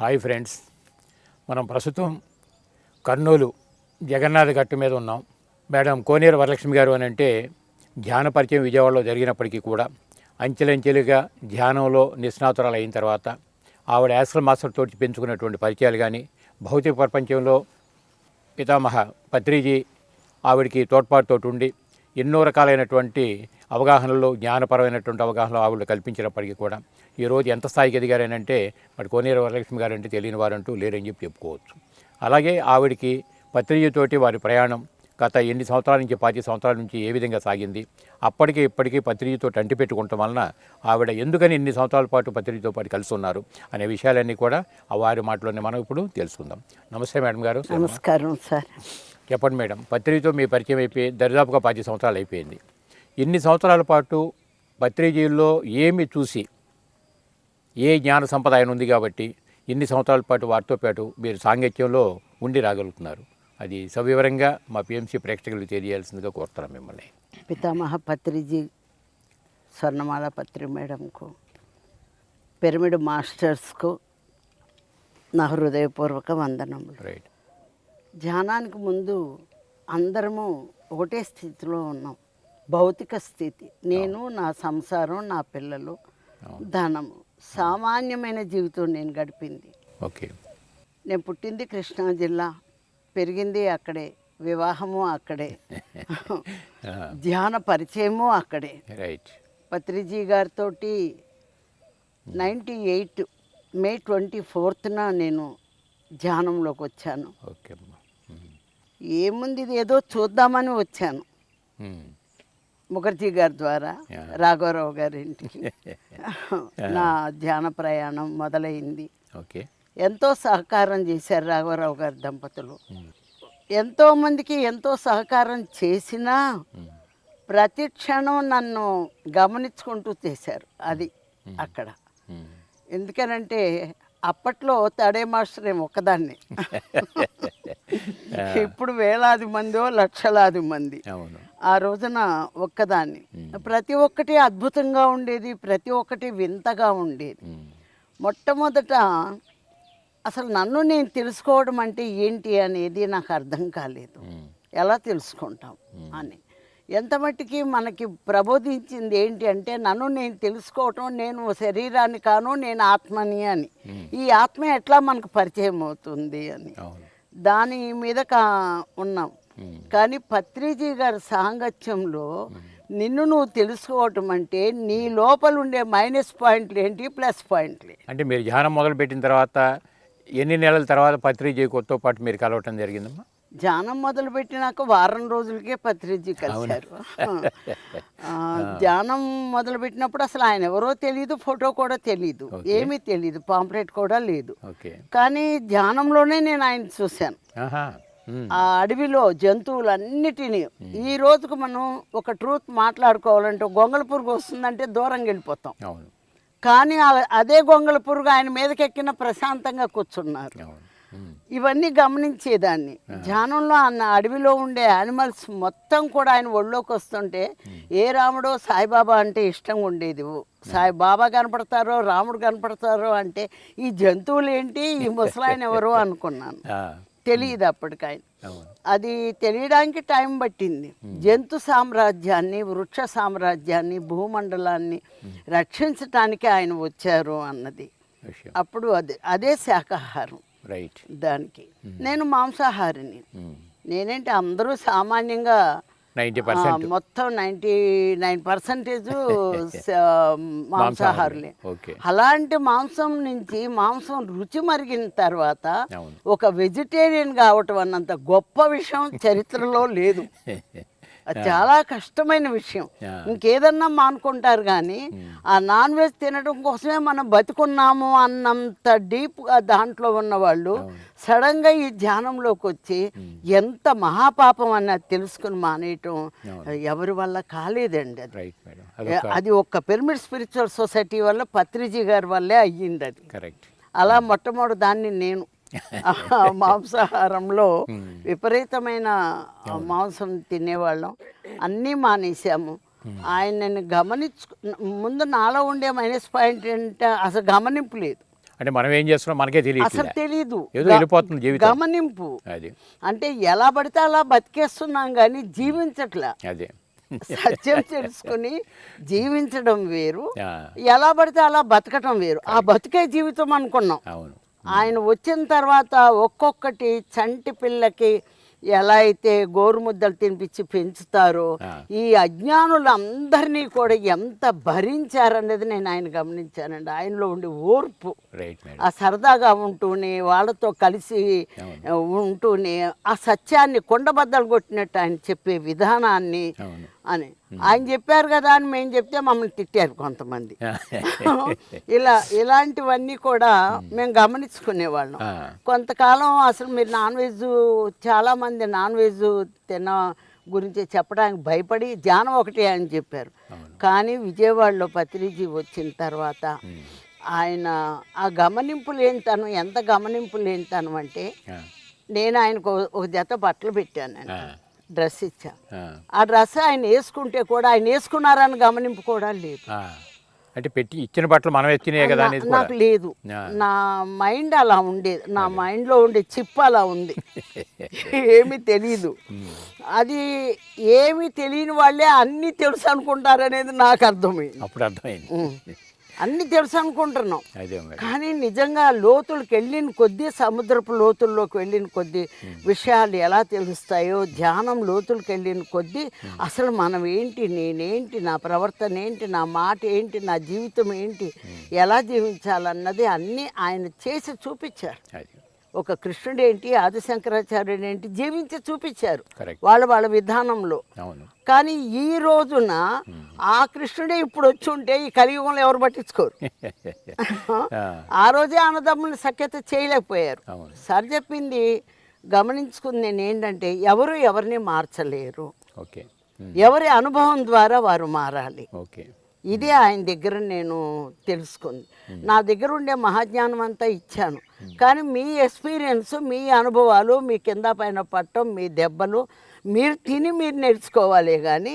Hi friends, మనం ప్రస్తుతం కర్నూలు జగన్నాథ గట్టు మీద ఉన్నాం. మేడం కోనేరు వరలక్ష్మి గారు అని అంటే ధ్యాన పరిచయం విజయవాడలో జరిగినప్పటికీ కూడా అంచెలంచెలుగా ధ్యానంలో నిష్ణాతురాలు అయిన తర్వాత ఆవిడ యాస్ట్రల్ మాస్టర్ తోటి పెంచుకున్నటువంటి పరిచయాలు కానీ, భౌతిక ప్రపంచంలో పితామహ పత్రిజీ ఆవిడికి తోడ్పాటుతో ఉండి ఎన్నో రకాలైనటువంటి అవగాహనలు, జ్ఞానపరమైనటువంటి అవగాహనలు ఆవిడ కల్పించినప్పటికీ కూడా ఈరోజు ఎంత స్థాయికి ఎదిగారనంటే మరి కోనేరు వరలక్ష్మి గారు అంటే తెలియని వారంటూ లేరని చెప్పి చెప్పుకోవచ్చు. అలాగే ఆవిడికి పత్రిజీతోటి వారి ప్రయాణం గత ఎన్ని సంవత్సరాల నుంచి 50 సంవత్సరాల నుంచి ఏ విధంగా సాగింది, అప్పటికి ఇప్పటికీ పత్రిజీతో అంటి పెట్టుకోవటం వలన ఆవిడ ఎందుకని ఇన్ని సంవత్సరాల పాటు పత్రిజీతో పాటు కలిసి ఉన్నారు అనే విషయాలన్నీ కూడా వారి మాటలోనే మనం ఇప్పుడు తెలుసుకుందాం. నమస్తే మేడం గారు. నమస్కారం సార్. చెప్పండి మేడం, పత్రిజీతో మీ పరిచయం అయిపోయి దరిదాపుగా 10 సంవత్సరాలు అయిపోయింది. ఇన్ని సంవత్సరాల పాటు పత్రిజీల్లో ఏమి చూసి ఏ జ్ఞాన సంపద ఆయన ఉంది కాబట్టి ఇన్ని సంవత్సరాల పాటు వారితో పాటు మీరు సాంగత్యంలో ఉండి రాగలుగుతున్నారు? అది సవివరంగా మా పిఎంసి ప్రేక్షకులకు తెలియాల్సిందిగా కోరుతున్నాం మిమ్మల్ని. పితామహ పత్రిజీ, స్వర్ణమాల పత్రి మేడంకు, పిరమిడ్ మాస్టర్స్కు నా హృదయపూర్వక వందనములు. రైట్. ధ్యానానికి ముందు అందరము ఒకటే స్థితిలో ఉన్నాం, భౌతిక స్థితి. నేను, నా సంసారం, నా పిల్లలు, ధనము, సామాన్యమైన జీవితం నేను గడిపింది. ఓకే. నేను పుట్టింది కృష్ణా జిల్లా, పెరిగింది అక్కడే, వివాహము అక్కడే, ధ్యాన పరిచయము అక్కడే. రైట్. పత్రిజీ గారితో 98 మే 24న నేను ధ్యానంలోకి వచ్చాను. ఓకే. ఏముంది, ఇది ఏదో చూద్దామని వచ్చాను. ముఖర్జీ గారి ద్వారా రాఘవరావు గారి ఇంటికి నా ధ్యాన ప్రయాణం మొదలైంది. ఓకే. ఎంతో సహకారం చేశారు రాఘవరావు గారి దంపతులు. ఎంతోమందికి ఎంతో సహకారం చేసినా ప్రతి క్షణం నన్ను గమనించుకుంటూ చేశారు. అది అక్కడ. ఎందుకనంటే అప్పట్లో తడే మాస్టర్ ఏమో ఒక్కదాన్ని, ఇప్పుడు వేలాది మందో లక్షలాది మంది. ఆ రోజున ఒక్కదాన్ని. ప్రతి ఒక్కటి అద్భుతంగా ఉండేది, ప్రతి ఒక్కటి వింతగా ఉండేది. మొట్టమొదట అసలు నన్ను నేను తెలుసుకోవడం అంటే ఏంటి అనేది నాకు అర్థం కాలేదు. ఎలా తెలుసుకుంటాం అని. ఎంత మట్టికి మనకి ప్రబోధించింది ఏంటి అంటే నన్ను నేను తెలుసుకోవటం, నేను శరీరాన్ని కాను, నేను ఆత్మని అని. ఈ ఆత్మ ఎట్లా మనకు పరిచయం అవుతుంది అని దాని మీద ఉన్నాం. కానీ పత్రిజీ గారి సాంగత్యంలో నిన్ను నువ్వు తెలుసుకోవటం అంటే నీ లోపల ఉండే మైనస్ పాయింట్లు ఏంటి, ప్లస్ పాయింట్లు. అంటే మీరు ధ్యానం మొదలుపెట్టిన తర్వాత ఎన్ని నెలల తర్వాత పత్రిజీ కొత్త పాటు మీరు కలవటం జరిగిందమ్మా? ధ్యానం మొదలుపెట్టినాక వారం రోజులకే పత్రిజీ కలిశారు. ధ్యానం మొదలుపెట్టినప్పుడు అసలు ఆయన ఎవరో తెలియదు, ఫోటో కూడా తెలియదు, ఏమీ తెలియదు, పాంప్లెట్ కూడా లేదు. కానీ ధ్యానంలోనే నేను ఆయన చూశాను. ఆ అడవిలో జంతువులన్నిటినీ. ఈ రోజుకు మనం ఒక ట్రూత్ మాట్లాడుకోవాలంటే గొంగళ పురుగు వస్తుందంటే దూరంగా వెళ్ళిపోతాం. కానీ అదే గొంగళ పురుగు ఆయన మీదకెక్కిన ప్రశాంతంగా కూర్చున్నారు. ఇవన్నీ గమనించేదాన్ని. ధ్యానంలో అడవిలో ఉండే యానిమల్స్ మొత్తం కూడా ఆయన ఒళ్ళోకి వస్తుంటే ఏ రాముడో సాయిబాబా అంటే ఇష్టంగా ఉండేది. సాయిబాబా కనపడతారో రాముడు కనపడతారో అంటే ఈ జంతువులు ఏంటి, ఈ ముసలాయన ఎవరో అనుకున్నాను. తెలియదు అప్పటికాయన. అది తెలియడానికి టైం పట్టింది. జంతు సామ్రాజ్యాన్ని, వృక్ష సామ్రాజ్యాన్ని, భూమండలాన్ని రక్షించటానికి ఆయన వచ్చారు అన్నది. అప్పుడు అదే శాకాహారం. రైట్. దానికి నేను మాంసాహారిని. నేనేంటి అందరూ సామాన్యంగా 90% మొత్తం 99% మాంసాహారులే. అలాంటి మాంసం నుంచి మాంసం రుచి మరిగిన తర్వాత ఒక వెజిటేరియన్ కావటం అన్నంత గొప్ప విషయం చరిత్రలో లేదు. అది చాలా కష్టమైన విషయం. ఇంకేదన్నా మానుకుంటారు కానీ ఆ నాన్ వెజ్ తినడం కోసమే మనం బతుకున్నాము అన్నంత డీప్గా దాంట్లో ఉన్నవాళ్ళు సడన్గా ఈ ధ్యానంలోకి వచ్చి ఎంత మహాపాపం అన్నది తెలుసుకుని మానేయటం ఎవరి వల్ల కాలేదండి. అది ఒక్క పిరమిడ్ స్పిరిచువల్ సొసైటీ వల్ల, పత్రిజీ గారి వల్లే అయ్యింది అది. అలా మొట్టమొదటి దాన్ని నేను మాంసాహారంలో విపరీతమైన మాంసం తినేవాళ్ళం. అన్నీ మానేసాము. ఆయనని ముందు నాలో ఉండే మైనస్ పాయింట్ ఏంటంటే అసలు గమనింపు లేదు. అంటే మనం ఏం చేస్తున్నాం మనకే అసలు తెలియదు, తెలీదు. ఏదో వెళ్ళిపోతుంది జీవితం. గమనింపు అది అంటే ఎలా పడితే అలా బతికేస్తున్నాం కానీ జీవించట్లా. అదే సత్యం తెలుసుకుని జీవించడం వేరు, ఆ, ఎలా పడితే అలా బతకటం వేరు. ఆ బతికే జీవితం అనుకున్నాం. అవును. ఆయన వచ్చిన తర్వాత ఒక్కొక్కటి చంటి పిల్లకి ఎలా అయితే గోరుముద్దలు తినిపించి పెంచుతారో ఈ అజ్ఞానులందరినీ కూడా ఎంత భరించారనేది నేను ఆయన గమనించానండి. ఆయనలో ఉండే ఓర్పు, రైట్ మేడం. ఆ సరదాగా ఉంటూనే వాళ్ళతో కలిసి ఉంటూనే ఆ సత్యాన్ని కొండబద్దలు కొట్టినట్టు ఆయన చెప్పే విధానాన్ని అవును. అని ఆయన చెప్పారు కదా అని మేము చెప్తే మమ్మల్ని తిట్టారు కొంతమంది. ఇలాంటివన్నీ కూడా మేము గమనించుకునేవాళ్ళం. కొంతకాలం అసలు మీరు నాన్ వెజ్, చాలామంది నాన్ వెజ్ తిన్న గురించి చెప్పడానికి భయపడి ధ్యానం ఒకటి అని చెప్పారు. కానీ విజయవాడలో పత్రిజీ వచ్చిన తర్వాత ఆయన ఆ గమనింపు లేనితనం, ఎంత గమనింపు లేనితనం అంటే నేను ఆయనకు ఒక జత బట్టలు పెట్టాను, డ్రెస్ ఇచ్చా. ఆ డ్రెస్ ఆయన వేసుకుంటే కూడా ఆయన వేసుకున్నారని గమనింపు కూడా లేదు. అంటే పెట్టి ఇచ్చిన బట్టలు మనం ఎత్తినే కదా అనేది కూడా నాకు లేదు. నా మైండ్ అలా ఉండేది, నా మైండ్లో ఉండే చిప్ అలా ఉంది. ఏమీ తెలీదు. అది ఏమీ తెలియని వాళ్ళే అన్నీ తెలుసు అనుకుంటారనేది నాకు అర్థమైంది. అప్పుడు అర్థమైంది. అన్నీ తెలుసు అనుకుంటున్నాం, అదే మరి. కానీ నిజంగా లోతులకు వెళ్ళిన కొద్దీ, సముద్రపు లోతుల్లోకి వెళ్ళిన కొద్దీ విషయాలు ఎలా తెలుస్తాయో, ధ్యానం లోతులకు వెళ్ళిన కొద్దీ అసలు మనం ఏంటి, నేనేంటి, నా ప్రవర్తన ఏంటి, నా మాట ఏంటి, నా జీవితం ఏంటి, ఎలా జీవించాలన్నది అన్నీ ఆయన చేసి చూపించారు. ఒక కృష్ణుడు ఏంటి, ఆదిశంకరాచార్యుడు ఏంటి జీవించి చూపించారు వాళ్ళ విధానంలో. కానీ ఈ రోజున ఆ కృష్ణుడే ఇప్పుడు వచ్చి ఉంటే ఈ కలియుగంలో ఎవరు పట్టించుకోరు. ఆ రోజే అన్నదమ్ముని సఖ్యత చేయలేకపోయారు. సార్ చెప్పింది గమనించుకుంది నేను ఏంటంటే, ఎవరు ఎవరిని మార్చలేరు, ఎవరి అనుభవం ద్వారా వారు మారాలి. ఇదే ఆయన దగ్గర నేను తెలుసుకుంది. నా దగ్గర ఉండే మహాజ్ఞానం అంతా ఇచ్చాను, కానీ మీ ఎక్స్పీరియన్స్, మీ అనుభవాలు, మీ కింద పైన పట్టం, మీ దెబ్బలు మీరు తిని మీరు నేర్చుకోవాలే కానీ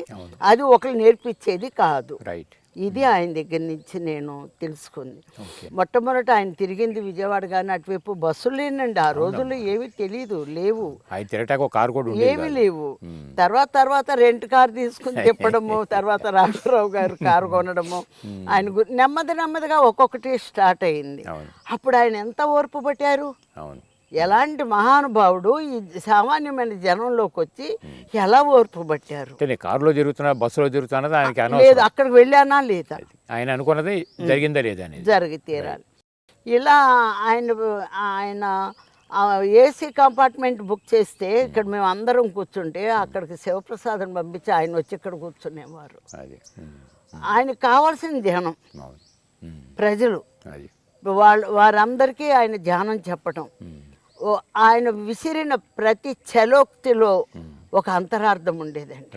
అది ఒకరు నేర్పించేది కాదు. ఇది ఆయన దగ్గర నుంచి నేను తెలుసుకుంది. మొట్టమొదట ఆయన తిరిగింది విజయవాడ, కానీ అటువైపు బస్సులు లేనండి. ఆ రోజుల్లో ఏమీ తెలీదు, లేవు, ఏమీ లేవు. తర్వాత రెంట్ కారు తీసుకుని తిప్పడము, తర్వాత రాఘవరావు గారు కారు కొనడము, ఆయన నెమ్మదిగా ఒక్కొక్కటి స్టార్ట్ అయింది. అప్పుడు ఆయన ఎంత ఓర్పు పట్టారు. ఎలాంటి మహానుభావుడు ఈ సామాన్యమైన జనంలోకి వచ్చి ఎలా ఓర్పు పట్టారు. కారులో జరుగుతున్నా, బస్సులో జరుగుతున్నది లేదు, అక్కడికి వెళ్ళానా లేదా, ఆయన అనుకున్నది జరిగిందా లేదా, జరిగి తీరాలి. ఇలా ఆయన ఏసీ కంపార్ట్మెంట్ బుక్ చేస్తే ఇక్కడ మేము అందరం కూర్చుంటే అక్కడికి శివప్రసాద్ని పంపించి ఆయన వచ్చి ఇక్కడ కూర్చునేవారు. ఆయనకు కావాల్సిన ధ్యానం, ప్రజలు వారందరికీ ఆయన ధ్యానం చెప్పటం, ఆయన విసిరిన ప్రతి చలోక్తిలో ఒక అంతరార్థం ఉండేదండి.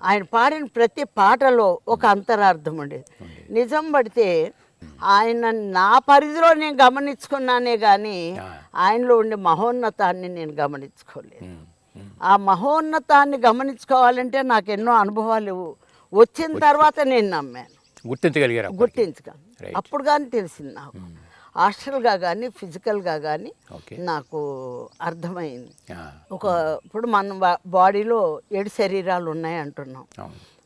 ఆయన పాడిన ప్రతి పాటలో ఒక అంతరార్థం ఉండేది. నిజం పడితే ఆయన నా పరిధిలో నేను గమనించుకున్నానే కానీ ఆయనలో ఉండే మహోన్నతాన్ని నేను గమనించుకోలేదు. ఆ మహోన్నతాన్ని గమనించుకోవాలంటే నాకు ఎన్నో అనుభవాలు వచ్చిన తర్వాత నేను నమ్మాను, గుర్తించగలిగాను. అప్పుడు కానీ తెలిసింది నాకు, హాస్టల్గా కానీ ఫిజికల్గా కానీ నాకు అర్థమైంది. ఇప్పుడు మన బాడీలో 7 శరీరాలు ఉన్నాయి అంటున్నాం,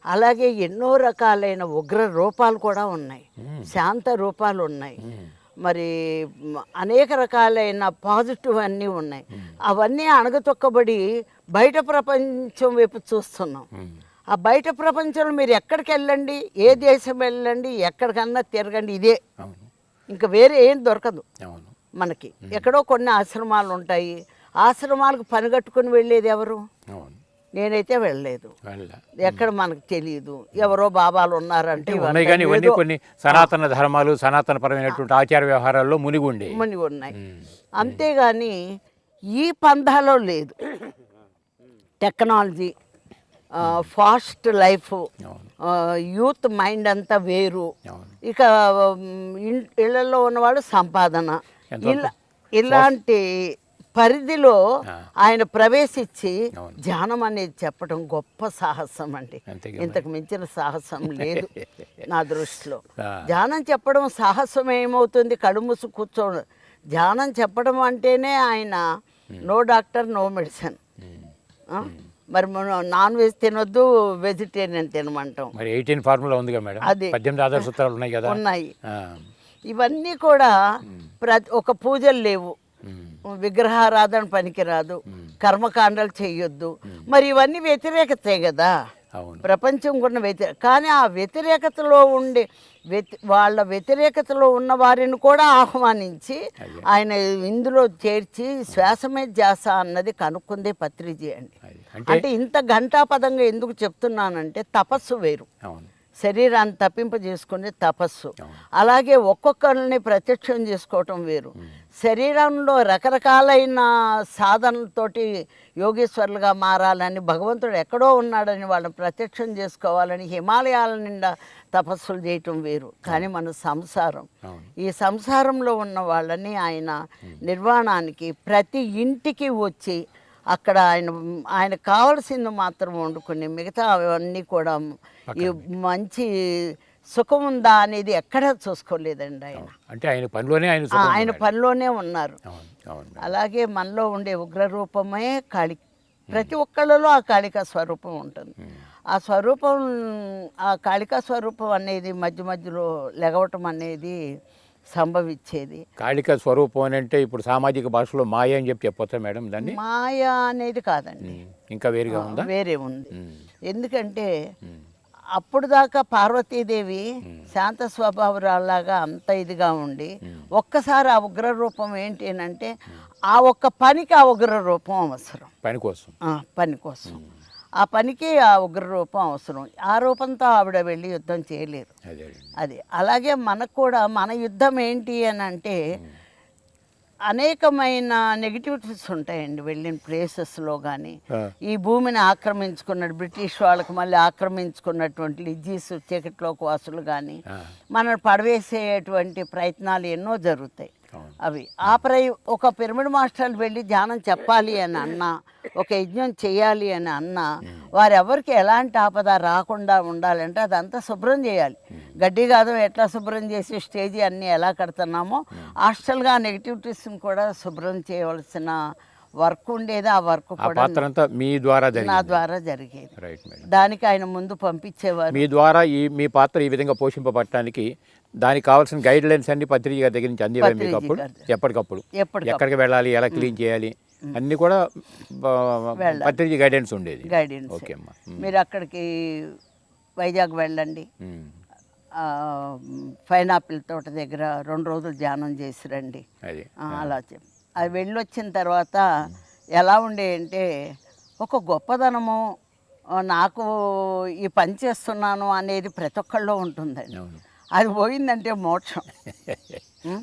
అలాగే ఎన్నో రకాలైన ఉగ్ర రూపాలు కూడా ఉన్నాయి, శాంత రూపాలు ఉన్నాయి, మరి అనేక రకాలైన పాజిటివ్ అన్నీ ఉన్నాయి. అవన్నీ అణగతొక్కబడి బయట ప్రపంచం వైపు చూస్తున్నాం. ఆ బయట ప్రపంచంలో మీరు ఎక్కడికి వెళ్ళండి, ఏ దేశం వెళ్ళండి, ఎక్కడికన్నా తిరగండి, ఇదే, ఇంకా వేరే ఏం దొరకదు మనకి. ఎక్కడో కొన్ని ఆశ్రమాలు ఉంటాయి, ఆశ్రమాలకు పనిగట్టుకుని వెళ్ళేది ఎవరు? నేనైతే వెళ్ళలేదు, ఎక్కడ మనకు తెలియదు. ఎవరో బాబాలు ఉన్నారంటే కొన్ని సనాతన ధర్మాలు, సనాతన పరమైనటువంటి ఆచార వ్యవహారాల్లో మునిగి ఉన్నాయి. అంతేగాని ఈ పంధాలో లేదు. Technology, fast life, youth mind అంతా వేరు. ఇక ఇళ్లలో ఉన్నవాళ్ళు సంపాదన, ఇలాంటి పరిధిలో ఆ. ఆయన ప్రవేశించి అవును. ధ్యానం అనేది చెప్పడం గొప్ప సాహసం అండి. అంతేగా ఇంతకు మించిన సాహసం లేదు నా దృష్టిలో. ఆ. ధ్యానం చెప్పడం సాహసం ఏమవుతుంది? కళ్ళు మూసి కూర్చోవడం. ధ్యానం చెప్పడం అంటేనే ఆయన నో డాక్టర్ నో మెడిసిన్. మరి మనం నాన్ వెజ్ తినొద్దు, వెజిటేరియన్ తినమంటాం. మరి 18 ఫార్ములా ఉందిగా మేడం, అది 18 ఆధార సూత్రాలు ఉన్నాయి కదా. ఉన్నాయి. ఆ. ఇవన్నీ కూడా ఒక పూజలు లేవు, విగ్రహారాధన పనికిరాదు, కర్మకాండాలు చేయొద్దు. మరి ఇవన్నీ వ్యతిరేకతే కదా. అవును. ప్రపంచం ఉన్న కానీ ఆ వ్యతిరేకతలో ఉండే వాళ్ళ వ్యతిరేకతలో ఉన్న వారిని కూడా ఆహ్వానించి ఆయన ఇందులో చేర్చి శ్వాసమే ధ్యాస అన్నది కనుక్కుందే పత్రిజీ అండి. అంటే ఇంత ఘంటాపదంగా ఎందుకు చెప్తున్నానంటే తపస్సు వేరు, శరీరాన్ని తప్పింపజేసుకునే తపస్సు, అలాగే ఒక్కొక్కరిని ప్రత్యక్షం చేసుకోవటం వేరు. శరీరంలో రకరకాలైన సాధనలతోటి యోగేశ్వరులుగా మారాలని, భగవంతుడు ఎక్కడో ఉన్నాడని వాళ్ళని ప్రత్యక్షం చేసుకోవాలని హిమాలయాల నిండా తపస్సులు చేయటం వేరు. కానీ మన సంసారం, ఈ సంసారంలో ఉన్న వాళ్ళని ఆయన నిర్వాణానికి ప్రతి ఇంటికి వచ్చి అక్కడ ఆయనకు కావాల్సింది మాత్రం వండుకుని మిగతా అవన్నీ కూడా ఈ మంచి సుఖం ఉందా అనేది ఎక్కడా చూసుకోలేదండి ఆయన. అంటే ఆయన పనిలోనే ఆయన పనిలోనే ఉన్నారు. అలాగే మనలో ఉండే ఉగ్ర రూపమే కాళి, ప్రతి ఒక్కళ్ళలో ఆ కాళికా స్వరూపం ఉంటుంది. ఆ స్వరూపం, ఆ కాళికా స్వరూపం అనేది మధ్య మధ్యలో లెగవటం అనేది సంభవించేది. కాళిక స్వరూపం అని అంటే ఇప్పుడు సామాజిక భాషలో మాయ అని చెప్పొచ్చా మేడం దాన్ని? మాయ అనేది కాదండి, ఇంకా వేరుగా ఉందా? వేరే ఉంది. ఎందుకంటే అప్పుడు దాకా పార్వతీదేవి శాంత స్వభావరాల్లాగా అంత ఇదిగా ఉండి ఒక్కసారి ఆ ఉగ్ర రూపం ఏంటి అని అంటే ఆ ఒక్క పనికి ఆ ఉగ్ర రూపం అవసరం, పని కోసం. ఆ పనికి ఆ ఉగ్ర రూపం అవసరం. ఆ రూపంతో ఆవిడ వెళ్ళి యుద్ధం చేయలేరు. అది అలాగే మనకు కూడా మన యుద్ధం ఏంటి అని అంటే అనేకమైన నెగిటివిటీస్ ఉంటాయండి వెళ్ళిన ప్లేసెస్లో. కానీ ఈ భూమిని ఆక్రమించుకున్న బ్రిటిష్ వాళ్ళకి మళ్ళీ ఆక్రమించుకున్నటువంటి లిజ్జీస్ చీకట్లోకి వాసులు కానీ మనల్ని పడవేసేటువంటి ప్రయత్నాలు ఎన్నో జరుగుతాయి. అవి ఒక పిరమిడ్ మాస్టర్లు వెళ్ళి ధ్యానం చెప్పాలి అని అన్నా, ఒక యజ్ఞం చేయాలి అని అన్నా, వారెవరికి ఎలాంటి ఆపద రాకుండా ఉండాలంటే అదంతా శుభ్రం చేయాలి. గడ్డి గాదం ఎట్లా శుభ్రం చేసి స్టేజీ అన్నీ ఎలా కడుతున్నామో హాస్టల్గా నెగిటివిటీస్ని కూడా శుభ్రం చేయవలసిన వర్క్ ఉండేది. ఆ వర్క్ కూడా నా ద్వారా జరిగేది. దానికి ఆయన ముందు పంపించేవారు. మీ ద్వారా మీ పాత్ర ఈ విధంగా పోషింపబడటానికి దానికి కావాల్సిన గైడ్ లైన్స్ అన్ని పత్రిక దగ్గర నుంచి అందేవారు మీకు అప్పుడు? ఎప్పటికప్పుడు ఎక్కడికి వెళ్ళాలి, ఎలా క్లీన్ చేయాలి అన్ని కూడా పత్రిక గైడెన్స్ ఉండేది. ఓకే అమ్మా. మీరు అక్కడికి వైజాగ్ వెళ్ళండి, పైనాపిల్ తోట దగ్గర 2 రోజులు ధ్యానం చేసి రండి అలా చెప్పి అది వెళ్ళొచ్చిన తర్వాత ఎలా ఉండే అంటే ఒక గొప్పదనము, నాకు ఈ పని చేస్తున్నాను అనేది ప్రతి ఒక్కళ్ళలో ఉంటుందండి. అది పోయిందంటే మోక్షం.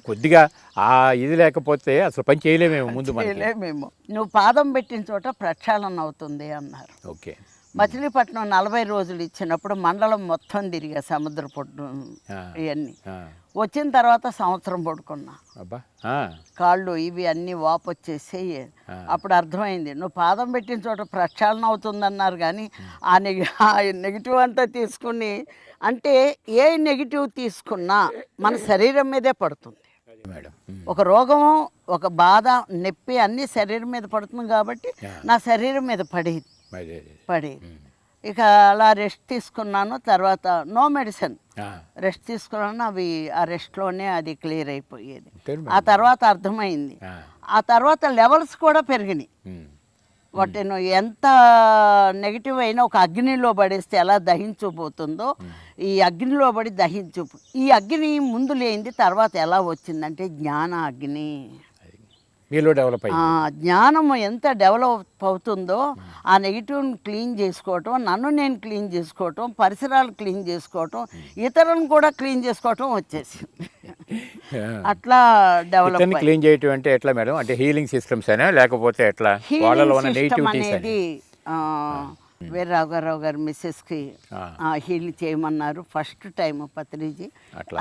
కొద్దిగా ఆ ఇది లేకపోతే అసలు పని చేయలేమేమో, ముందు చేయలేమేమో. నువ్వు పాదం పెట్టిన చోట ప్రక్షాళన అవుతుంది అన్నారు. ఓకే. మచిలీపట్నం 40 రోజులు ఇచ్చినప్పుడు మండలం మొత్తం తిరిగా, సముద్ర పొట్టు ఇవన్నీ వచ్చిన తర్వాత సంవత్సరం పడుకున్నా. కాళ్ళు ఇవి అన్నీ వాపు వచ్చేసి అప్పుడు అర్థమైంది నువ్వు పాదం పెట్టిన చోట ప్రక్షాళన అవుతుందన్నారు. కానీ ఆ నెగిటివ్ అంతా తీసుకుని, అంటే ఏ నెగిటివ్ తీసుకున్నా మన శరీరం మీదే పడుతుంది. ఒక రోగము, ఒక బాధ, నొప్పి అన్నీ శరీరం మీద పడుతుంది. కాబట్టి నా శరీరం మీద పడి ఇక అలా రెస్ట్ తీసుకున్నాను. తర్వాత నో మెడిసిన్, రెస్ట్ తీసుకున్నాను. అవి ఆ రెస్ట్లోనే అది క్లియర్ అయిపోయేది. ఆ తర్వాత అర్థమైంది. ఆ తర్వాత లెవెల్స్ కూడా పెరిగినాయి. వాటిని ఎంత నెగిటివ్ అయినా ఒక అగ్నిలో పడేస్తే ఎలా దహించుపోతుందో ఈ అగ్నిలో పడి ఈ అగ్ని ముందు లేనిది తర్వాత ఎలా వచ్చిందంటే జ్ఞాన అగ్ని. జ్ఞానం ఎంత డెవలప్ అవుతుందో ఆ నెగిటివ్ని క్లీన్ చేసుకోవటం, నన్ను నేను క్లీన్ చేసుకోవటం, పరిసరాలు క్లీన్ చేసుకోవటం, ఇతరులను కూడా క్లీన్ చేసుకోవటం వచ్చేసింది. అట్లా డెవలప్ క్లీన్ చేయటం అంటే ఎట్లా మేడం? అంటే హీలింగ్ సిస్టమ్స్ అయినా లేకపోతే ఎట్లా? అనేది వీరరాఘవరావు గారు మిస్సెస్కి హీల్ చేయమన్నారు ఫస్ట్ టైం పత్రిజీ.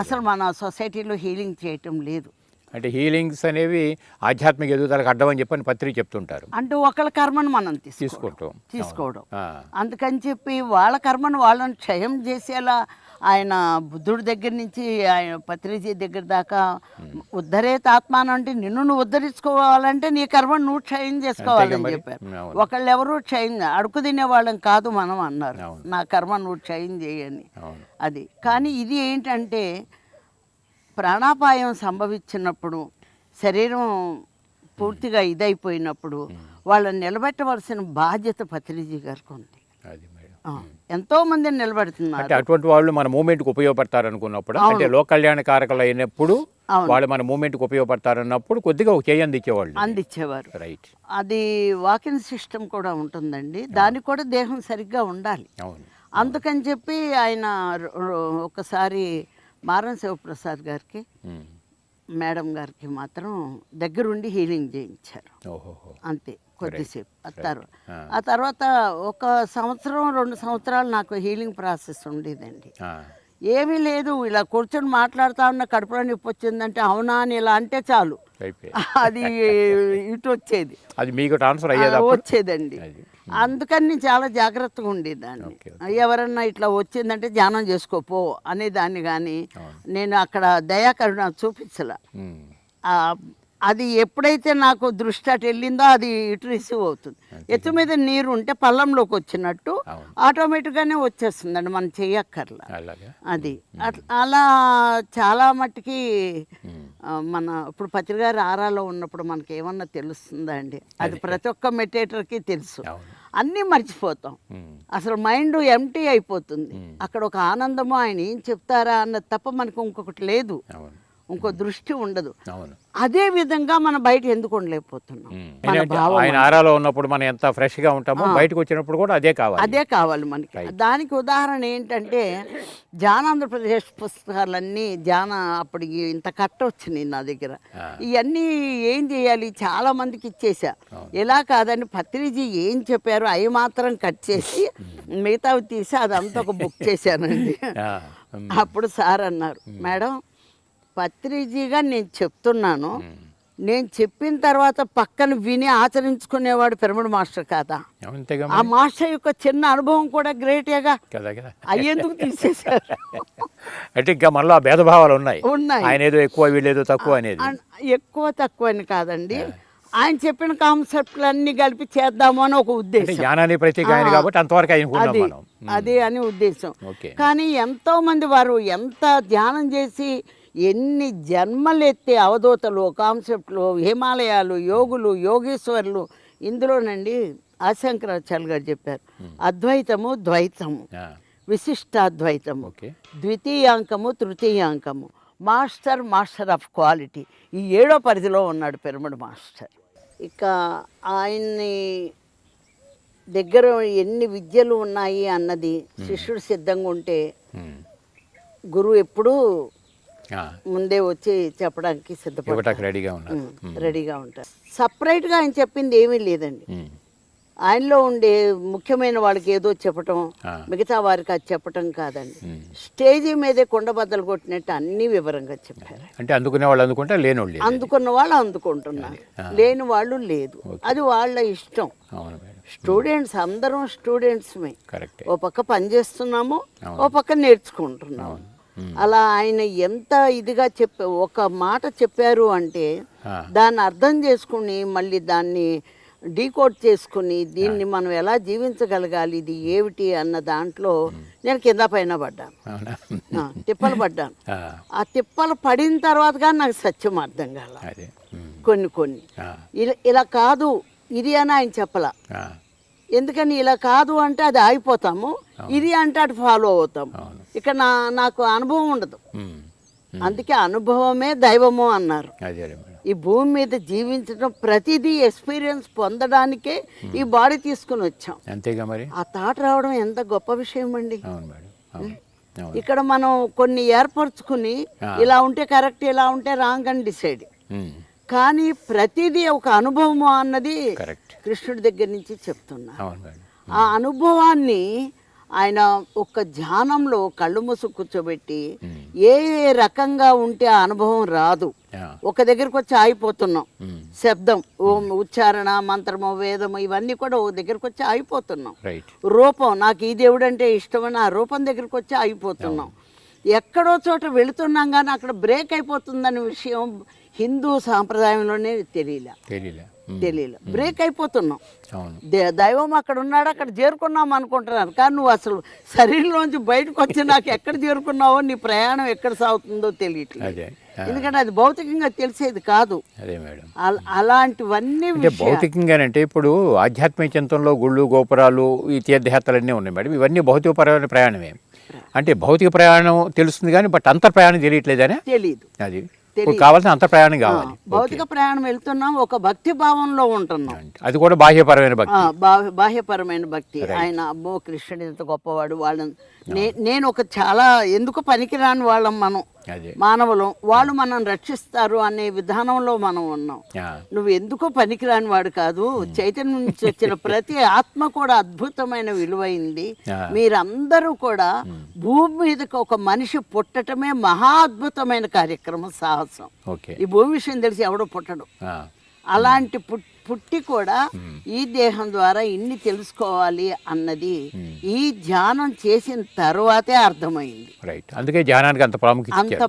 అసలు మన సొసైటీలో హీలింగ్ చేయటం లేదు. అంటే హీలింగ్స్ అనేవి ఆధ్యాత్మిక ఎదుగుదలకు అడ్డం అని చెప్పని పత్రిక చెప్తుంటారు. అంటే ఒకళ్ళ కర్మను మనం తీసుకోవడం అందుకని చెప్పి వాళ్ళ కర్మను వాళ్ళని క్షయం చేసేలా ఆయన బుద్ధుడి దగ్గర నుంచి ఆయన పత్రిజీ దగ్గర దాకా ఉద్ధరేత ఆత్మానం అంటే నిన్ను నువ్వు ఉద్ధరించుకోవాలంటే నీ కర్మను నువ్వు క్షయం చేసుకోవాలని చెప్పారు. ఒకళ్ళు ఎవరు క్షయం అడుగు తినే వాళ్ళని కాదు మనం అన్నారు, నా కర్మ నువ్వు క్షయం చేయని. అది కానీ ఇది ఏంటంటే ప్రాణాపాయం సంభవించినప్పుడు శరీరం పూర్తిగా ఇదైపోయినప్పుడు వాళ్ళని నిలబెట్టవలసిన బాధ్యత పత్రిజీ గారికి ఉంది. ఎంతో మందిని నిలబెడుతున్నారు. అంటే అటువంటి వాళ్ళు మన మూమెంట్కి ఉపయోగపడతారు అనుకున్నప్పుడు, అంటే లోక కళ్యాణకారకులు అయినప్పుడు వాళ్ళు మన మూమెంట్కి ఉపయోగపడతారన్నప్పుడు కొద్దిగా ఒక చేయి అందించేవారు. రైట్. అది వాకింగ్ సిస్టమ్ కూడా ఉంటుందండి, దానికి కూడా దేహం సరిగ్గా ఉండాలి. అందుకని చెప్పి ఆయన ఒకసారి మారం శివప్రసాద్ గారికి మేడం గారికి మాత్రం దగ్గరుండి హీలింగ్ చేయించారు. అంతే, కొద్దిసేపు. ఆ తర్వాత ఒక సంవత్సరం 2 సంవత్సరాలు నాకు హీలింగ్ ప్రాసెస్ ఉండేదండి. ఏమీ లేదు, ఇలా కూర్చొని మాట్లాడుతా ఉన్న కడుపులో నొప్పి వచ్చిందంటే అవునా అని ఇలా అంటే చాలు అది ఇటు వచ్చేది, అది మీకు ట్రాన్స్ఫర్ అయ్యేది వచ్చేదండి. అందుకని నేను చాలా జాగ్రత్తగా ఉండేదాన్ని. ఎవరన్నా ఇట్లా వచ్చిందంటే ధ్యానం చేసుకోపో అనేదాన్ని, కానీ నేను అక్కడ దయాకరుణ చూపించలే. అది ఎప్పుడైతే నాకు దృష్టి అటు వెళ్ళిందో అది ఇటు రిసీవ్ అవుతుంది. ఎత్తు మీద నీరు ఉంటే పల్లంలోకి వచ్చినట్టు ఆటోమేటిక్గానే వచ్చేస్తుందండి, మనం చెయ్యక్కర్లా. అది అలా చాలా మట్టుకి మన ఇప్పుడు పత్రికారు ఆరాలో ఉన్నప్పుడు మనకి ఏమన్నా తెలుస్తుందా అండి? అది ప్రతి ఒక్క మెడిటేటర్కి తెలుసు. అన్నీ మర్చిపోతాం, అసలు మైండ్ ఎంటీ అయిపోతుంది. అక్కడ ఒక ఆనందము, ఆయన ఏం చెప్తారా అన్నది తప్ప మనకు ఇంకొకటి లేదు, ఇంకో దృష్టి ఉండదు. అదే విధంగా మనం బయట ఎందుకు ఉండలేకపోతున్నాం? ఆయన ఆరాలో ఉన్నప్పుడు మనం ఎంత ఫ్రెష్ గా ఉంటామో బయటకు వచ్చినప్పుడు కూడా అదే కావాలి మనకి. దానికి ఉదాహరణ ఏంటంటే ధ్యానాంధ్రప్రదేశ్ పుస్తకాలన్నీ అప్పుడు ఇంత కట్ట వచ్చినాయి నా దగ్గర. ఇవన్నీ ఏం చేయాలి, చాలా మందికి ఇచ్చేసా. ఎలా కాదని పత్రిజీ ఏం చెప్పారు అవి మాత్రం కట్ చేసి మిగతావి తీసి అదంతా ఒక బుక్ చేశానండి. అప్పుడు సార్ అన్నారు, మేడం పత్రిజీగా నేను చెప్తున్నాను, నేను చెప్పిన తర్వాత పక్కన విని ఆచరించుకునేవాడు పిరమిడ్ మాస్టర్ కాదా? ఆ మాస్టర్ యొక్క చిన్న అనుభవం కూడా గ్రేటేగా, అయ్యేందుకు తీసేశారు. అంటే ఇంకా మనలో భేదభావాలు ఉన్నాయి, ఆయన ఏదో ఎక్కువ వీళ్ళేదో తక్కువ అనేది. ఎక్కువ తక్కువ అని కాదండి, ఆయన చెప్పిన కాన్సెప్ట్లన్నీ కలిపి చేద్దాము అని ఒక ఉద్దేశం. జ్ఞానాన్ని ప్రతీక ఆయన కాబట్టి అంతవరకు అదే అని ఉద్దేశం. కానీ ఎంతో మంది వారు ఎంత ధ్యానం చేసి ఎన్ని జన్మలెత్తే అవధూతలు, కాన్సెప్ట్లు, హిమాలయాలు, యోగులు, యోగేశ్వరులు. ఇందులోనండి ఆశంకరాచార్య గారు చెప్పారు, అద్వైతము, ద్వైతము, విశిష్టాద్వైతము, ద్వితీయాంకము, తృతీయాంకము, మాస్టర్ ఆఫ్ క్వాలిటీ. ఈ 7వ పరిధిలో ఉన్నాడు పిరమిడ్ మాస్టర్. ఇక ఆయన్ని దగ్గర ఎన్ని విద్యలు ఉన్నాయి అన్నది శిష్యుడు సిద్ధంగా ఉంటే గురువు ఎప్పుడూ ముందే వచ్చి చెప్పడానికి రెడీగా ఉంటారు. సపరేట్గా ఆయన చెప్పింది ఏమీ లేదండి. ఆయనలో ఉండే ముఖ్యమైన వాళ్ళకి ఏదో చెప్పటం, మిగతా వారికి అది చెప్పటం కాదండి. స్టేజీ మీదే కుండబద్దలు కొట్టినట్టు అన్ని వివరంగా చెప్పారు. అంటే అందుకున్న వాళ్ళు అందుకున్న వాళ్ళు అందుకుంటున్నారు, లేని వాళ్ళు లేదు. అది వాళ్ళ ఇష్టం. స్టూడెంట్స్ అందరం స్టూడెంట్స్మే, ఓ పక్క పని చేస్తున్నాము, ఓ పక్క నేర్చుకుంటున్నాము. అలా ఆయన ఎంత ఇదిగా ఒక మాట చెప్పారు అంటే దాన్ని అర్థం చేసుకుని మళ్ళీ దాన్ని డీకోడ్ చేసుకుని దీన్ని మనం ఎలా జీవించగలగాలి, ఇది ఏమిటి అన్న దాంట్లో నేను కింద పైన పడ్డాను, తిప్పలు పడ్డాను. ఆ తిప్పలు పడిన తర్వాత కానీ నాకు సత్యం అర్థం కాల. కొన్ని ఇలా కాదు ఇది అని ఆయన చెప్పలా. ఎందుకని ఇలా కాదు అంటే అది ఆగిపోతాము, ఇది అంటే అటు ఫాలో అవుతాము. ఇక నాకు అనుభవం ఉండదు, అందుకే అనుభవమే దైవము అన్నారు. ఈ భూమి మీద జీవించడం ప్రతిదీ ఎక్స్పీరియన్స్ పొందడానికే ఈ బాడీ తీసుకుని వచ్చాం. అంతేగా మరి. ఆ థాట్ రావడం ఎంత గొప్ప విషయం అండి. ఇక్కడ మనం కొన్ని ఏర్పరచుకుని ఇలా ఉంటే కరెక్ట్, ఇలా ఉంటే రాంగ్ అని డిసైడ్. కానీ ప్రతిదీ ఒక అనుభవము అన్నది కృష్ణుడి దగ్గర నుంచి చెప్తున్నా. ఆ అనుభవాన్ని ఆయన ఒక ధ్యానంలో కళ్ళు మూసు కూర్చోబెట్టి ఏ ఏ రకంగా ఉంటే ఆ అనుభవం రాదు. ఒక దగ్గరకు వచ్చి ఆగిపోతున్నాం. శబ్దం, ఓం, ఉచ్చారణ, మంత్రము, వేదము ఇవన్నీ కూడా ఒక దగ్గరకు వచ్చి ఆగిపోతున్నాం. రూపం, నాకు ఈ దేవుడు అంటే ఇష్టమని ఆ రూపం దగ్గరకు వచ్చి ఆగిపోతున్నాం. ఎక్కడో చోట వెళుతున్నాం కానీ అక్కడ బ్రేక్ అయిపోతుందనే విషయం హిందూ సాంప్రదాయంలోనే తెలియలే. బ్రేక్ అయిపోతున్నాం. దైవం అక్కడ ఉన్నాడు, అక్కడ చేరుకున్నాం అనుకుంటున్నారు. కానీ నువ్వు అసలు శరీరంలోంచి బయటకు వచ్చి నాకు ఎక్కడ చేరుకున్నావో, నీ ప్రయాణం ఎక్కడ సాగుతుందో తెలియట్లేదు. ఎందుకంటే అది భౌతికంగా తెలిసేది కాదు. అలాంటివన్నీ భౌతికంగా అంటే ఇప్పుడు ఆధ్యాత్మిక చింతనలో గుళ్ళు, గోపురాలు, ఈ తీర్థయాత్రలన్నీ ఉన్నాయి మేడం. ఇవన్నీ భౌతికపరమైన ప్రయాణమే. అంటే భౌతిక ప్రయాణం తెలుస్తుంది కానీ బట్ అంతర్ ప్రయాణం తెలియట్లేదనే తెలియదు. అది కావాల్సిన అంతర్ ప్రయాణం కావాలి. భౌతిక ప్రయాణం వెళ్తున్నాం, ఒక భక్తి భావంలో ఉంటున్నాం. అది కూడా బాహ్యపరమైన భక్తి. బాహ్యపరమైన భక్తి. ఆయన అబ్బో కృష్ణుడు ఎంత గొప్పవాడు, వాళ్ళని నేను ఒక చాలా ఎందుకు పనికిరాని వాళ్ళం మనం మానవులం, వాళ్ళు మనం రక్షిస్తారు అనే విధానంలో మనం ఉన్నాం. నువ్వు ఎందుకో పనికిరాని వాడు కాదు, చైతన్యం నుంచి వచ్చిన ప్రతి ఆత్మ కూడా అద్భుతమైన విలువైంది. మీరందరూ కూడా భూమి మీదకి ఒక మనిషి పుట్టటమే మహా అద్భుతమైన కార్యక్రమం, సాహసం. ఈ భూమి విషయం తెలిసి ఎవడో పుట్టడు. అలాంటి పుట్టి కూడా ఈ దేహం ద్వారా ఇన్ని తెలుసుకోవాలి అన్నది ఈ ధ్యానం చేసిన తర్వాతే అర్థమైంది. అందుకే ధ్యానానికి అంత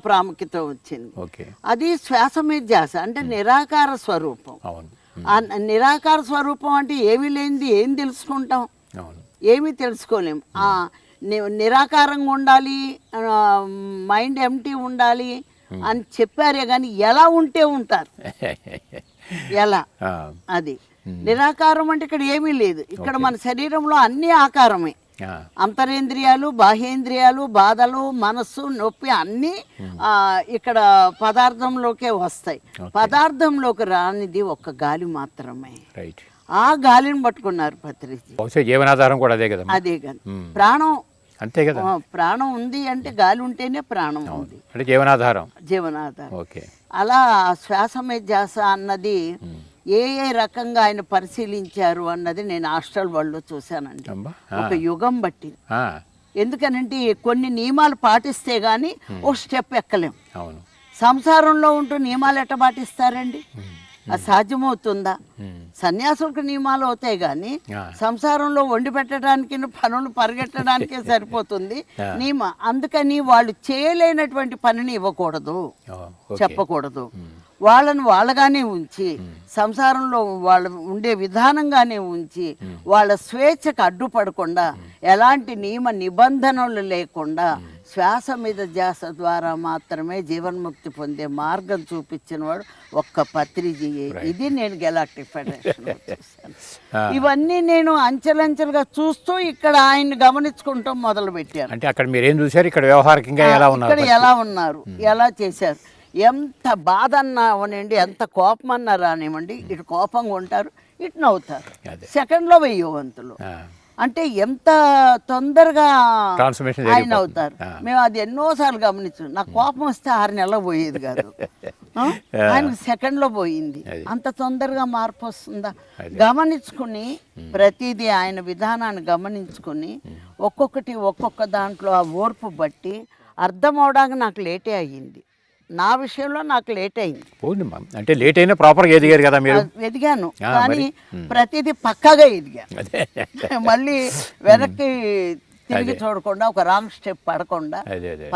ప్రాముఖ్యత వచ్చింది. అది శ్వాస మీద ధ్యాస, అంటే నిరాకార స్వరూపం. ఆ నిరాకార స్వరూపం అంటే ఏమీ లేనిది ఏం తెలుసుకుంటాం? ఏమీ తెలుసుకోలేం. నిరాకారంగా ఉండాలి, మైండ్ ఎంటీ ఉండాలి అని చెప్పారే కానీ ఎలా ఉంటే ఉంటారు? ఎలా? అది నిరాకారం అంటే ఇక్కడ ఏమీ లేదు. ఇక్కడ మన శరీరంలో అన్ని ఆకారమే. అంతరేంద్రియాలు, బాహ్యేంద్రియాలు, బాధలు, మనస్సు, నొప్పి అన్నీ ఇక్కడ పదార్థంలోకే వస్తాయి. పదార్థంలోకి రానిది ఒక్క గాలి మాత్రమే. ఆ గాలిని పట్టుకున్నారు పత్రిజీ. జీవనాధారం కూడా అదే కదా. అదే కదా ప్రాణం. అంతే కదా, ప్రాణం ఉంది అంటే గాలి ఉంటేనే ప్రాణం ఉంది, జీవనాధారం. అలా శ్వాస మీద ధ్యాస అన్నది ఏ ఏ రకంగా ఆయన పరిశీలించారు అన్నది నేను హాస్టల్ వాళ్ళు చూశానండి. ఒక యుగం బట్టి. ఎందుకనంటే కొన్ని నియమాలు పాటిస్తే గానీ ఓ స్టెప్ ఎక్కలేం. సంసారంలో ఉంటూ నియమాలు ఎట్ట పాటిస్తారండి? అది సాధ్యమవుతుందా? సన్యాసులకు నియమాలు అవుతాయి కానీ సంసారంలో వండి పెట్టడానికి, పనులు పరిగెట్టడానికే సరిపోతుంది నియమ. అందుకని వాళ్ళు చేయలేనటువంటి పనిని ఇవ్వకూడదు, చెప్పకూడదు. వాళ్ళని వాళ్ళగానే ఉంచి, సంసారంలో వాళ్ళు ఉండే విధానంగానే ఉంచి, వాళ్ళ స్వేచ్ఛకు అడ్డుపడకుండా, ఎలాంటి నియమ నిబంధనలు లేకుండా శ్వాస మీద ధ్యాస ద్వారా మాత్రమే జీవన్ముక్తి పొందే మార్గం చూపించిన వాడు ఒక్క పత్రిజీ. ఇది నేను గెలాక్టిక్ ఫెడరేషన్ ఇవన్నీ నేను అంచెలంచెలుగా చూస్తూ ఇక్కడ ఆయన్ని గమనించుకుంటాం మొదలు పెట్టాను. అంటే అక్కడ మీరు ఏం చూసారు? ఇక్కడ వ్యవహారికంగా ఎలా ఉన్నారు, ఇక్కడ ఎలా ఉన్నారు, ఎలా చేశారు. ఎంత బాధ అన్నావనండి, ఎంత కోపం అన్నా రానివ్వండి, ఇటు కోపంగా ఉంటారు, ఇటు నవ్వుతారు. సెకండ్లో వెయ్యవంతులు. అంటే ఎంత తొందరగా ఆయన అవుతారు. మేము అది ఎన్నోసార్లు గమనించాం. నాకు కోపం వస్తే 6 నెలలు పోయేది కాదు, ఆయనకు సెకండ్లో పోయింది. అంత తొందరగా మార్పు వస్తుందా? గమనించుకుని ప్రతిదీ ఆయన విధానాన్ని గమనించుకుని ఒక్కొక్క దాంట్లో ఆ ఓర్పు బట్టి అర్థం అవడానికి నాకు లేటే అయ్యింది. నా విషయంలో నాకు లేట్ అయింది. అంటే లేట్ అయినా ప్రాపర్గా ఎదిగారు కదా మీరు? ఎదిగాను, కానీ ప్రతిదీ పక్కాగా ఎదిగాను. మళ్ళీ వెనక్కి తిరిగి చూడకుండా, ఒక రాంగ్ స్టెప్ పడకుండా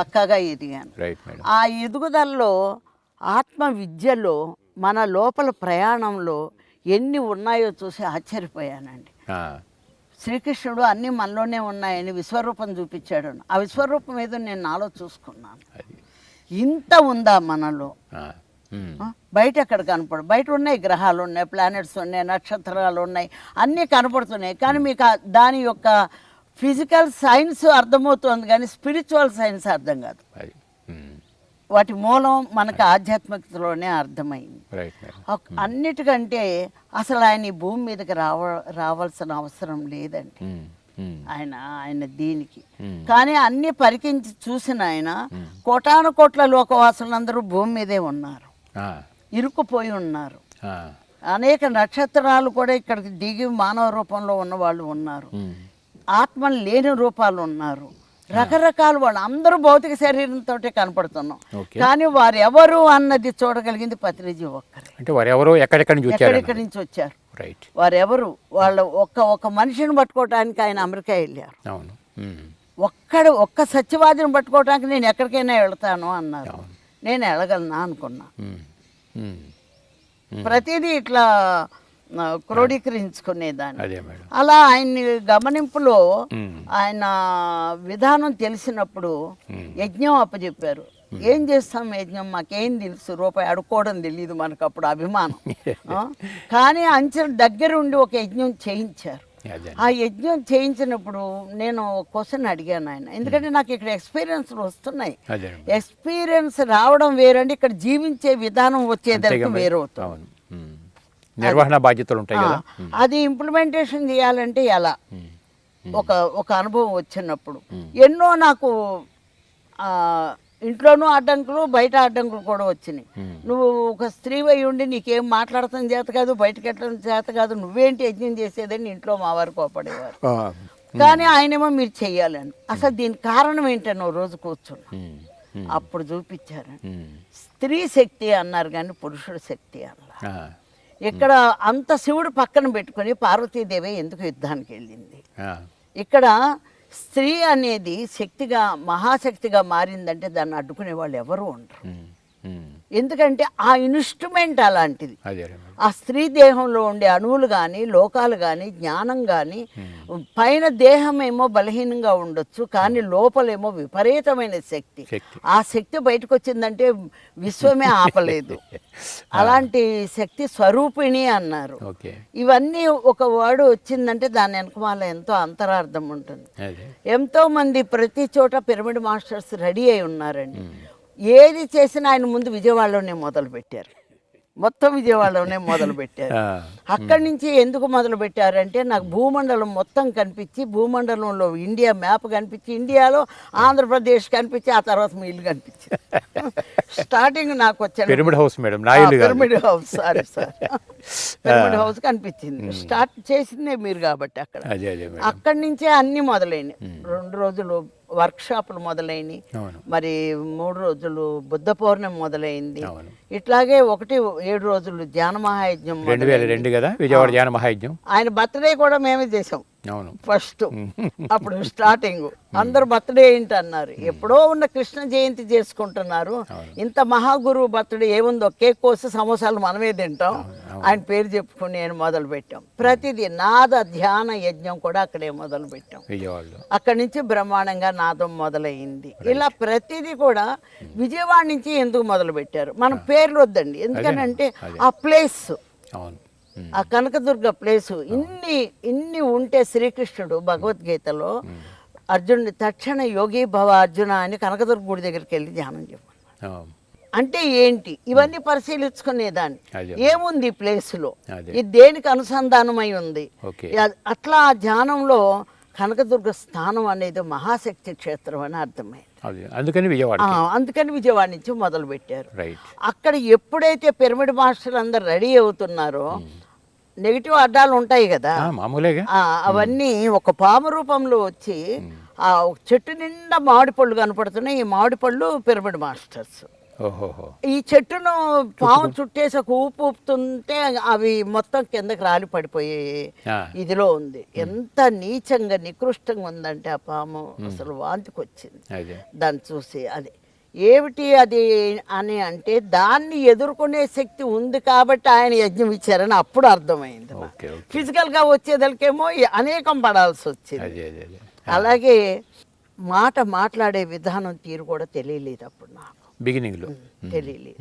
పక్కాగా ఎదిగాను. ఆ ఎదుగుదలలో, ఆత్మ విద్యలో, మన లోపల ప్రయాణంలో ఎన్ని ఉన్నాయో చూసి ఆశ్చర్యపోయానండి. శ్రీకృష్ణుడు అన్నీ మనలోనే ఉన్నాయని విశ్వరూపం చూపించాడు. ఆ విశ్వరూపం ఏదో నేను నాలో చూసుకున్నాను. ఇంత ఉందా మనలో? బయట ఎక్కడ కనపడు? బయట ఉన్నాయి, గ్రహాలు ఉన్నాయి, ప్లానెట్స్ ఉన్నాయి, నక్షత్రాలు ఉన్నాయి, అన్నీ కనపడుతున్నాయి. కానీ మీకు దాని యొక్క ఫిజికల్ సైన్స్ అర్థమవుతుంది కానీ స్పిరిచువల్ సైన్స్ అర్థం కాదు. వాటి మూలం మనకు ఆధ్యాత్మికతలోనే అర్థమైంది. అన్నిటికంటే అసలు ఆయన ఈ భూమి మీదకి రావాల్సిన అవసరం లేదండి. ఆయన దీనికి కానీ అన్ని పరికించి చూసిన ఆయన కోటాను కోట్ల లోకవాసులందరూ భూమి మీదే ఉన్నారు, ఇరుక్కుపోయి ఉన్నారు. అనేక నక్షత్రాలు కూడా ఇక్కడికి దిగి మానవ రూపంలో ఉన్న వాళ్ళు ఉన్నారు. ఆత్మలు లేని రూపాలు ఉన్నారు, రకరకాల వాళ్ళు అందరూ భౌతిక శరీరంతో కనపడుతున్నాం. కానీ వారు ఎవరు అన్నది చూడగలిగింది పత్రిజీ ఒక్కరు. అంటే వారు ఎవరు ఎక్కడెక్కడి నుంచి వచ్చారు, వారెవరు, వాళ్ళ ఒక్క మనిషిని పట్టుకోవటానికి ఆయన అమెరికా వెళ్ళారు. ఒక్క సత్యవాదిని పట్టుకోవటానికి నేను ఎక్కడికైనా వెళ్తాను అన్నారు. నేను వెళ్ళగలనా అనుకున్నా. ప్రతిదీ ఇట్లా క్రోడీకరించుకునేదాన్ని. అలా ఆయన్ని గమనింపులో ఆయన విధానం తెలిసినప్పుడు యజ్ఞం అప్పచెప్పారు. ఏం చేస్తాం యజ్ఞం, మాకేం తెలుసు, రూపాయి అడుక్కోవడం తెలియదు మనకు, అప్పుడు అభిమానం. కానీ అంచెల దగ్గరుండి ఒక యజ్ఞం చేయించారు. ఆ యజ్ఞం చేయించినప్పుడు నేను క్వశ్చన్ అడిగాను ఆయన, ఎందుకంటే నాకు ఇక్కడ ఎక్స్పీరియన్స్ వస్తున్నాయి. ఎక్స్పీరియన్స్ రావడం వేరండి, ఇక్కడ జీవించే విధానం వచ్చేదానికి వేరవుతుంది. నిర్వహణ బాధ్యతలు ఉంటాయి కదా, అది ఇంప్లిమెంటేషన్ చేయాలంటే ఎలా, ఒక అనుభవం వచ్చినప్పుడు ఎన్నో నాకు ఇంట్లోనూ అడ్డంకులు బయట అడ్డంకులు కూడా వచ్చినాయి. నువ్వు ఒక స్త్రీ అయి ఉండి నీకేం మాట్లాడటం చేత కాదు, బయటకు వెళ్ళడం చేత కాదు, నువ్వేంటి యజ్ఞం చేసేదని ఇంట్లో మా వారు కోపడేవారు. కానీ ఆయనేమో మీరు చెయ్యాలని, అసలు దీనికి కారణం ఏంటని ఓ రోజు కూర్చున్నా. అప్పుడు చూపించారు, స్త్రీ శక్తి అన్నారు కానీ పురుషుడు శక్తి అన్నారు. ఇక్కడ అంత శివుడు పక్కన పెట్టుకుని పార్వతీదేవి ఎందుకు యుద్ధానికి వెళ్ళింది? ఇక్కడ స్త్రీ అనేది శక్తిగా మహాశక్తిగా మారిందంటే దాన్ని అడ్డుకునే వాళ్ళు ఎవరు ఉండరు. ఎందుకంటే ఆ ఇన్స్ట్రుమెంట్ అలాంటిది. ఆ స్త్రీ దేహంలో ఉండే అణువులు కానీ లోకాలు కానీ జ్ఞానం కానీ, పైన దేహం ఏమో బలహీనంగా ఉండొచ్చు కానీ లోపలేమో విపరీతమైన శక్తి. ఆ శక్తి బయటకు వచ్చిందంటే విశ్వమే ఆపలేదు. అలాంటి శక్తి స్వరూపిణి అన్నారు. ఇవన్నీ ఒక వర్డ్ వచ్చిందంటే దాని వెనకమాల ఎంతో అంతరార్థం ఉంటుంది. ఎంతో మంది ప్రతి చోట పిరమిడ్ మాస్టర్స్ రెడీ అయి ఉన్నారండి. ఏది చేసినా ఆయన ముందు విజయవాడలోనే మొదలు పెట్టారు, మొత్తం విజయవాడలోనే మొదలు పెట్టారు. అక్కడి నుంచి ఎందుకు మొదలు పెట్టారంటే నాకు భూమండలం మొత్తం కనిపించి, భూమండలంలో ఇండియా మ్యాప్ కనిపించి, ఇండియాలో ఆంధ్రప్రదేశ్ కనిపించి, ఆ తర్వాత మీ ఇల్లు కనిపించింది. స్టార్టింగ్ నాకు వచ్చాను pyramid house madam, pyramid house, sorry sir, pyramid house కనిపించింది. స్టార్ట్ చేసిందే మీరు కాబట్టి అక్కడ. అక్కడి నుంచే అన్ని మొదలైనవి. 2 రోజులు వర్క్షాపులు మొదలైనవి, మరి 3 రోజులు బుద్ధ పౌర్ణమి మొదలైంది. ఇట్లాగే 7 రోజులు ధ్యాన మహాయజ్ఞం 2002 కదా విజయవాడ ధ్యాన మహాయజ్ఞం. ఆయన బర్త్డే కూడా మేమే చేసాం ఫస్ట్. అప్పుడు స్టార్టింగ్ అందరు బర్త్డే ఏంటి అన్నారు, ఎప్పుడో ఉన్న కృష్ణ జయంతి చేసుకుంటున్నారు, ఇంత మహాగురువు బర్త్డే ఏముందో, కేక్ కోసి సమోసాలు మనమే తింటాం, ఆయన పేరు చెప్పుకుని నేను మొదలు పెట్టాం. ప్రతిదీ నాద ధ్యాన యజ్ఞం కూడా అక్కడే మొదలు పెట్టాం. అక్కడి నుంచి బ్రహ్మాండంగా నాదం మొదలైంది. ఇలా ప్రతిదీ కూడా విజయవాడ నుంచి ఎందుకు మొదలు పెట్టారు, మన పేర్లు వద్దండి, ఎందుకనంటే ఆ ప్లేస్, ఆ కనకదుర్గ ప్లేసు ఇన్ని ఉంటే శ్రీకృష్ణుడు భగవద్గీతలో అర్జునుడి తక్షణ యోగి భవ అర్జున అని కనకదుర్గ గుడి దగ్గరికి వెళ్ళి ధ్యానం చెప్పాను. అంటే ఏంటి ఇవన్నీ పరిశీలించుకునేదాన్ని, ఏముంది ఈ ప్లేసులో, ఇది దేనికి అనుసంధానమై ఉంది. అట్లా ఆ ధ్యానంలో కనకదుర్గ స్థానం అనేది మహాశక్తి క్షేత్రం అని అర్థమైంది. అందుకని విజయవాడ నుంచి మొదలు పెట్టారు. అక్కడ ఎప్పుడైతే పిరమిడ్ మాస్టర్లు అందరు రెడీ అవుతున్నారో, నెగిటివ్ అడ్డాలు ఉంటాయి కదా అవన్నీ ఒక పాము రూపంలో వచ్చి ఆ చెట్టు నిండా మామిడి పళ్ళు కనపడుతున్నాయి. ఈ మామిడి పళ్ళు పిరమిడ్ మాస్టర్స్. ఈ చెట్టును పాము చుట్టేసి ఒక ఊపు ఊపుతుంటే అవి మొత్తం కిందకి రాలి పడిపోయే ఇదిలో ఉంది. ఎంత నీచంగా నికృష్టంగా ఉందంటే ఆ పాము, అసలు వాంతికి వచ్చింది దాన్ని చూసి. అది ఏమిటి అది అని అంటే దాన్ని ఎదుర్కొనే శక్తి ఉంది కాబట్టి ఆయన యజ్ఞం ఇచ్చారని అప్పుడు అర్థమైంది. ఫిజికల్గా వచ్చేదలకేమో అనేకం పడాల్సి వచ్చింది. అలాగే మాట్లాడే విధానం తీరు కూడా తెలియలేదు అప్పుడు నాకు, బిగినింగ్లో తెలియలేదు.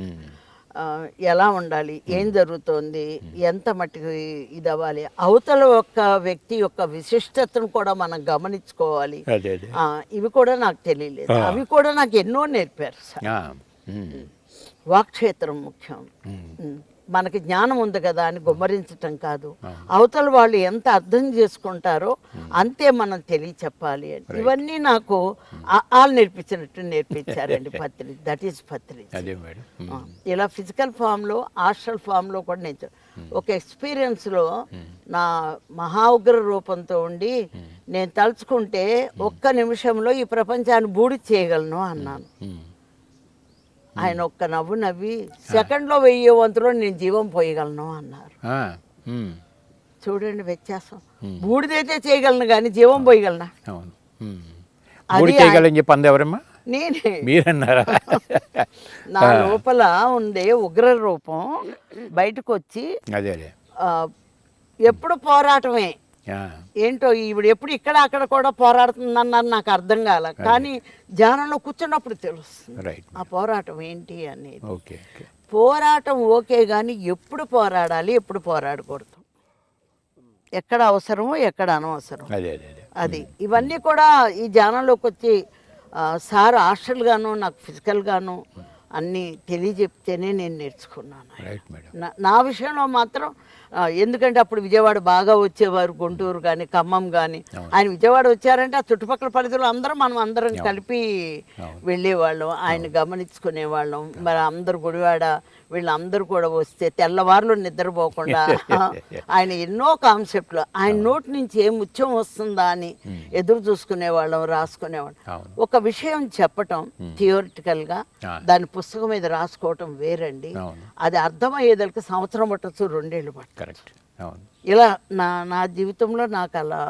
ఎలా ఉండాలి, ఏం జరుగుతోంది, ఎంత మట్టుకు ఇది అవ్వాలి, అవతల ఒక్క వ్యక్తి యొక్క విశిష్టతను కూడా మనం గమనించుకోవాలి, ఇవి కూడా నాకు తెలియలేదు. అవి కూడా నాకు ఎన్నో నేర్పారు సార్. వాక్క్షేత్రం ముఖ్యం, మనకి జ్ఞానం ఉంది కదా అని గుమ్మరించటం కాదు, అవతల వాళ్ళు ఎంత అర్థం చేసుకుంటారో అంతే మనం చెప్పాలి అని. ఇవన్నీ నాకు వాళ్ళు నేర్పించినట్టు నేర్పించారండి పత్రి. దట్ ఈస్ పత్రి. ఇలా ఫిజికల్ ఫామ్లో హాస్టల్ ఫామ్లో కూడా నేను ఒక ఎక్స్పీరియన్స్లో నా మహా ఉగ్ర రూపంతో ఉండి నేను తలుచుకుంటే ఒక్క నిమిషంలో ఈ ప్రపంచాన్ని బూడి చేయగలను అన్నాను. ఆయన ఒక్క నవ్వు నవ్వి సెకండ్లో 1000 వంతులో నేను జీవం పోయగలను అన్నారు. చూడండి వ్యత్యాసం. బూడిదైతే చేయగలను కానీ జీవం పోయగలనా? చెప్పండి ఎవరమ్మా? నేనే. మీరన్నారా? నా లోపల ఉండే ఉగ్ర రూపం బయటకు వచ్చి ఎప్పుడు పోరాటమే. ఏంటో ఈవిడ ఎప్పుడు ఇక్కడ అక్కడ కూడా పోరాడుతుందన్నారు, నాకు అర్థం కాల. కానీ ధ్యానంలో కూర్చున్నప్పుడు తెలుస్తుంది ఆ పోరాటం ఏంటి అనేది. పోరాటం ఓకే కానీ ఎప్పుడు పోరాడాలి, ఎప్పుడు పోరాడకూడదు, ఎక్కడ అవసరమో ఎక్కడ అనవసరం, అది ఇవన్నీ కూడా ఈ ధ్యానంలోకి వచ్చి సార్ హాస్టల్గాను నాకు ఫిజికల్గాను అన్నీ తెలియజెప్తేనే నేను నేర్చుకున్నాను. నా విషయంలో మాత్రం ఎందుకంటే అప్పుడు విజయవాడ బాగా వచ్చేవారు, గుంటూరు కానీ ఖమ్మం కానీ. ఆయన విజయవాడ వచ్చారంటే ఆ చుట్టుపక్కల పరిధిలో మనం అందరం కలిపి వెళ్ళేవాళ్ళం, ఆయన గమనించుకునేవాళ్ళం. మరి అందరు గుడివాడ వీళ్ళందరూ కూడా వస్తే తెల్లవారులు నిద్రపోకుండా ఆయన ఎన్నో కాన్సెప్ట్లు, ఆయన నోటి నుంచి ఏ ముత్యం వస్తుందా అని ఎదురు చూసుకునేవాళ్ళం, రాసుకునేవాళ్ళం. ఒక విషయం చెప్పటం థియోరిటికల్గా దాని పుస్తకం మీద రాసుకోవటం వేరండి. అది అర్థమయ్యేదానికి సంవత్సరం పట్టచ్చు, 2 ఏళ్ళు పట్టచ్చు. ఇలా నా జీవితంలో నాకు అలా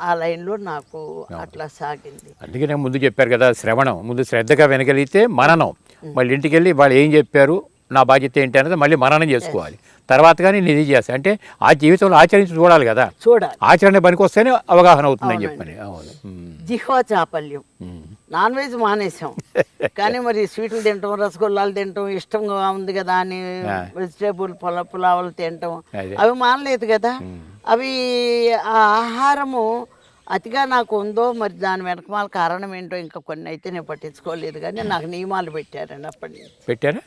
ఆ లైన్లో నాకు అట్లా సాగింది. అందుకే నేను ముందు చెప్పారు కదా, శ్రవణం ముందు శ్రద్ధగా వినగలిగితే మననం, మళ్ళీ ఇంటికి వెళ్ళి వాళ్ళు ఏం చెప్పారు, నా బాధ్యత ఏంటి అనేది మళ్ళీ మననం చేసుకోవాలి. తర్వాత కానీ నిధి చేస్తాను అంటే ఆ జీవితంలో ఆచరించి చూడాలి కదా, ఆచరణ పనికి వస్తేనే అవగాహన అవుతుందని చెప్పని. జిహ్వా చాపల్యం, నాన్ వెజ్ మానేసాం కానీ మరి స్వీట్లు తింటాం, రసగుల్లాలు తింటాం, ఇష్టంగా ఉంది కదా అని వెజిటేబుల్ పులావులు తింటాం, అవి మానలేదు కదా. అవి ఆ ఆహారము అతిగా నాకు ఉందో మరి దాని వెనకమాల కారణం ఏంటో ఇంకా కొన్ని అయితే నేను పట్టించుకోలేదు. కానీ నాకు నియమాలు పెట్టారండి అప్పటి నుంచి. పెట్టారా?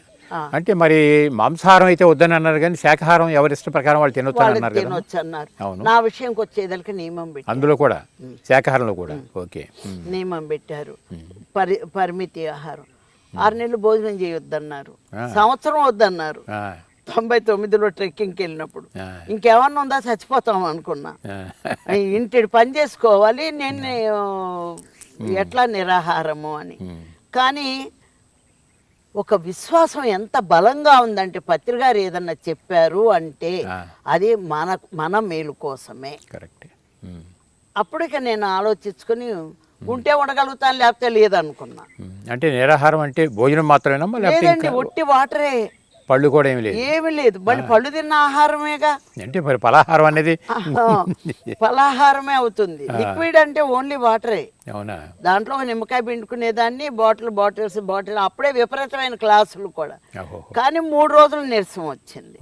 అంటే మరి మాంసాహారం అయితే వద్దని అన్నారు కానీ శాకాహారం ఎవరి ఇష్ట ప్రకారం వాళ్ళు తినొచ్చు అన్నారు. తినొచ్చు అన్నారు. నా విషయంకి వచ్చేదానికి నియమం పెట్టారు, అందులో కూడా శాకాహారంలో కూడా ఓకే నియమం పెట్టారు. పరిమితి ఆహారం, 6 నెలలు భోజనం చేయొద్దన్నారు, సంవత్సరం వద్దన్నారు. 99లో ట్రెక్కింగ్కి వెళ్ళినప్పుడు ఇంకేమన్నా ఉందా, చచ్చిపోతాం అనుకున్నా. ఇంటి పని చేసుకోవాలి, నేను ఎట్లా నిరాహారము అని. కానీ ఒక విశ్వాసం ఎంత బలంగా ఉందంటే పత్రికారు ఏదన్నా చెప్పారు అంటే అది మన మేలు కోసమే. కరెక్ట్. అప్పటికే నేను ఆలోచించుకుని ఉంటే ఉండగలుగుతాను, లేకపోతే లేదనుకున్నా. అంటే నిరాహారం అంటే భోజనం మాత్రమేనా? లేదండి, ఒట్టి వాటరే, పళ్ళు కూడా ఏమి లేదు. మళ్ళీ పళ్ళు తిన్న ఆహారమేగా. అంటే మరి పలహారం అనేది పలహారమే అవుతుంది. లిక్విడ్ అంటే ఓన్లీ వాటరే. అవునా? దాంట్లో ఒక నిమ్మకాయ పిండుకునేదాన్ని, బాటిల్స్ అప్పుడే విపరీతమైన క్లాసులు కూడా. కానీ 3 రోజులు నీరసం వచ్చింది.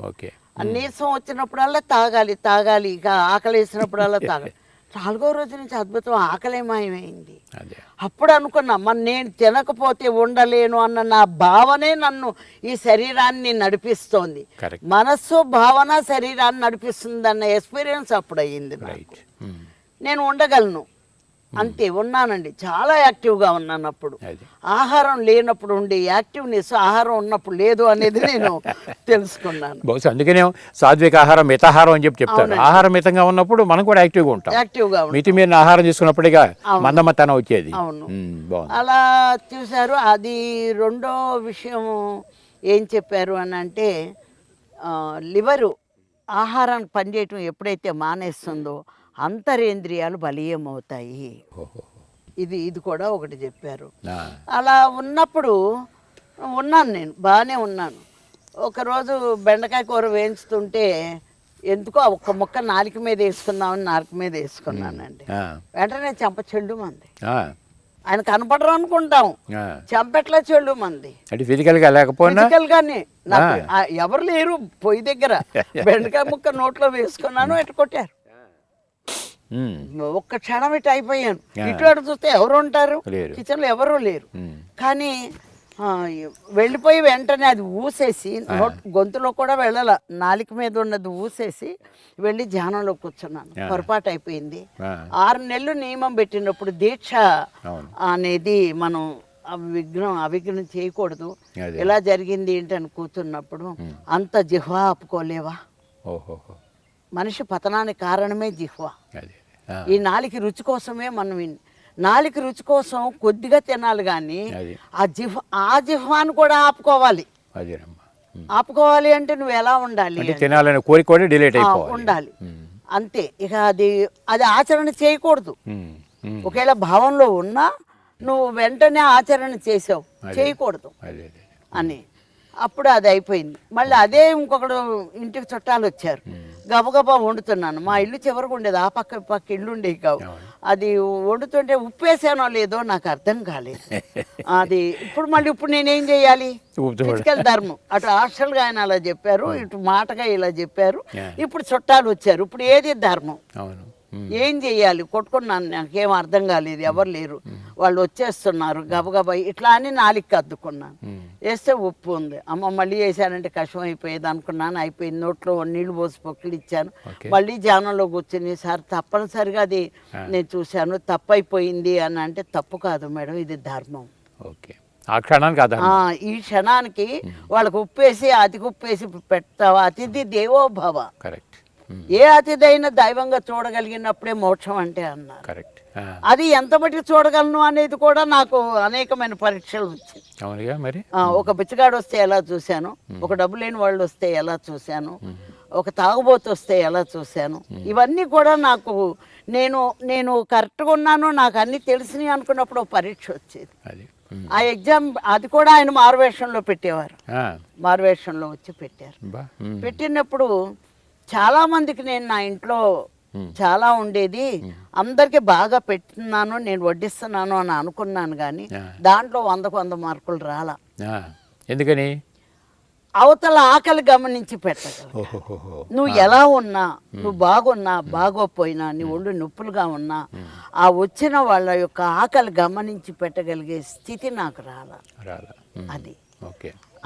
నీరసం వచ్చినప్పుడల్లా తాగాలి, ఇక ఆకలి వేసినప్పుడల్లా తాగాలి. 4వ రోజు నుంచి అద్భుతం, ఆకలే మాయమైంది. అప్పుడు అనుకున్నా మరి నేను తినకపోతే ఉండలేను అన్న నా భావనే నన్ను ఈ శరీరాన్ని నడిపిస్తోంది. మనస్సు భావన శరీరాన్ని నడిపిస్తుంది అన్న ఎక్స్పీరియన్స్ అప్పుడు అయ్యింది. నేను ఉండగలను అంతే, ఉన్నానండి. చాలా యాక్టివ్గా ఉన్నాను అప్పుడు. ఆహారం లేనప్పుడు ఉండే యాక్టివ్నెస్ ఆహారం ఉన్నప్పుడు లేదు అనేది నేను తెలుసుకున్నాను. బహుశా అందుకనే సాత్విక ఆహారం, మితాహారం అని చెప్తారు. ఆహారం మితంగా ఉన్నప్పుడు మనం కూడా యాక్టివ్గా ఉంటాం. మితి మీద ఆహారం తీసుకున్నప్పుడుగా మందమతనం వచ్చేది. అవును, అలా చూశారు. అది 2వ విషయం ఏం చెప్పారు అని అంటే, లివరు ఆహారానికి పనిచేయటం ఎప్పుడైతే మానేస్తుందో అంతరేంద్రియాలు బలీయమవుతాయి. ఇది కూడా ఒకటి చెప్పారు. అలా ఉన్నప్పుడు నేను బాగానే ఉన్నాను. ఒకరోజు బెండకాయ కూర వేయించుతుంటే ఎందుకో ఒక్క ముక్క నాలుక మీద వేసుకుందామని నాలుక మీద వేసుకున్నానండి. వెంటనే చెంప చెల్లు మంది. ఆయన కనపడరు అనుకుంటాం, చెంపెట్లా చెల్లు మంది. ఫిజికల్గానే నాకు ఎవరు లేరు పొయ్యి దగ్గర. బెండకాయ ముక్క నోట్లో వేసుకున్నాను, ఎట్టు కొట్టారు. ఒక్క క్షణం ఇటు అయిపోయాను. ఇటు అటు చూస్తే ఎవరు ఉంటారు, కిచెన్లో ఎవరు లేరు. కానీ వెళ్ళిపోయి వెంటనే అది ఊసేసి గొంతులో కూడా వెళ్ళాల, నాలుక మీద ఉన్నది ఊసేసి వెళ్ళి ధ్యానంలో కూర్చున్నాను. పొరపాటు అయిపోయింది. 6 నెలలు నియమం పెట్టినప్పుడు దీక్ష అనేది మనం అవిఘ్నం చేయకూడదు. అదే. ఎలా జరిగింది ఏంటి అని కూర్చున్నప్పుడు అంత జిహ్వ ఆపుకోలేవా? ఓహోహో. మనిషి పతనానికి కారణమే జిహ్వ. అదే. ఈ నాలుక రుచి కోసమే మనం నాలుక రుచి కోసం కొద్దిగా తినాలి కానీ అది. ఆ జిహ్వాను కూడా ఆపుకోవాలి. అదేనమ్మా. ఆపుకోవాలి అంటే నువ్వు ఎలా ఉండాలి అంటే తినాలనే కోరిక కూడా డిలేట్ అయిపోవాలి. ఉండాలి అంతే. ఇక అది ఆచరణ చేయకూడదు. ఒకవేళ భావంలో ఉన్నా నువ్వు వెంటనే ఆచరణ చేసావు, చేయకూడదు అని. అప్పుడు అది అయిపోయింది. మళ్ళీ అదే ఇంకొకడు ఇంటికి చుట్టాలు వచ్చారు, గబగబా వండుతున్నాను. మా ఇల్లు చివరికి ఉండేది, ఆ పక్క ఇల్లు ఉండేవి కావు. అది వండుతుంటే ఉప్పేసానో లేదో నాకు అర్థం కాలేదు. ఇప్పుడు నేనేం చేయాలి? ఫిజికల్ ధర్మం. అటు హాస్టల్గా ఆయన అలా చెప్పారు, ఇటు మాటగా ఇలా చెప్పారు. ఇప్పుడు చుట్టాలు వచ్చారు, ఇప్పుడు ఏది ధర్మం? ఏం చెయ్యాలి? కొట్టుకున్నాను, నాకేం అర్థం కాలేదు. ఎవరు లేరు, వాళ్ళు వచ్చేస్తున్నారు గబగబా. ఇట్లా అని నాలుగు అద్దుకున్నాను. వేస్తే ఉప్పు ఉంది. అమ్మ మళ్ళీ వేసానంటే కష్టం అయిపోయేది అనుకున్నాను. అయిపోయింది. నోట్లో నీళ్లు పోసి పొక్కులు ఇచ్చాను. మళ్ళీ జానంలో కూర్చుని, సార్ తప్పనిసరిగా అది నేను చూశాను, తప్పు అయిపోయింది అని అంటే, తప్పు కాదు మేడం, ఇది ధర్మం. ఈ క్షణానికి వాళ్ళకి ఉప్పేసి అతికి ఉప్పేసి పెడతావా? అతిథి దేవోభవ. ఏ అతిథైనా దైవంగా చూడగలిగినప్పుడే మోక్షం అంటే అన్నారు. అది ఎంత మటుకు చూడగలను అనేది కూడా నాకు అనేకమైన పరీక్షలు వచ్చింది. ఒక బిచ్చగాడు వస్తే ఎలా చూశాను, ఒక డబ్బు లేని వాళ్ళు వస్తే ఎలా చూశాను, ఒక తాగుబోతు వస్తే ఎలా చూశాను, ఇవన్నీ కూడా నాకు నేను కరెక్ట్గా ఉన్నాను, నాకు అన్ని తెలిసినాయి అనుకున్నప్పుడు పరీక్ష వచ్చేది. ఆ ఎగ్జామ్ అది కూడా ఆయన మారువేషంలో పెట్టేవారు. మారువేషంలో వచ్చి పెట్టారు. పెట్టినప్పుడు చాలా మందికి నేను నా ఇంట్లో చాలా ఉండేది, అందరికి బాగా పెట్టున్నాను, నేను వడ్డిస్తున్నాను అని అనుకున్నాను. కానీ దాంట్లో 100కు 100 మార్కులు రాలా. ఎందుకని? అవతల ఆకలి గమనించి పెట్టగలవు. నువ్వు ఎలా ఉన్నా, నువ్వు బాగున్నా బాగోపోయినా, నీ ఒళ్ళు నొప్పులుగా ఉన్నా, ఆ వచ్చిన వాళ్ళ యొక్క ఆకలి గమనించి పెట్టగలిగే స్థితి నాకు రాలా. అది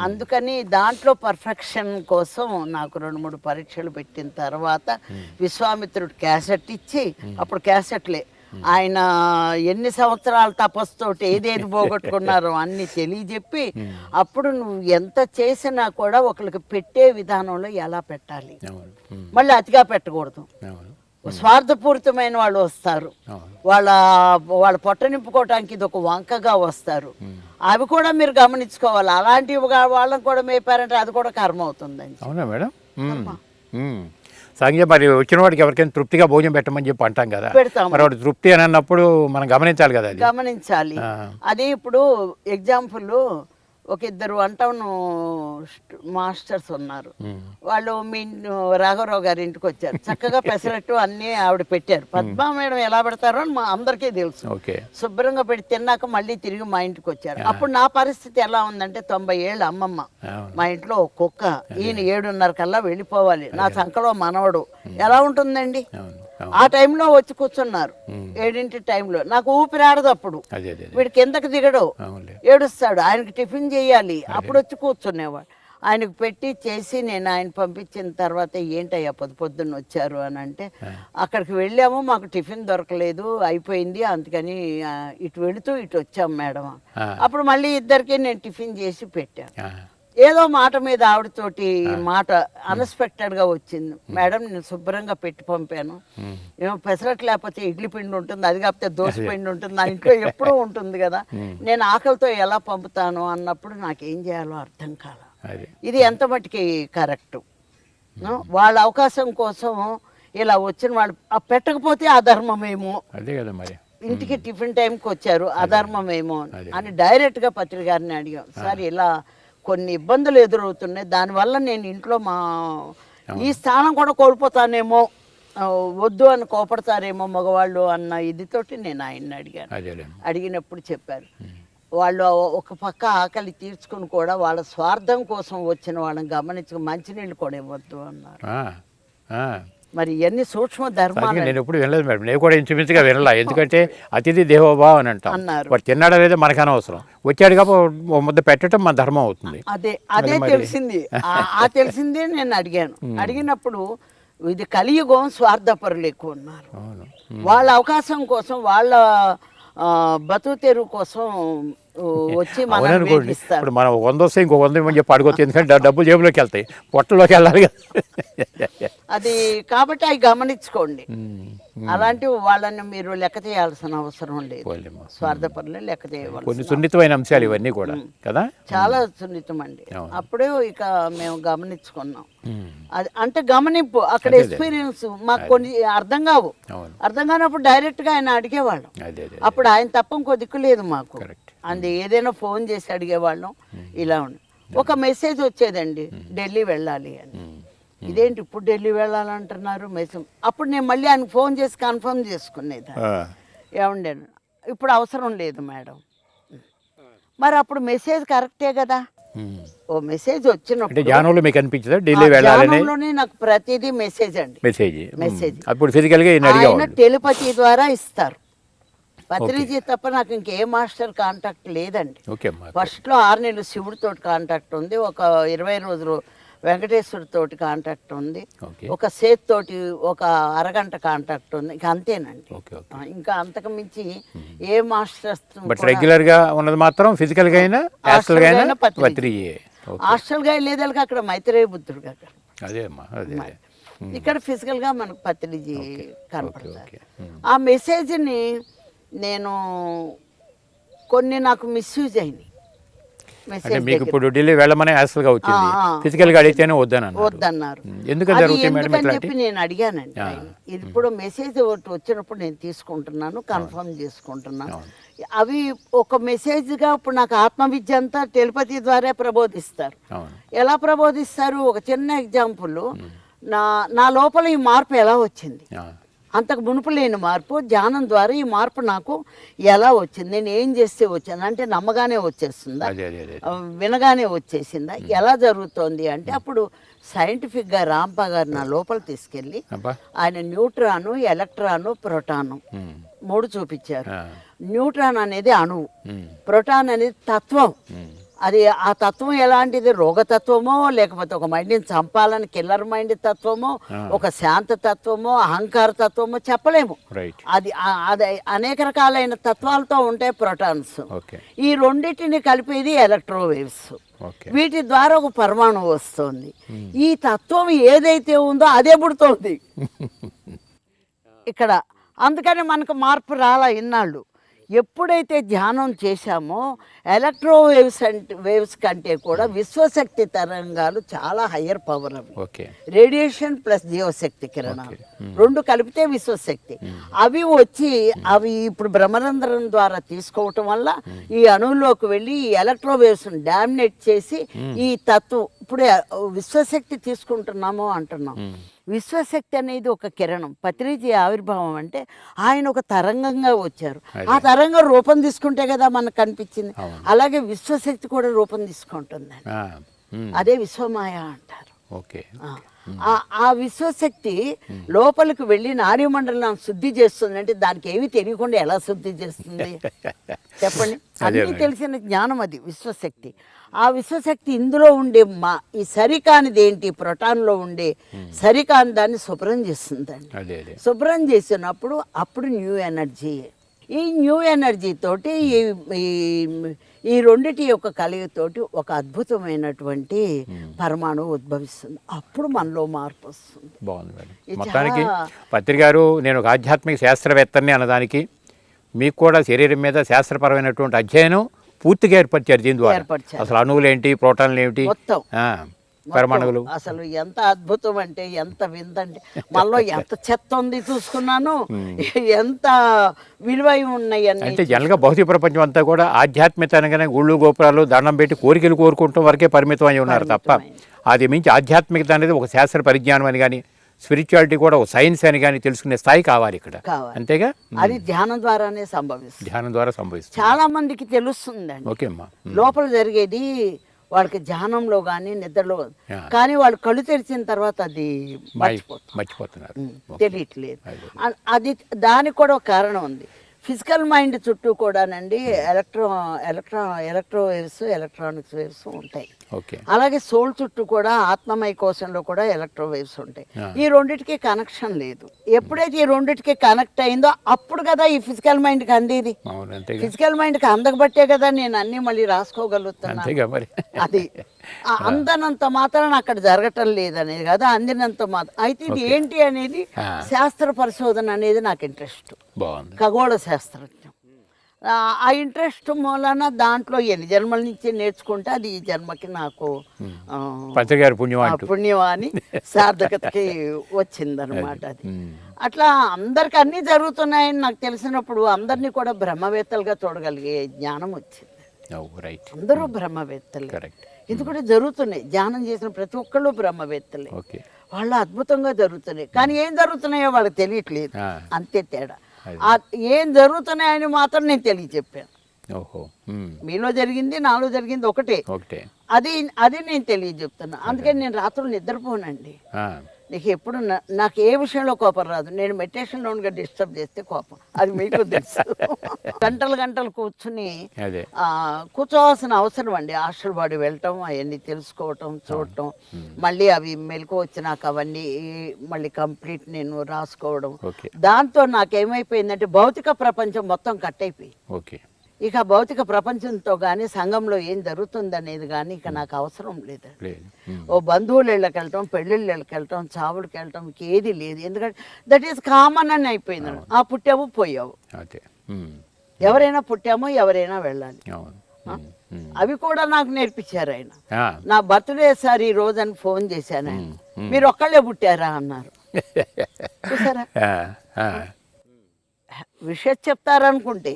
అందుకని దాంట్లో పర్ఫెక్షన్ కోసం నాకు 2-3 పరీక్షలు పెట్టిన తర్వాత విశ్వామిత్రుడు క్యాసెట్ ఇచ్చి, అప్పుడు క్యాసెట్లే, ఆయన ఎన్ని సంవత్సరాల తపస్సుతోటి ఏదేది పోగొట్టుకున్నారో అన్ని తెలియజెప్పి, అప్పుడు నువ్వు ఎంత చేసినా కూడా ఒకరికి పెట్టే విధానంలో ఎలా పెట్టాలి, మళ్ళీ అతిగా పెట్టకూడదు. స్వార్థపూరితమైన వాళ్ళు వస్తారు, వాళ్ళ పొట్ట నింపుకోవటానికి ఇది ఒక వంకగా వస్తారు. అవి కూడా మీరు గమనించుకోవాలి. అలాంటి వాళ్ళని కూడా మేపారంటే అది కూడా కర్మ అవుతుందండి. అవునా మేడం? సంజయ్, మరి వచ్చిన వాడికి ఎవరికైనా తృప్తిగా భోజనం పెట్టమని చెప్పి అంటాం కదా, మరి వాడు తృప్తి అని అన్నప్పుడు మనం గమనించాలి కదా. గమనించాలి. అది ఇప్పుడు ఎగ్జాంపుల్, ఒక 2 వంటను మాస్టర్స్ ఉన్నారు. వాళ్ళు మీ రాఘవరావు గారి ఇంటికి వచ్చారు, చక్కగా పెసరట్టు అన్నీ ఆవిడ పెట్టారు. పద్మా మేడం ఎలా పెడతారో అని మా అందరికీ తెలుసు. శుభ్రంగా పెట్టి తిన్నాక మళ్ళీ తిరిగి మా ఇంటికి వచ్చారు. అప్పుడు నా పరిస్థితి ఎలా ఉందంటే, 90 ఏళ్ళ అమ్మమ్మ, మా ఇంట్లో కుక్క, ఈయన 7:30 కల్లా వెళ్ళిపోవాలి, నా సంకలో మనవడు, ఎలా ఉంటుందండి? ఆ టైంలో వచ్చి కూర్చున్నారు 7 టైంలో. నాకు ఊపిరాడదు అప్పుడు. వీడు కిందకి దిగడు, ఏడుస్తాడు, ఆయనకి టిఫిన్ చేయాలి, అప్పుడు వచ్చి కూర్చునేవాడు. ఆయనకు పెట్టి చేసి నేను ఆయన పంపించిన తర్వాత, ఏంటయ్యా పొద్దున్న వచ్చారు అని అంటే, అక్కడికి వెళ్ళాము, మాకు టిఫిన్ దొరకలేదు, అయిపోయింది, అందుకని ఇటు వెళుతూ ఇటు వచ్చాం మేడం. అప్పుడు మళ్ళీ ఇద్దరికి నేను టిఫిన్ చేసి పెట్టాను. ఏదో మాట మీద ఆవిడతోటి మాట అన్ఎక్స్పెక్టెడ్గా వచ్చింది. మేడం నేను శుభ్రంగా పెట్టి పంపాను, ఏమో పెసరట్టు లేకపోతే ఇడ్లీ పిండి ఉంటుంది, అది కాకపోతే దోశ పిండి ఉంటుంది, నా ఇంట్లో ఎప్పుడూ ఉంటుంది కదా, నేను ఆకలితో ఎలా పంపుతాను అన్నప్పుడు నాకేం చేయాలో అర్థం కాల. ఇది ఎంత మట్టుకి కరెక్ట్? వాళ్ళ అవకాశం కోసం ఇలా వచ్చిన వాళ్ళు పెట్టకపోతే అధర్మమేమో, ఇంటికి టిఫిన్ టైంకి వచ్చారు అధర్మమేమో అని డైరెక్ట్గా పత్రిక గారిని అడిగాం. సార్ ఇలా కొన్ని ఇబ్బందులు ఎదురవుతున్నాయి, దానివల్ల నేను ఇంట్లో ఈ స్థానం కూడా కోల్పోతానేమో, వద్దు అని కోపడతారేమో మగవాళ్ళు అన్న ఇదితోటి నేను ఆయన్ని అడిగాను. అడిగినప్పుడు చెప్పారు, వాళ్ళు ఒక పక్క ఆకలి తీర్చుకుని కూడా వాళ్ళ స్వార్థం కోసం వచ్చిన వాళ్ళని గమనించుకు మంచినీళ్ళు కూడా ఇవ్వద్దు అన్నారు. మరి ఇవన్నీ సూక్ష్మ ధర్మాలు. నేను ఎప్పుడు వినలేదు మేడం, నేను కూడా ఇంచుమించుగా వినలా. ఎందుకంటే అతిథి దేవోభావ అని అంటాం. వాడు తిన్నాడా లేదా మనకు అనవసరం, వచ్చాడు కాబట్టి ముద్ద పెట్టడం మన ధర్మం అవుతుంది. అదే తెలిసింది. తెలిసిందే నేను అడిగాను. అడిగినప్పుడు ఇది కలియుగం, స్వార్థపరులు ఎక్కువ ఉన్నారు. వాళ్ళ అవకాశం కోసం, వాళ్ళ బతుకు తెరువు కోసం వచ్చి మనం అవుననుకోండి, వేధిస్తారు. ఇప్పుడు మనం 100 వస్తే ఇంకో 100 ఇవ్వని చెప్పి అడగొచ్చు, ఎందుకంటే డబ్బులు జేబులోకి వెళ్తాయి, పొట్టలోకి వెళ్ళాలి కదా. అది కాబట్టి అవి గమనించుకోండి. అలాంటి వాళ్ళని మీరు లెక్క చేయాల్సిన అవసరం లేదు. స్వార్థపరులు లెక్క చేయవాలి. కొన్ని సున్నితమైన అంశాలు ఇవన్నీ కూడా కదా, చాలా సున్నితం అండి. అప్పుడే ఇక మేము గమనించుకున్నాం. అది అంటే గమనింపు, అక్కడ ఎక్స్పీరియన్స్ మాకు కొన్ని అర్థం కావు. అర్థం కానప్పుడు డైరెక్ట్గా ఆయన అడిగేవాళ్ళం. అప్పుడు ఆయన తప్ప ఇంకో దిక్కు లేదు మాకు. అది ఏదైనా ఫోన్ చేసి అడిగేవాళ్ళం. ఇలా ఉంది. ఒక మెసేజ్ వచ్చేదండి, ఢిల్లీ వెళ్ళాలి అని. ఇదేంటి ఇప్పుడు ఢిల్లీ వెళ్ళాలంటున్నారు మెసేజ్. అప్పుడు నేను మళ్ళీ ఆయనకు ఫోన్ చేసి కన్ఫర్మ్ చేసుకునేది. ఏమండే ఇప్పుడు అవసరం లేదు మేడం. మరి అప్పుడు మెసేజ్ కరెక్టే కదా. ఓ మెసేజ్ వచ్చినప్పుడు జ్ఞానంలో మీకు అనిపించదా ఢిల్లీ వెళ్ళాలని? నాకు ప్రతిదీ మెసేజ్ అండి. మెసేజ్ అప్పుడు ఫిజికల్ గా ఆయన టెలిపతి ద్వారా ఇస్తారు. పత్రిజీ తప్ప నాకు ఇంకే మాస్టర్ కాంటాక్ట్ లేదండి. ఫస్ట్ లో 6 నెలలు శివుడితో కాంటాక్ట్ ఉంది, ఒక 20 రోజులు వెంకటేశ్వర తోటి కాంటాక్ట్ ఉంది, ఒక సేత్ తోటి ఒక అరగంట కాంటాక్ట్ ఉంది. ఇంకా అంతేనండి. ఇంకా అంతకు మించి ఏ మాస్టర్స్ రెగ్యులర్ గా ఉన్నది మాత్రం ఫిజికల్ గా అయినా హాస్టల్ గా లేదలకి అక్కడ మైత్రేయ బుద్ధుడు అక్కడ. ఇక్కడ ఫిజికల్ గా మనకు పత్రిజీ కనపడతారు. ఆ మెసేజ్ ని నేను కొన్ని నాకు మిస్యూజ్ అయినాయి. మీకు ఇప్పుడు ఢిల్లీ వెళ్ళమని హాస్టల్గా వచ్చింది, ఫిజికల్ గా అడిగితేనే వద్దన్నారు. ఎందుకని చెప్పి నేను అడిగానండి. ఇప్పుడు మెసేజ్ ఒకటి వచ్చినప్పుడు నేను తీసుకుంటున్నాను, కన్ఫర్మ్ చేసుకుంటున్నాను. అవి ఒక మెసేజ్ గా ఇప్పుడు నాకు ఆత్మవిద్య అంతా టెలిపతి ద్వారా ప్రబోధిస్తారు. ఎలా ప్రబోధిస్తారు? ఒక చిన్న ఎగ్జాంపుల్, నా లోపల ఈ మార్పు ఎలా వచ్చింది, అంతకు మునుపు లేని మార్పు, ధ్యానం ద్వారా ఈ మార్పు నాకు ఎలా వచ్చింది, నేను ఏం చేస్తే వచ్చింది అంటే నమ్మగానే వచ్చేస్తుందా, వినగానే వచ్చేసిందా, ఎలా జరుగుతోంది అంటే అప్పుడు సైంటిఫిక్గా రాంపా గారు నా లోపల తీసుకెళ్ళి ఆయన న్యూట్రాను, ఎలక్ట్రాను, ప్రోటాను 3 చూపించారు. న్యూట్రాన్ అనేది అణువు, ప్రోటాన్ అనేది తత్వం. అది ఆ తత్వం ఎలాంటిది? రోగతత్వమో, లేకపోతే ఒక మైండ్ని చంపాలని కిల్లర్ మైండ్ తత్వమో, ఒక శాంత తత్వమో, అహంకార తత్వమో చెప్పలేము. అది అనేక రకాలైన తత్వాలతో ఉంటాయి ప్రోటాన్స్. ఈ రెండింటిని కలిపేది ఎలక్ట్రోవేవ్స్. వీటి ద్వారా ఒక పరమాణువు వస్తుంది. ఈ తత్వం ఏదైతే ఉందో అదే పుడుతోంది ఇక్కడ. అందుకని మనకు మార్పు రాలా ఇన్నాళ్ళు. ఎప్పుడైతే ధ్యానం చేశామో వేవ్స్ కంటే కూడా విశ్వశక్తి తరంగాలు చాలా హయ్యర్ పవర్. అవి రేడియేషన్ ప్లస్ జీవశక్తి కిరణాలు 2 కలిపితే విశ్వశక్తి. అవి వచ్చి అవి ఇప్పుడు బ్రహ్మరంధ్రం ద్వారా తీసుకోవటం వల్ల ఈ అణువులోకి వెళ్ళి ఈ ఎలక్ట్రోవేవ్స్ డామినేట్ చేసి ఈ తత్వం ఇప్పుడు విశ్వశక్తి తీసుకుంటున్నామో అంటున్నాం. విశ్వశక్తి అనేది ఒక కిరణం. పత్రిజీ ఆవిర్భావం అంటే ఆయన ఒక తరంగంగా వచ్చారు. ఆ తరంగం రూపం తీసుకుంటే కదా మనకు కనిపించింది. అలాగే విశ్వశక్తి కూడా రూపం తీసుకుంటుందండి. అదే విశ్వమాయ అంటారు. ఆ విశ్వశక్తి లోపలికి వెళ్ళి నాడీమండలం శుద్ధి చేస్తుంది అంటే దానికి ఏమి తెలియకుండా ఎలా శుద్ధి చేస్తుంది చెప్పండి? అన్నీ తెలిసిన జ్ఞానం అది విశ్వశక్తి. ఆ విశ్వశక్తి ఇందులో ఉండే ఈ సరికానిది ఏంటి, ప్రోటాన్లో ఉండే సరికాని దాన్ని శుభ్రం చేస్తుందండి. శుభ్రం చేసినప్పుడు అప్పుడు న్యూ ఎనర్జీ. ఈ న్యూ ఎనర్జీ తోటి ఈ రెండిటి యొక్క కలిగితోటి ఒక అద్భుతమైనటువంటి పరమాణువు ఉద్భవిస్తుంది. అప్పుడు మనలో మార్పు వస్తుంది. బాగుంది మేడం. మొత్తానికి పత్రి గారు, నేను ఒక ఆధ్యాత్మిక శాస్త్రవేత్తని అన్నదానికి మీకు కూడా శరీరం మీద శాస్త్రపరమైనటువంటి అధ్యయనం పూర్తిగా ఏర్పరిచారు దీని ద్వారా. అసలు అణువులు ఏంటి, ప్రోటాన్లు ఏమిటి, పరమాణువులు అసలు ఎంత అద్భుతం అంటే ఎంత విందంటే మనలో ఎంత చెత్త ఉంది చూసుకున్నాను, ఎంత విలువై ఉన్నాయి అంటే జనరల్గా భౌతిక ప్రపంచం అంతా కూడా ఆధ్యాత్మికత అనగానే గుళ్ళు గోపురాలు దండం పెట్టి కోరికలు కోరుకుంటాం వరకే పరిమితం అయి ఉన్నారు తప్ప అది మించి ఆధ్యాత్మికత అనేది ఒక శాస్త్ర పరిజ్ఞానం అని కానీ స్పిరిచువాలిటీ కూడా ఒక సైన్స్ అని కానీ తెలుసుకునే స్థాయి కావాలి ఇక్కడ. అంతేగా, అది ధ్యానం ద్వారానే సంభవిస్తుంది. ధ్యానం ద్వారా సంభవిస్తుంది. చాలా మందికి తెలుస్తుందండి. ఓకే అమ్మా, లోపల జరిగేది వాళ్ళకి ధ్యానంలో కానీ నిద్రలో, కానీ వాళ్ళు కళ్ళు తెరిచిన తర్వాత అది మర్చిపోతున్నారు, తెలియట్లేదు. అది దానికి కూడా ఒక కారణం ఉంది. ఫిజికల్ మైండ్ చుట్టూ కూడానండి ఎలక్ట్రోవేవ్స్, ఎలక్ట్రానిక్స్ వేవ్స్ ఉంటాయి. ఓకే. అలాగే సోల్ చుట్టూ కూడా ఆత్మమయ కోశంలో కూడా ఎలక్ట్రోవేవ్స్ ఉంటాయి. ఈ రెండిటికి కనెక్షన్ లేదు. ఎప్పుడైతే ఈ రెండిటికి కనెక్ట్ అయిందో అప్పుడు కదా ఈ ఫిజికల్ మైండ్కి అందేది. ఫిజికల్ మైండ్కి అందకబట్టే కదా నేను అన్నీ మళ్ళీ రాసుకోగలుగుతున్నాను. అది అందనంత మాత్రాన అక్కడ జరగటం లేదనేది కదా, అందినంత మాత్రం. అయితే ఇది ఏంటి అనేది శాస్త్ర పరిశోధన అనేది నాకు ఇంట్రెస్ట్, ఖగోళ శాస్త్రజ్ఞం. ఆ ఇంట్రెస్ట్ మూలన దాంట్లో ఎన్ని జన్మల నుంచి నేర్చుకుంటే అది ఈ జన్మకి నాకు పుణ్యమాని సార్థకతకి వచ్చిందనమాట. అది అట్లా అందరికి అన్నీ జరుగుతున్నాయని నాకు తెలిసినప్పుడు అందరినీ కూడా బ్రహ్మవేత్తలుగా చూడగలిగే జ్ఞానం వచ్చింది. అందరూ బ్రహ్మవేత్తలు, ఎందుకంటే జరుగుతున్నాయి. ధ్యానం చేసిన ప్రతి ఒక్కళ్ళు బ్రహ్మవేత్తలే, వాళ్ళు అద్భుతంగా జరుగుతున్నాయి. కానీ ఏం జరుగుతున్నాయో వాళ్ళకి తెలియట్లేదు, అంతే తేడా. ఏం జరుగుతున్నాయని మాత్రం నేను తెలియచెప్పాను. మీలో జరిగింది నాలో జరిగింది ఒకటే, అది నేను తెలియజెప్తున్నా. అందుకని నేను రాత్రులు నిద్రపోనండి. నీకు ఎప్పుడు నాకు ఏ విషయంలో కోపం రాదు. నేను మెడిటేషన్లో ఉండగా డిస్టర్బ్ చేస్తే కోపం, అది మీకు తెలుసు. గంటలు గంటలు కూర్చోవాల్సిన అవసరం అండి. హాస్టల్ బాడీ వెళ్ళటం, అవన్నీ తెలుసుకోవటం, చూడటం, మళ్ళీ అవి మెలకు వచ్చినాక అవన్నీ మళ్ళీ కంప్లీట్ నేను రాసుకోవడం. దాంతో నాకేమైపోయిందంటే భౌతిక ప్రపంచం మొత్తం కట్ అయిపోయి, ఇక భౌతిక ప్రపంచంతో కానీ సంఘంలో ఏం జరుగుతుంది అనేది కానీ ఇక నాకు అవసరం లేదు. ఓ బంధువులు ఇళ్ళకి వెళ్ళటం, పెళ్ళిళ్ళు ఇళ్ళకి వెళ్ళటం, చావుడికి వెళ్ళటం, ఏది లేదు. ఎందుకంటే దట్ ఈస్ కామన్ అని అయిపోయింది. ఆ పుట్టావు పోయావు, ఎవరైనా పుట్టామో ఎవరైనా వెళ్ళాలి. అవి కూడా నాకు నేర్పించారు ఆయన. నా బర్త్డే సార్ ఈ రోజు అని ఫోన్ చేశాను, ఆయన మీరు ఒక్కళ్ళే పుట్టారా అన్నారు. చూసారా, విషయం చెప్తారనుకుంటే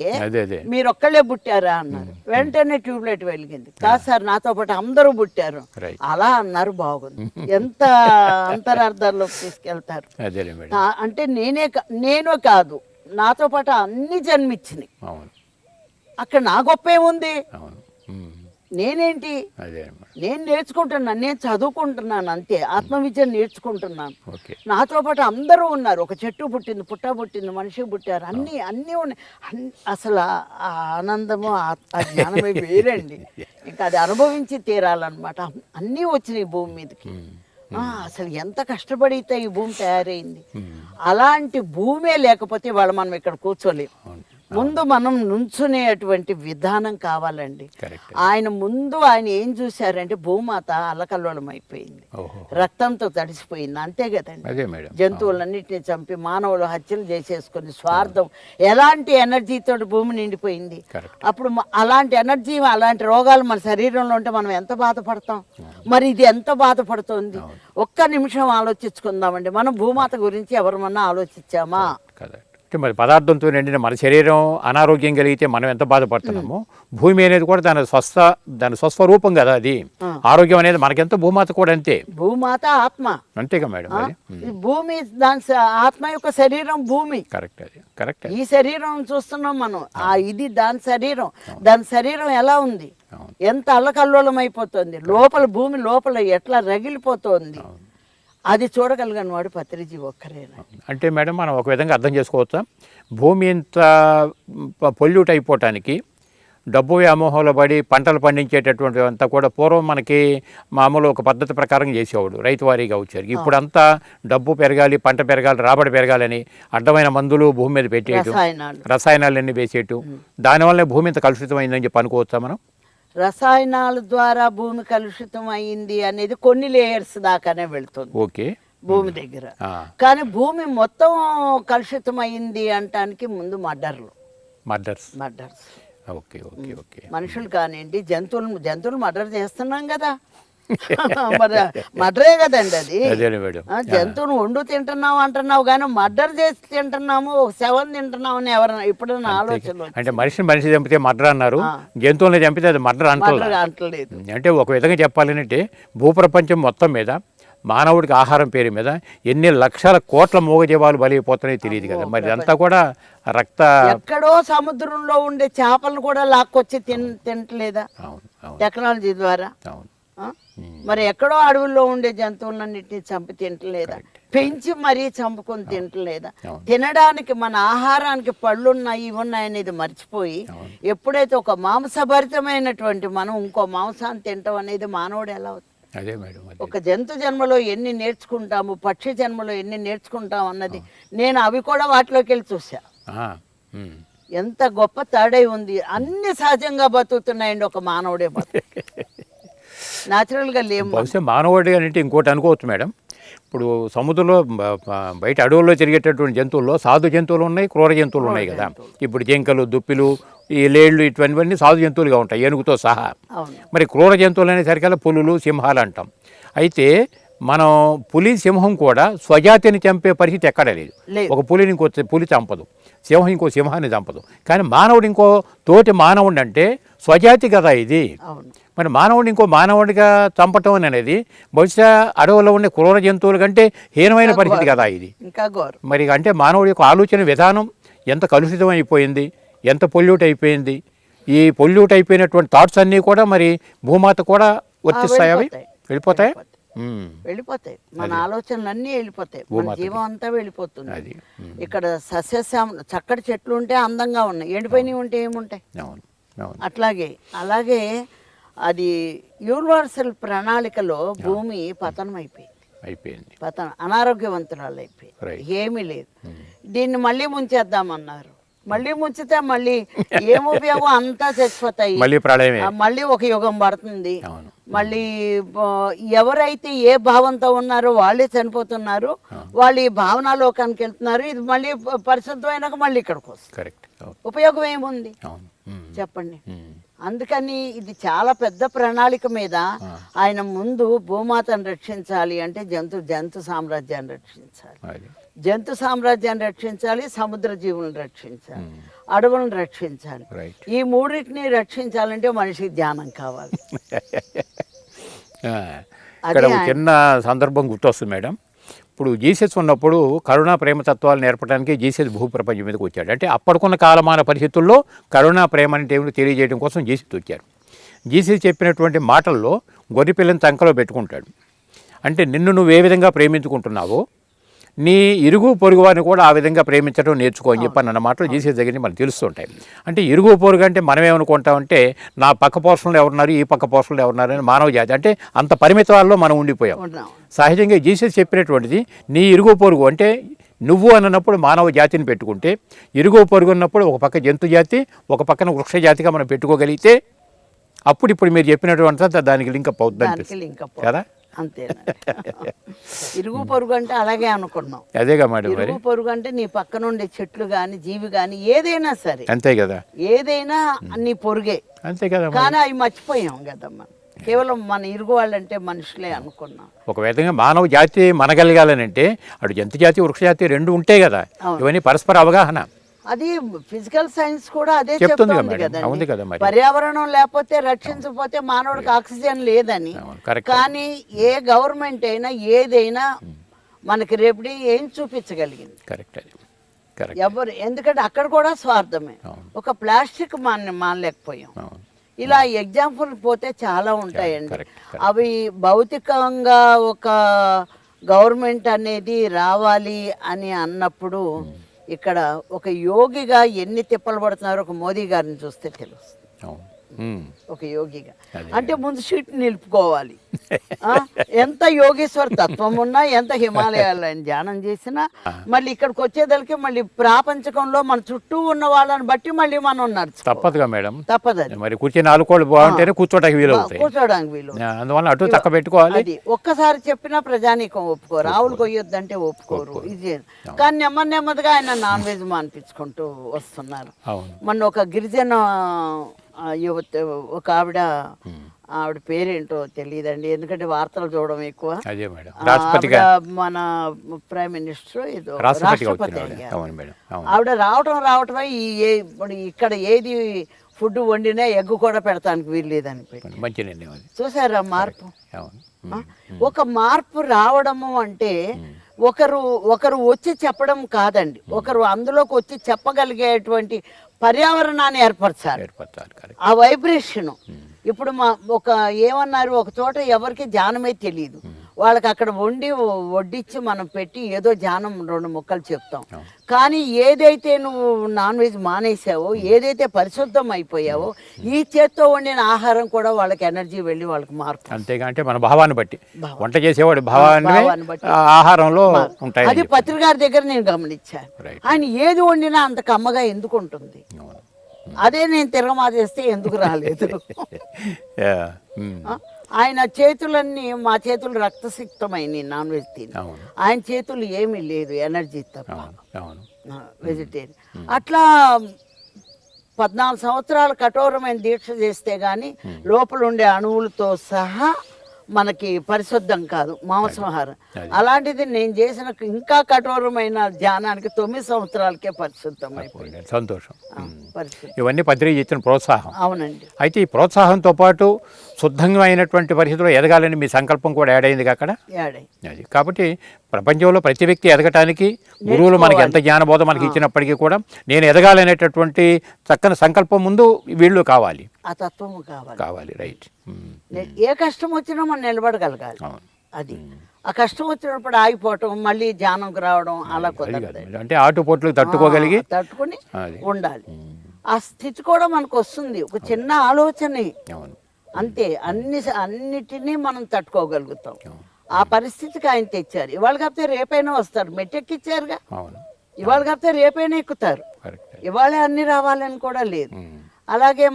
మీరు ఒక్కళ్ళే పుట్టారా అన్నారు. వెంటనే ట్యూబ్లైట్ వెలిగింది. కాదు సార్, నాతో పాటు అందరూ పుట్టారు అలా అన్నారు. బాగుంది, ఎంత అంతరార్థాల్లోకి తీసుకెళ్తారు. అంటే నేను కాదు, నాతో పాటు అన్ని జన్మిచ్చినాయి. అక్కడ నా గొప్ప ఏముంది? నేనేంటి, నేను నేర్చుకుంటున్నాను, నేను చదువుకుంటున్నాను, అంతే. ఆత్మవిద్య నేర్చుకుంటున్నాను. నాతో పాటు అందరూ ఉన్నారు. ఒక చెట్టు పుట్టింది, పుట్ట పుట్టింది, మనిషి పుట్టారు, అన్నీ ఉన్నాయి. అసలు ఆ ఆనందము, ఆ జ్ఞానమే వేరండి. ఇంకా అది అనుభవించి తీరాలన్నమాట. అన్నీ వచ్చినాయి భూమి మీదకి. అసలు ఎంత కష్టపడితే ఈ భూమి తయారైంది. అలాంటి భూమే లేకపోతే వాళ్ళు మనం ఇక్కడ కూర్చోలేము. ముందు మనం నుంచునేటువంటి విధానం కావాలండి. ఆయన ముందు ఆయన ఏం చూశారంటే భూమాత అల్లకల్లోలం అయిపోయింది, రక్తంతో తడిసిపోయింది, అంతే కదండి. జంతువులన్నింటినీ చంపి మానవులు హత్యలు చేసేసుకుని స్వార్థం, ఎలాంటి ఎనర్జీతో భూమి నిండిపోయింది. అప్పుడు అలాంటి ఎనర్జీ, అలాంటి రోగాలు మన శరీరంలో ఉంటే మనం ఎంత బాధపడతాం. మరి ఇది ఎంత బాధపడుతుంది? ఒక్క నిమిషం ఆలోచించుకుందామండి. మనం భూమాత గురించి ఎవరమన్నా ఆలోచించామా? మరి పదార్థంతో నిండిన మన శరీరం అనారోగ్యం కలిగితే మనం ఎంత బాధపడుతున్నామో, భూమి అనేది కూడా దాని స్వస్వరూపం కదా. అది ఆరోగ్యం అనేది మనకెంతో భూమాత కూడా అంతే. భూమాత ఆత్మ అంతేగా మేడం. భూమి దాని ఆత్మ యొక్క శరీరం భూమి. కరెక్ట్, అది కరెక్ట్. ఈ శరీరం చూస్తున్నాం మనం, ఇది దాని శరీరం ఎలా ఉంది, ఎంత అల్లకల్లోలం అయిపోతుంది, లోపల భూమి లోపల ఎట్లా రగిలిపోతుంది. అది చూడగలిగిన వాడు పత్రిజీ ఒక్కరేనా. అంటే మేడం మనం ఒక విధంగా అర్థం చేసుకోవచ్చా, భూమి ఇంత పొల్యూట్ అయిపోవటానికి డబ్బు వ్యామోహంలో పడి పంటలు పండించేటటువంటి అంతా కూడా పూర్వం మనకి మామూలు ఒక పద్ధతి ప్రకారం చేసేవాడు, రైతు వారీగా వచ్చారు. ఇప్పుడంతా డబ్బు పెరగాలి, పంట పెరగాలి, రాబడి పెరగాలని అడ్డమైన మందులు భూమి మీద పెట్టేయటం, రసాయనాలన్నీ వేసేయటం, దానివల్లే భూమి ఇంత కలుషితమైందని చెప్పి అనుకోవచ్చా మనం? రసాయనాల ద్వారా భూమి కలుషితం అయింది అనేది కొన్ని లేయర్స్ దాకానే వెళ్తుంది. ఓకే, భూమి దగ్గర. కానీ భూమి మొత్తం కలుషితం అయింది అంటానికి ముందు మర్డర్స్. Okay okay okay. మనుషులు కానివ్వండి, జంతువులు మర్డర్ చేస్తున్నాం కదా. మర్డరే కదండి అది. జంతువును వండు తింటున్నావు అంటున్నావు కానీ మర్డర్ చేసి తింటున్నాము, ఒక శవం తింటున్నాము అని ఎవరైనా ఎప్పుడైనా ఆలోచన? అంటే మనిషి చంపితే మర్డర్ అన్నారు, జంతువులను చంపితే అది మర్డర్ అంటలేదు. అంటే ఒక విధంగా చెప్పాలంటే భూప్రపంచం మొత్తం మీద మానవుడికి ఆహారం పేరు మీద ఎన్ని లక్షల కోట్ల మూగజీవాలు బలైపోతున్నాయో తెలియదు కదా. మరి అంతా కూడా ఎక్కడో సముద్రంలో ఉండే చేపలను కూడా లాక్కొచ్చి తింటలేదా టెక్నాలజీ ద్వారా? మరి ఎక్కడో అడవుల్లో ఉండే జంతువులన్నింటినీ చంపి తింటలేదా? పెంచి మరీ చంపుకొని తింటలేదా? తినడానికి మన ఆహారానికి పళ్ళు ఉన్నాయి ఇవి ఉన్నాయి అనేది మర్చిపోయి ఎప్పుడైతే ఒక మాంసభరితమైనటువంటి మనం ఇంకో మాంసాన్ని తింటాం అనేది మానవుడు ఎలా అవుతుంది? అదే మేడం, ఒక జంతు జన్మలో ఎన్ని నేర్చుకుంటాము, పక్షి జన్మలో ఎన్ని నేర్చుకుంటాం అన్నది నేను అవి కూడా వాటిలోకి వెళ్ళి చూసా. ఎంత గొప్ప తేడా ఉంది. అన్ని సహజంగా బతుకుతున్నాయండి, ఒక మానవుడే న్యాచురల్గా లేము. బహుశా మానవుడి అంటే ఇంకోటి అనుకోవచ్చు మేడం. ఇప్పుడు సముద్రంలో బయట అడవుల్లో తిరిగేటటువంటి జంతువుల్లో సాధు జంతువులు ఉన్నాయి, క్రూర జంతువులు ఉన్నాయి కదా. ఇప్పుడు జింకలు, దుప్పిలు, ఈ లేళ్ళు ఇటువంటివన్నీ సాధు జంతువులుగా ఉంటాయి ఏనుగుతో సహా. మరి క్రూర జంతువులు అనేసరికల్లా పులులు, సింహాలు అంటాం. అయితే మనం పులి, సింహం కూడా స్వజాతిని చంపే పరిస్థితి ఎక్కడా లేదు. ఒక పులిని ఇంకో పులి చంపదు, సింహం ఇంకో సింహాన్ని చంపదు. కానీ మానవుడు ఇంకో తోటి మానవుడు అంటే స్వజాతి కదా ఇది. మరి మానవుడిని ఇంకో మానవుడిగా చంపటం అనేది బహుశా అడవుల్లో ఉండే క్రూర జంతువుల కంటే హీనమైన పరిస్థితి కదా ఇది. మరి అంటే మానవుడి యొక్క ఆలోచన విధానం ఎంత కలుషితం అయిపోయింది, ఎంత పొల్యూట్ అయిపోయింది. ఈ పొల్యూట్ అయిపోయినటువంటి థాట్స్ అన్నీ కూడా మరి భూమాత కూడా వర్తిస్తాయి, అవి వెళ్ళిపోతాయి. వెళ్ళిపోతాయి, మన ఆలోచనలు అన్నీ వెళ్ళిపోతాయి, మన జీవం అంతా వెళ్ళిపోతుంది. ఇక్కడ సస్యశ్యామ చక్కటి చెట్లు ఉంటే అందంగా ఉన్నాయి, ఎండిపోయినవి ఉంటే ఏముంటాయి? అలాగే అది యూనివర్సల్ ప్రణాళికలో భూమి పతనం అయిపోయింది, అనారోగ్యవంతురాలు అయిపోయింది, ఏమీ లేదు. దీన్ని మళ్ళీ ముంచేద్దామన్నారు, మళ్ళీ ముంచితే మళ్ళీ ఏం ఉపయోగం, అంతా చచ్చిపోతాయి, మళ్ళీ ఒక యుగం పడుతుంది. మళ్ళీ ఎవరైతే ఏ భావంతో ఉన్నారో వాళ్ళే చనిపోతున్నారు, వాళ్ళు ఈ భావనాలోకానికి వెళ్తున్నారు. ఇది మళ్ళీ పరిశుద్ధమైనాక మళ్ళీ ఇక్కడికి వస్తుంది, ఉపయోగం ఏముంది చెప్పండి? అందుకని ఇది చాలా పెద్ద ప్రణాళిక మీద ఆయన ముందు భూమాతను రక్షించాలి అంటే జంతు సామ్రాజ్యాన్ని రక్షించాలి, జంతు సామ్రాజ్యాన్ని రక్షించాలి, సముద్ర జీవులను రక్షించాలి, అడవులను రక్షించాలి. ఈ మూడింటిని రక్షించాలంటే మనిషికి ధ్యానం కావాలి. ఇక్కడ ఒక చిన్న సందర్భం గుర్తొస్తుంది మేడం. ఇప్పుడు జీసస్ ఉన్నప్పుడు కరుణా ప్రేమతత్వాలు నేర్పడానికి జీసస్ భూప్రపంచం మీదకి వచ్చాడు. అంటే అప్పటికున్న కాలమాన పరిస్థితుల్లో కరుణా ప్రేమ అంటే ఏమిటో తెలియజేయడం కోసం జీసస్ వచ్చారు. జీసస్ చెప్పినటువంటి మాటల్లో గొర్రె పిల్లని చంకలో పెట్టుకుంటాడు. అంటే నిన్ను నువ్వు ఏ విధంగా ప్రేమించుకుంటున్నావో నీ ఇరుగు పొరుగు వారిని కూడా ఆ విధంగా ప్రేమించడం నేర్చుకో అని చెప్పని అన్న మాటలు జీసస్ దగ్గర నుంచి మనకు తెలుస్తుంటాయి. అంటే ఇరుగు పొరుగు అంటే మనం ఏమనుకుంటామంటే నా పక్క పోర్షన్లో ఎవరున్నారు, ఈ పక్క పోర్షన్లో ఎవరున్నారు అని మానవ జాతి అంటే అంత పరిమితాల్లో మనం ఉండిపోయాం. సహజంగా జీసస్ చెప్పినటువంటిది నీ ఇరుగు పొరుగు అంటే నువ్వు అన్నప్పుడు మానవ జాతిని పెట్టుకుంటే, ఇరుగు పొరుగు ఉన్నప్పుడు ఒక పక్క జంతు జాతి, ఒక పక్కన వృక్ష జాతిగా మనం పెట్టుకోగలిగితే అప్పుడు ఇప్పుడు మీరు చెప్పినటువంటి దానికి లింకప్ అవుతుంది కదా. అంతే, ఇరుగు పొరుగు అంటే అలాగే అనుకున్నాం. అదేగా మేడం, ఇరుగు పొరుగు అంటే నీ పక్కన ఉండే చెట్లు గాని జీవి గాని ఏదైనా సరే, అంతే కదా, ఏదైనా నీ పొరుగే, అంతే కదా. కానీ అవి మర్చిపోయాం కదా, మనం కేవలం మన ఇరుగు వాళ్ళంటే మనుషులే అనుకున్నాం. ఒక విధంగా మానవ జాతి మనగలగాలని అంటే అటు జంతు జాతి, వృక్ష జాతి రెండు ఉంటాయి కదా. ఇవన్నీ పరస్పర అవగాహన. అది ఫిజికల్ సైన్స్ కూడా అదే చెప్తుంది కదా. పర్యావరణం లేకపోతే రక్షించకపోతే మానవుడికి ఆక్సిజన్ లేదని. కానీ ఏ గవర్నమెంట్ అయినా ఏదైనా మనకి రేపటి ఏం చూపించగలిగింది? ఎవరు, ఎందుకంటే అక్కడ కూడా స్వార్థమే. ఒక ప్లాస్టిక్ మానలేకపోయాం. ఇలా ఎగ్జాంపుల్ పోతే చాలా ఉంటాయండి. అవి భౌతికంగా ఒక గవర్నమెంట్ అనేది రావాలి అని అన్నప్పుడు ఇక్కడ ఒక యోగిగా ఎన్ని తిప్పలు పడుతున్నారో ఒక మోదీ గారిని చూస్తే తెలుస్తుంది. ఒక యోగిగా అంటే ముందు సీట్ నిలుపుకోవాలి. ఎంత యోగేశ్వర తత్వం ఉన్నా, ఎంత హిమాలయాలను ధ్యానం చేసినా మళ్ళీ ఇక్కడికి వచ్చేదలికి మళ్ళీ ప్రాపంచకంలో మన చుట్టూ ఉన్న వాళ్ళని బట్టి మళ్ళీ మనం నడుచు తప్పదుగా మేడం, తప్పదు. మరి కూర్చొని ఆలుకోవాలి బాగుంటేనే కూర్చోడానికి వీలు, అందువల్ల అటు చక్క పెట్టుకోవాలి. అది ఒక్కసారి చెప్పినా ప్రజానీకం ఒప్పుకోరు, ఆవులు కొయ్యొద్దంటే ఒప్పుకోరు. ఇది కానీ నెమ్మదిగా ఆయన నాన్ వెజ్ మానిపించుకుంటూ వస్తున్నారు. మొన్న ఒక గిరిజన యువత, ఒక ఆవిడ పేరేంటో తెలియదండి, ఎందుకంటే వార్తలు చూడడం ఎక్కువ. మన ప్రైమ్ మినిస్టర్ ఏదో రాష్ట్రపతి ఆవిడ రావటమే ఇప్పుడు ఇక్కడ ఏది ఫుడ్ వండినా ఎగ్గు కూడా పెడతానికి వీలు లేదని చూసారా మార్పు. ఒక మార్పు రావడము అంటే ఒకరు వచ్చి చెప్పడం కాదండి, ఒకరు అందులోకి వచ్చి చెప్పగలిగేటువంటి పర్యావరణాన్ని ఏర్పరచాలి. ఆ వైబ్రేషన్ ఇప్పుడు ఏమన్నారు, ఒక చోట ఎవరికి ధ్యానమే తెలియదు, వాళ్ళకి అక్కడ వడ్డించి మనం పెట్టి ఏదో ధ్యానం 2 ముక్కలు చెప్తాం. కానీ ఏదైతే నువ్వు నాన్ వెజ్ మానేసావో, ఏదైతే పరిశుద్ధం అయిపోయావో, ఈ చేత్తో వండిన ఆహారం కూడా వాళ్ళకి ఎనర్జీ వెళ్ళి వాళ్ళకి మార్పు. అంతేగా, అంటే మన భావాన్ని బట్టి, వంట చేసేవాడి భావాన్ని బట్టి ఆహారంలో ఉంటాయి. అది పత్రి గారి దగ్గర నేను గమనించాను. ఆయన ఏది వండినా అంత కమ్మగా ఎందుకు ఉంటుంది? అదే నేను తిరగమాదేస్తే ఎందుకు రాలేదు? ఆయన చేతులన్నీ, మా చేతులు రక్తసిక్తమైనవి నాన్ వెజ్ తిని. ఆయన చేతులు ఏమీ లేదు, ఎనర్జీ తప్ప, వెజిటేరియన్. అట్లా 14 సంవత్సరాలు కఠోరమైన దీక్ష చేస్తే గానీ లోపల ఉండే అణువులతో సహా మనకి పరిశుద్ధం కాదు మాంసాహారం. అలాంటిది నేను చేసిన ఇంకా కఠోరమైన ధ్యానానికి 9 సంవత్సరాలకే పరిశుద్ధం అయిపోయింది. సంతోషం. ఇవన్నీ పత్రిక ఇచ్చిన ప్రోత్సాహం. అవునండి. అయితే ఈ ప్రోత్సాహంతో పాటు శుద్ధంగా అయినటువంటి పరిస్థితుల్లో ఎదగాలని మీ సంకల్పం కూడా యాడ్ అయింది అక్కడ. అది కాబట్టి ప్రపంచంలో ప్రతి వ్యక్తి ఎదగటానికి గురువులు మనకి ఎంత జ్ఞానబోధం మనకి ఇచ్చినప్పటికీ కూడా నేను ఎదగాలనేటటువంటి చక్కని సంకల్పం ముందు వీళ్ళు కావాలి, ఆ తత్వం కావాలి. రైట్. ఏ కష్టం వచ్చినా మనం నిలబడగలగాలి. అది ఆ కష్టం వచ్చినప్పుడు ఆగిపోవటం, మళ్ళీ ధ్యానంకు రావడం అలా కుదరదు. అంటే ఆటుపోట్లు తట్టుకుని ఉండాలి. ఆ స్థితి కూడా మనకు వస్తుంది, ఒక చిన్న ఆలోచనే అంతే. అన్నిటినీ మనం తట్టుకోగలుగుతాం. ఆ పరిస్థితికి ఆయన తెచ్చారు. ఇవాళ కాకపోతే రేపైనా వస్తారు. మెట్టెక్కిచ్చారుగా, ఇవాళ కాకపోతే రేపైనా ఎక్కుతారు. ఇవాళే అన్ని రావాలని కూడా లేదు. అలాగే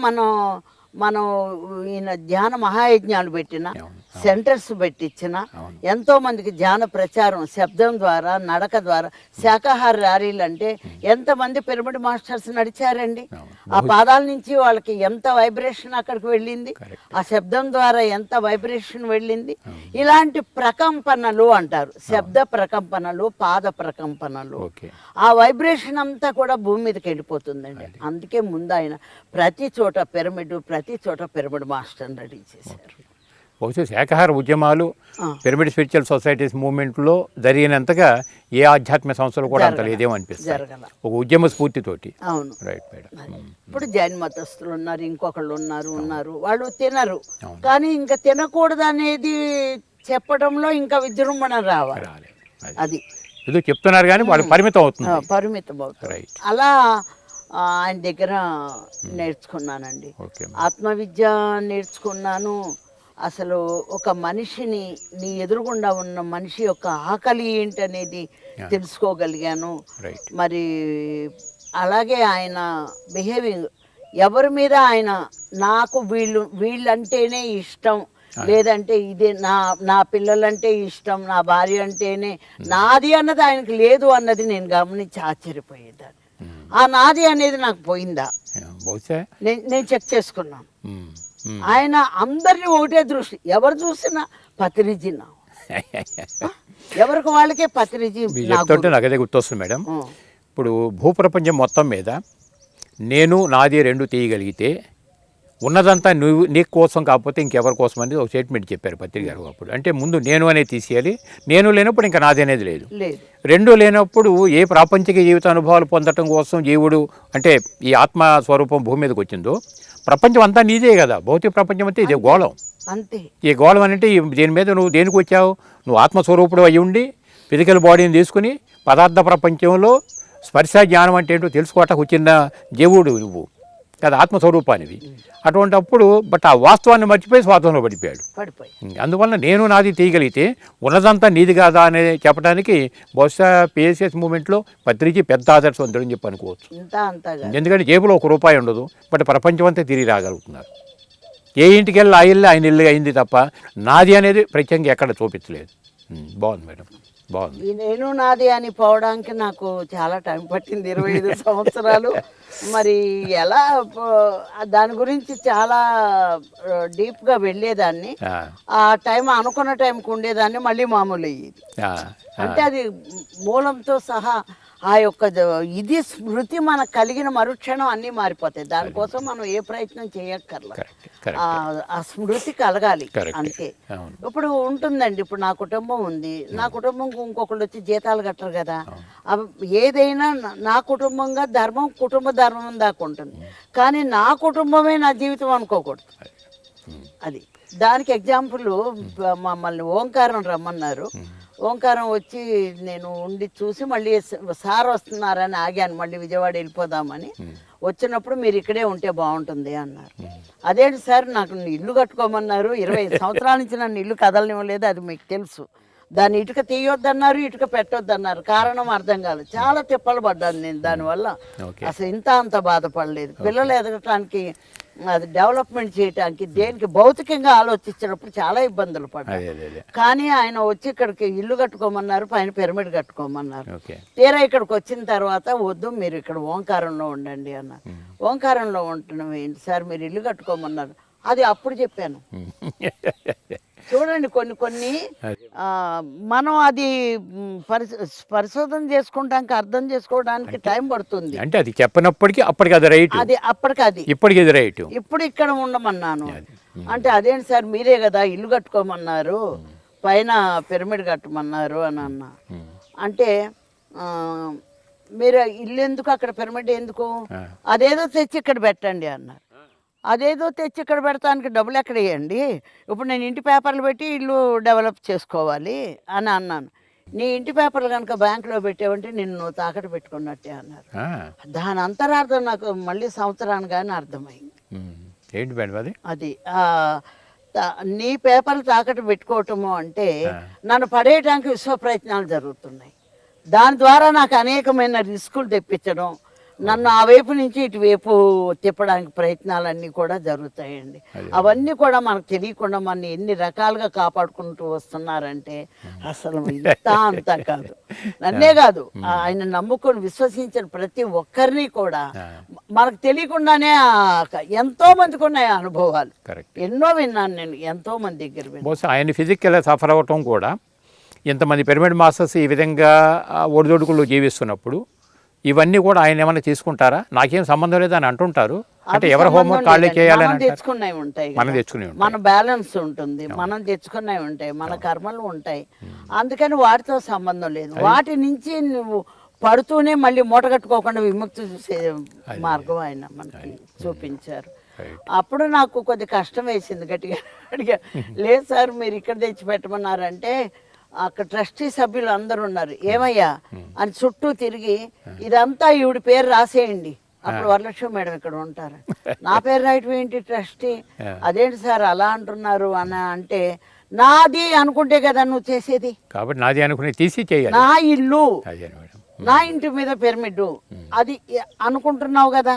మనం ఈయన ధ్యాన మహాయజ్ఞాలు పెట్టిన, సెంటర్స్ పెట్టించిన, ఎంతో మందికి ధ్యాన ప్రచారం శబ్దం ద్వారా, నడక ద్వారా, శాకాహార ర్యాలీలు అంటే ఎంతమంది పిరమిడ్ మాస్టర్స్ నడిచారండి. ఆ పాదాల నుంచి వాళ్ళకి ఎంత వైబ్రేషన్ అక్కడికి వెళ్ళింది, ఆ శబ్దం ద్వారా ఎంత వైబ్రేషన్ వెళ్ళింది. ఇలాంటి ప్రకంపనలు అంటారు, శబ్ద ప్రకంపనలు, పాద ప్రకంపనలు. ఆ వైబ్రేషన్ అంతా కూడా భూమి మీదకి వెళ్ళిపోతుందండి. అందుకే ముందు ఆయన ప్రతి చోట పిరమిడ్ మాస్టర్ రెడీ చేశారు. బహుశా శాకాహార ఉద్యమాలు పిరమిడ్ స్పిరిచువల్ సొసైటీస్ మూవ్మెంట్లో జరిగినంతగా ఏ ఆధ్యాత్మిక సంస్థలు కూడా అంత లేదేమో అనిపిస్తుంది, ఒక ఉద్యమ స్ఫూర్తితోటి. అవును, రైట్ మేడం. ఇప్పుడు జైన్ మతస్థులు ఉన్నారు, ఇంకొకళ్ళు ఉన్నారు వాళ్ళు తినరు. కానీ ఇంకా తినకూడదు అనేది చెప్పడంలో ఇంకా విజృంభణ రావాలి. అది ఏదో చెప్తున్నారు కానీ వాళ్ళు పరిమితం అవుతుంది. అలా ఆయన దగ్గర నేర్చుకున్నానండి. ఆత్మవిద్య నేర్చుకున్నాను. అసలు ఒక మనిషిని, నీ ఎదురుగుండా ఉన్న మనిషి యొక్క ఆకలి ఏంటనేది తెలుసుకోగలిగాను. మరి అలాగే ఆయన బిహేవింగ్, ఎవరి మీద ఆయన నాకు వీళ్ళంటేనే ఇష్టం, లేదంటే ఇదే నా పిల్లలంటే ఇష్టం, నా భార్య అంటేనే నాది అన్నది ఆయనకు లేదు అన్నది నేను గమనించి ఆశ్చర్యపోయేదాన్ని. ఆ నాది అనేది నాకు పోయిందా నేను చెక్ చేసుకున్నాను. ఆయన అందరినీ ఒకటే దృష్టి, ఎవరు చూసినా పత్రిజీ, ఎవరికి వాళ్ళకే పత్రిజీ. నాకు అదే గుర్తొస్తుంది మేడం. ఇప్పుడు భూప్రపంచం మొత్తం మీద నేను నాది 2 తీయగలిగితే ఉన్నదంతా నీ కోసం కాకపోతే ఇంకెవరి కోసం అనేది ఒక స్టేట్మెంట్ చెప్పారు పత్రిక గారు అప్పుడు. అంటే ముందు నేను అనేది తీసేయాలి, నేను లేనప్పుడు ఇంకా నాది అనేది లేదు. 2 లేనప్పుడు ఏ ప్రాపంచిక జీవిత అనుభవాలు పొందటం కోసం జీవుడు అంటే ఈ ఆత్మస్వరూపం భూమి మీదకి వచ్చిందో, ప్రపంచం అంతా నీదే కదా, భౌతిక ప్రపంచం అంతా ఇదే గోళం. అంతే. ఈ గోళం అంటే దీని మీద నువ్వు దేనికి వచ్చావు? నువ్వు ఆత్మస్వరూపుడు అయి ఉండి ఫిజికల్ బాడీని తీసుకుని పదార్థ ప్రపంచంలో స్పర్శ జ్ఞానం అంటే ఏంటో తెలుసుకోవటానికి వచ్చిన జీవుడు నువ్వు కదా, ఆత్మస్వరూపానివి. అటువంటిప్పుడు బట్ ఆ వాస్తవాన్ని మర్చిపోయి స్వాతంలో పడిపోయాడు. అందువల్ల నేను నాది తీయగలిగితే ఉన్నదంతా నీది కాదా అనేది చెప్పడానికి బహుశా పిఎస్ఎస్ మూమెంట్లో పత్రిజీ పెద్ద ఆదర్శవంతుడని చెప్పి అనుకోవచ్చు. ఎందుకంటే జేబులో ₹1 ఉండదు, బట్ ప్రపంచం అంతా తిరిగి రాగలుగుతున్నారు. ఏ ఇంటికి వెళ్ళి ఆయన ఇల్లు అయింది తప్ప నాది అనేది ప్రత్యేకంగా ఎక్కడ చూపించలేదు. బాగుంది మేడం, బాగుంది. నేను నాది అని పోవడానికి నాకు చాలా టైం పట్టింది, 25 సంవత్సరాలు. మరి ఎలా దాని గురించి చాలా డీప్గా వెళ్ళేదాన్ని. ఆ టైం అనుకున్న టైంకి ఉండేదాన్ని, మళ్ళీ మామూలు అయ్యేది. అంటే అది మూలంతో సహా ఆ యొక్క ఇది స్మృతి మనకు కలిగిన మరుక్షణం అన్నీ మారిపోతాయి. దానికోసం మనం ఏ ప్రయత్నం చేయక్కర్లేదు, ఆ స్మృతి కలగాలి అంతే. ఇప్పుడు ఉంటుందండి, ఇప్పుడు నా కుటుంబం ఉంది, నా కుటుంబం ఇంకొకళ్ళు వచ్చి జీతాలు కట్టరు కదా. ఏదైనా నా కుటుంబంగా ధర్మం, కుటుంబ ధర్మం దాకా ఉంటుంది. కానీ నా కుటుంబమే నా జీవితం అనుకోకూడదు. అది దానికి ఎగ్జాంపుల్ మమ్మల్ని ఓంకారం రమ్మన్నారు. ఓంకారం వచ్చి నేను ఉండి చూసి మళ్ళీ సార్ వస్తున్నారని ఆగాను, మళ్ళీ విజయవాడ వెళ్ళిపోదామని. వచ్చినప్పుడు మీరు ఇక్కడే ఉంటే బాగుంటుంది అన్నారు. అదేంటి సార్, నాకు ఇల్లు కట్టుకోమన్నారు, 25 సంవత్సరాల నుంచి నన్ను ఇల్లు కదలనివ్వలేదు, అది మీకు తెలుసు. దాన్ని ఇటుక తీయొద్దన్నారు, ఇటుక పెట్టొద్దన్నారు. కారణం అర్థం కాలేదు. చాలా తిప్పలు పడ్డాను నేను దానివల్ల. అసలు అంత బాధపడలేదు. పిల్లలు ఎదగటానికి, అది డెవలప్మెంట్ చేయడానికి, దేనికి భౌతికంగా ఆలోచించినప్పుడు చాలా ఇబ్బందులు పడ్డాయి. కానీ ఆయన వచ్చి ఇక్కడికి ఇల్లు కట్టుకోమన్నారు, పైన పిరమిడ్ కట్టుకోమన్నారు. తీరా ఇక్కడికి వచ్చిన తర్వాత వద్దు, మీరు ఇక్కడ ఓంకారంలో ఉండండి అన్నారు. ఓంకారంలో ఉంటున్నాం ఏంటి సార్, మీరు ఇల్లు కట్టుకోమన్నారు. అది అప్పుడు చెప్పాను. చూడండి, కొన్ని మనం అది పరిశోధన చేసుకుంటానికి, అర్థం చేసుకోవడానికి టైం పడుతుంది. అంటే అది చెప్పినప్పటికీ అప్పటికి అది రైట్, అది అప్పటికి ఇప్పటికి అది రైట్. ఇప్పుడు ఇక్కడ ఉండమన్నాను అంటే అదేంటి సార్, మీరే కదా ఇల్లు కట్టుకోమన్నారు, పైన పిరమిడ్ కట్టమన్నారు అని అన్నా. అంటే మీరు ఇల్లు ఎందుకు, అక్కడ పిరమిడ్ ఎందుకు, అదేదో తెచ్చి ఇక్కడ పెట్టండి అన్నారు. అదేదో తెచ్చి ఇక్కడ పెడతానికి డబ్బులు ఎక్కడ ఇవ్వండి, ఇప్పుడు నేను ఇంటి పేపర్లు పెట్టి ఇల్లు డెవలప్ చేసుకోవాలి అని అన్నాను. నీ ఇంటి పేపర్లు కనుక బ్యాంకులో పెట్టావంటే నిన్ను తాకట్టు పెట్టుకున్నట్టే అన్నారు. దాని అంతరార్థం నాకు మళ్ళీ సంవత్సరానికి కానీ అర్థమైంది. ఏంటి మేడం అది? అది నీ పేపర్లు తాకట్టు పెట్టుకోవటము అంటే నన్ను పడేయడానికి విశ్వ ప్రయత్నాలు జరుగుతున్నాయి. దాని ద్వారా నాకు అనేకమైన రిస్కులు తెప్పించడం, నన్ను ఆ వైపు నుంచి ఇటువైపు తిప్పడానికి ప్రయత్నాలన్నీ కూడా జరుగుతాయండి. అవన్నీ కూడా మనకు తెలియకుండా మన ఎన్ని రకాలుగా కాపాడుకుంటూ వస్తున్నారంటే అసలు అంతా కాదు. నన్నే కాదు, ఆయన నమ్ముకొని విశ్వసించిన ప్రతి ఒక్కరిని కూడా మనకు తెలియకుండానే ఎంతో మందికి ఉన్నాయి అనుభవాలు. ఎన్నో విన్నాను నేను, ఎంతో మంది దగ్గర. బహుశా ఆయన ఫిజికల్ సఫర్ అవ్వటం కూడా, ఇంతమంది పిరమిడ్ మాస్టర్స్ ఈ విధంగా ఒడిదొడుకులు జీవిస్తున్నప్పుడు ఇవన్నీ కూడా ఆయన ఏమైనా తీసుకుంటారా? నాకేం సంబంధం లేదు అని అంటుంటారు. అంటే ఎవరి హోంవర్క్ వాళ్ళే చేయాలని తెచ్చుకున్నవి ఉంటాయి, మనం తెచ్చుకునే మన బ్యాలెన్స్ ఉంటుంది, మనం తెచ్చుకున్నవి ఉంటాయి, మన కర్మలు ఉంటాయి. అందుకని వాటితో సంబంధం లేదు. వాటి నుంచి నువ్వు పడుతూనే మళ్ళీ మూట కట్టుకోకుండా విముక్తి చూసే మార్గం ఆయన మనకి చూపించారు. అప్పుడు నాకు కొద్ది కష్టం వేసింది, గట్టిగా అడిగా, లేదు సార్ మీరు ఇక్కడ తెచ్చి పెట్టమన్నారంటే అక్కడ ట్రస్టీ సభ్యులు అందరూ ఉన్నారు, ఏమయ్యా అని చుట్టూ తిరిగి ఇదంతా ఈవిడ పేరు రాసేయండి, అప్పుడు వరలక్ష్మి మేడం ఇక్కడ ఉంటారు, నా పేరు రాయటం ఏంటి ట్రస్టీ, అదేంటి సార్ అలా అంటున్నారు అని అంటే, నాది అనుకుంటే కదా నువ్వు చేసేది, కాబట్టి నాది అనుకునే తీసి చేయాలి, నా ఇల్లు నా ఇంటి మీద పిరమిడ్ అది అనుకుంటున్నావు కదా.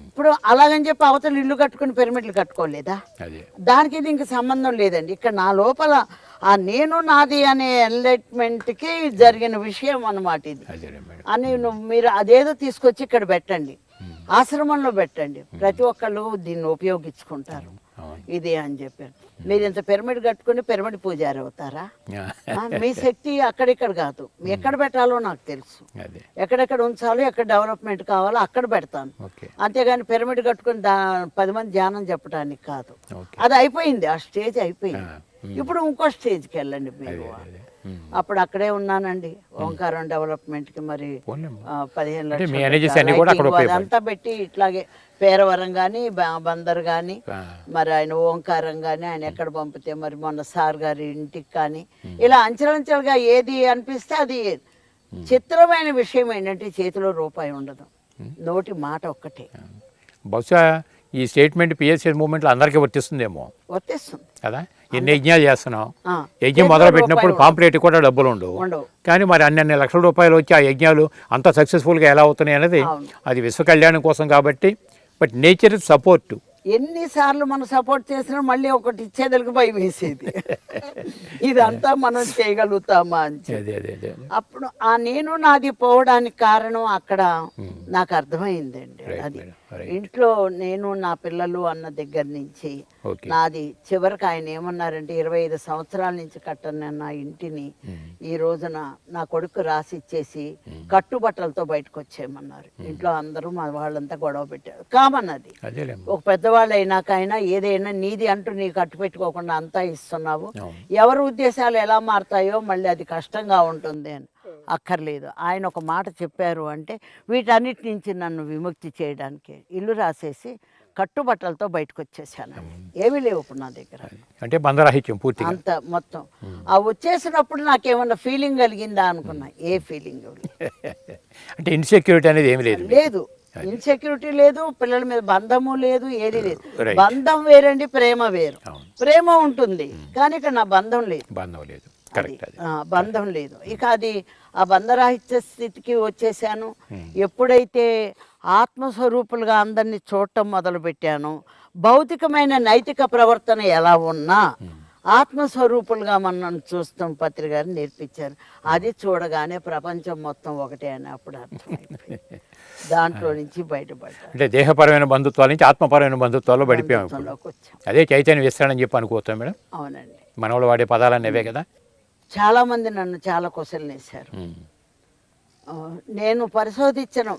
ఇప్పుడు అలాగని చెప్పి అవతల ఇల్లు కట్టుకుని పిరమిడ్లు కట్టుకోలేదా? దానికి దీనికి సంబంధం లేదండి. ఇక్కడ నా లోపల ఆ నేను నాది అనే ఎన్లైట్మెంట్కి జరిగిన విషయం అన్నమాట ఇది అని మీరు అదేదో తీసుకొచ్చి ఇక్కడ పెట్టండి, ఆశ్రమంలో పెట్టండి, ప్రతి ఒక్కళ్ళు దీన్ని ఉపయోగించుకుంటారు ఇది అని చెప్పారు. మీరు ఇంత పిరమిడ్ కట్టుకుని పిరమిడ్ పూజారి అవుతారా? మీ శక్తి అక్కడిక్కడ కాదు, ఎక్కడ పెట్టాలో నాకు తెలుసు, ఎక్కడెక్కడ ఉంచాలో, ఎక్కడ డెవలప్మెంట్ కావాలో అక్కడ పెడతాను. అంతేగాని పిరమిడ్ కట్టుకుని 10 మంది ధ్యానం చెప్పడానికి కాదు. అది అయిపోయింది, ఆ స్టేజ్ అయిపోయింది. ఇప్పుడు ఇంకో స్టేజ్కి వెళ్ళండి మీరు. అప్పుడు అక్కడే ఉన్నానండి ఓంకారం డెవలప్మెంట్కి, మరి 15 లక్షలు అదంతా పెట్టి ఇట్లాగే పేరవరం కానీ బందర్ కానీ, మరి ఆయన ఓంకారం కానీ ఆయన ఎక్కడ పంపితే, మరి మొన్న సార్ గారి ఇంటికి కానీ, ఇలా అంచెలంచెలుగా ఏది అనిపిస్తే అది. చిత్రమైన విషయం ఏంటంటే చేతిలో రూపాయి ఉండదు, నోటి మాట ఒక్కటే. బహుశా ఈ స్టేట్మెంట్ పిఎస్ఎస్ మూవ్మెంట్లో అందరికీ వర్తిస్తుందేమో. వర్తిస్తుంది కదా. ఎన్ని యజ్ఞాలు చేస్తున్నాం, యజ్ఞం మొదలు పెట్టినప్పుడు పాంప్లెట్ కూడా డబ్బులు ఉండవు, కానీ మరి అన్ని లక్షల రూపాయలు వచ్చి ఆ యజ్ఞాలు అంత సక్సెస్ఫుల్గా ఎలా అవుతున్నాయి అనేది అది విశ్వ కళ్యాణం కోసం కాబట్టి. But nature is support. ఎన్నిసార్లు మనం సపోర్ట్ చేసినా మళ్ళీ ఒకటి ఇచ్చేదలకు భయం వేసేది, ఇదంతా మనం చేయగలుగుతామా అని. అప్పుడు ఆ నేను నాది పోవడానికి కారణం అక్కడ నాకు అర్థమైందండి. అది ఇంట్లో నేను నా పిల్లలు అన్న దగ్గర నుంచి నాది చివరికి ఆయన ఏమన్నారంటే 25 సంవత్సరాల నుంచి కట్టను నా ఇంటిని ఈ రోజున నా కొడుకు రాసి ఇచ్చేసి కట్టుబట్టలతో బయటకు వచ్చేయమన్నారు. ఇంట్లో అందరూ మా వాళ్ళంతా గొడవ పెట్టారు. కామన్ అది, ఒక పెద్దవాళ్ళు అయినాకైనా ఏదైనా నీది అంటూ నీకు కట్టు పెట్టుకోకుండా అంతా ఇస్తున్నావు, ఎవరి ఉద్దేశాలు ఎలా మారుతాయో మళ్ళీ అది కష్టంగా ఉంటుంది అని. అక్కర్లేదు, ఆయన ఒక మాట చెప్పారు అంటే వీటన్నిటి నుంచి నన్ను విముక్తి చేయడానికి ఇల్లు రాసేసి కట్టుబట్టలతో బయటకు వచ్చేసాను. ఏమీ లేవు ఇప్పుడు నా దగ్గర. అంటే బంధరాహిత్యం పూర్తిగా అంత మొత్తం ఆ వచ్చేసినప్పుడు నాకేమన్నా ఫీలింగ్ కలిగిందా అనుకున్నా. ఏ ఫీలింగ్ అంటే ఇన్సెక్యూరిటీ అనేది ఏమి లేదు. లేదు, ఇన్సెక్యూరిటీ లేదు, పిల్లల మీద బంధము లేదు, ఏది లేదు. బంధం వేరండి, ప్రేమ వేరు. ప్రేమ ఉంటుంది కానీ ఇక్కడ నా బంధం లేదు. బంధం లేదు, కరెక్ట్. అది బంధం లేదు. ఇక అది ఆ బంధరాహిత్య స్థితికి వచ్చేసాను. ఎప్పుడైతే ఆత్మస్వరూపులుగా అందరినీ చూడటం మొదలు పెట్టాను, భౌతికమైన నైతిక ప్రవర్తన ఎలా ఉన్నా ఆత్మస్వరూపులుగా మనం చూస్తాం పత్రి గారు నేర్పించారు. అది చూడగానే ప్రపంచం మొత్తం ఒకటే అని అప్పుడు అర్థమైంది. దాంట్లో నుంచి బయటపడ్డా. అంటే దేహపరమైన బంధుత్వాల నుంచి ఆత్మపరమైన బంధుత్వాల్లో పడిపోయాం. అదే చైతన్య విస్తరణ అని చెప్పి అనుకోవచ్చాం మేడం. అవునండి. మనవాళ్ళు వాడే పదాలన్నీ అవే కదా. చాలా మంది నన్ను చాలా క్వశ్చన్లు వేశారు. నేను పరిశోధించిన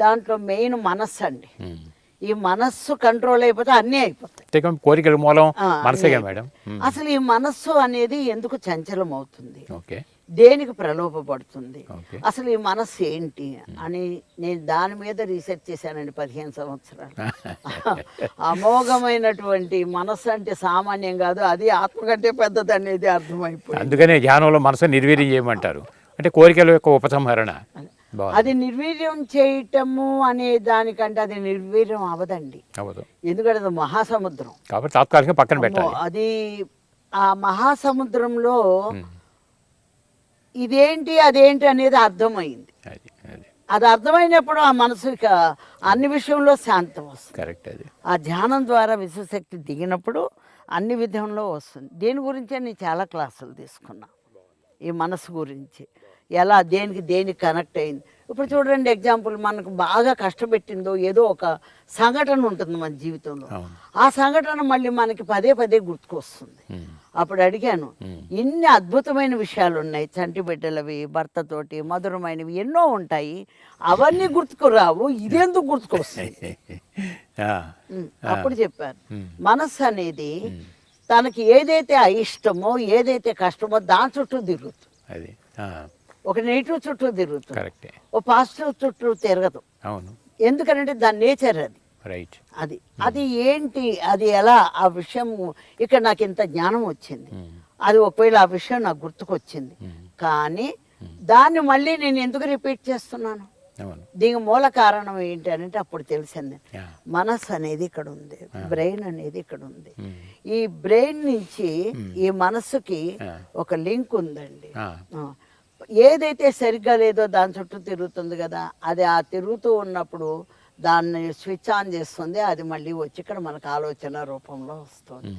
దాంట్లో మెయిన్ మనస్సు అండి. ఈ మనస్సు కంట్రోల్ అయిపోతే అన్నీ అయిపోతాయి. కోరికల మూలం మనసేగా మేడం. అసలు ఈ మనస్సు అనేది ఎందుకు చంచలం అవుతుంది, ఓకే, దేనికి ప్రలోభపడుతుంది, అసలు ఈ మనస్సు ఏంటి అని నేను దాని మీద రీసెర్చ్ చేశానండి 15 సంవత్సరాలు. అమోఘమైనటువంటి మనస్సు అంటే సామాన్యం కాదు, అది ఆత్మ కంటే పెద్దది అనేది అర్థమైపోయింది. అందుకనే ధ్యానంలో మనసు నిర్వీర్యం చేయమంటారు. అంటే కోరికల యొక్క ఉపసంహరణ. అది నిర్వీర్యం చేయటము అనే దానికంటే అది నిర్వీర్యం అవదండి. ఎందుకంటే అది మహాసముద్రం కాబట్టి తాత్కాలికంగా పక్కన పెట్టాలి. అది ఆ మహాసముద్రంలో ఇదేంటి అదేంటి అనేది అర్థమైంది. అది అర్థమైనప్పుడు ఆ మనసుకి అన్ని విషయంలో శాంతం వస్తుంది. కరెక్ట్. అది ఆ ధ్యానం ద్వారా విశ్వశక్తి దిగినప్పుడు అన్ని విధంలో వస్తుంది. దీని గురించే నేను చాలా క్లాసులు తీసుకున్నా. ఈ మనసు గురించి ఎలా దేనికి కనెక్ట్ అయింది. ఇప్పుడు చూడండి, ఎగ్జాంపుల్ మనకు బాగా కష్టపెట్టిందో ఏదో ఒక సంఘటన ఉంటుంది మన జీవితంలో. ఆ సంఘటన మళ్ళీ మనకి పదే పదే గుర్తుకొస్తుంది. అప్పుడు అడిగాను, ఇన్ని అద్భుతమైన విషయాలు ఉన్నాయి, చంటి బిడ్డలవి, భర్తతోటి మధురమైనవి ఎన్నో ఉంటాయి, అవన్నీ గుర్తుకురావు, ఇదెందుకు గుర్తుకొస్తుంది? అప్పుడు చెప్పాను, మనస్సు అనేది తనకి ఏదైతే అయిష్టమో ఏదైతే కష్టమో దాని చుట్టూ తిరుగుతుంది. ఒక నెగిటివ్ చుట్టూ తిరుగుతుంది, ఓ పాజిటివ్ చుట్టూ తిరగదు. ఎందుకంటే దాని నేచర్ అది. అది ఏంటి, అది ఎలా, ఆ విషయం ఇక్కడ నాకు ఇంత జ్ఞానం వచ్చింది, అది ఒకవేళ ఆ విషయం నాకు గుర్తుకొచ్చింది, కానీ దాన్ని మళ్ళీ నేను ఎందుకు రిపీట్ చేస్తున్నాను, దీనికి మూల కారణం ఏంటి అంటే అప్పుడు తెలిసింది. మనస్సు అనేది ఇక్కడ ఉంది, బ్రెయిన్ అనేది ఇక్కడ ఉంది. ఈ బ్రెయిన్ నుంచి ఈ మనస్సుకి ఒక లింక్ ఉందండి. ఏదైతే సరిగ్గా లేదో దాని చుట్టూ తిరుగుతుంది కదా, అది ఆ తిరుగుతూ ఉన్నప్పుడు దాన్ని స్విచ్ ఆన్ చేస్తుంది, అది మళ్ళీ వచ్చి ఇక్కడ మనకు ఆలోచన రూపంలో వస్తుంది.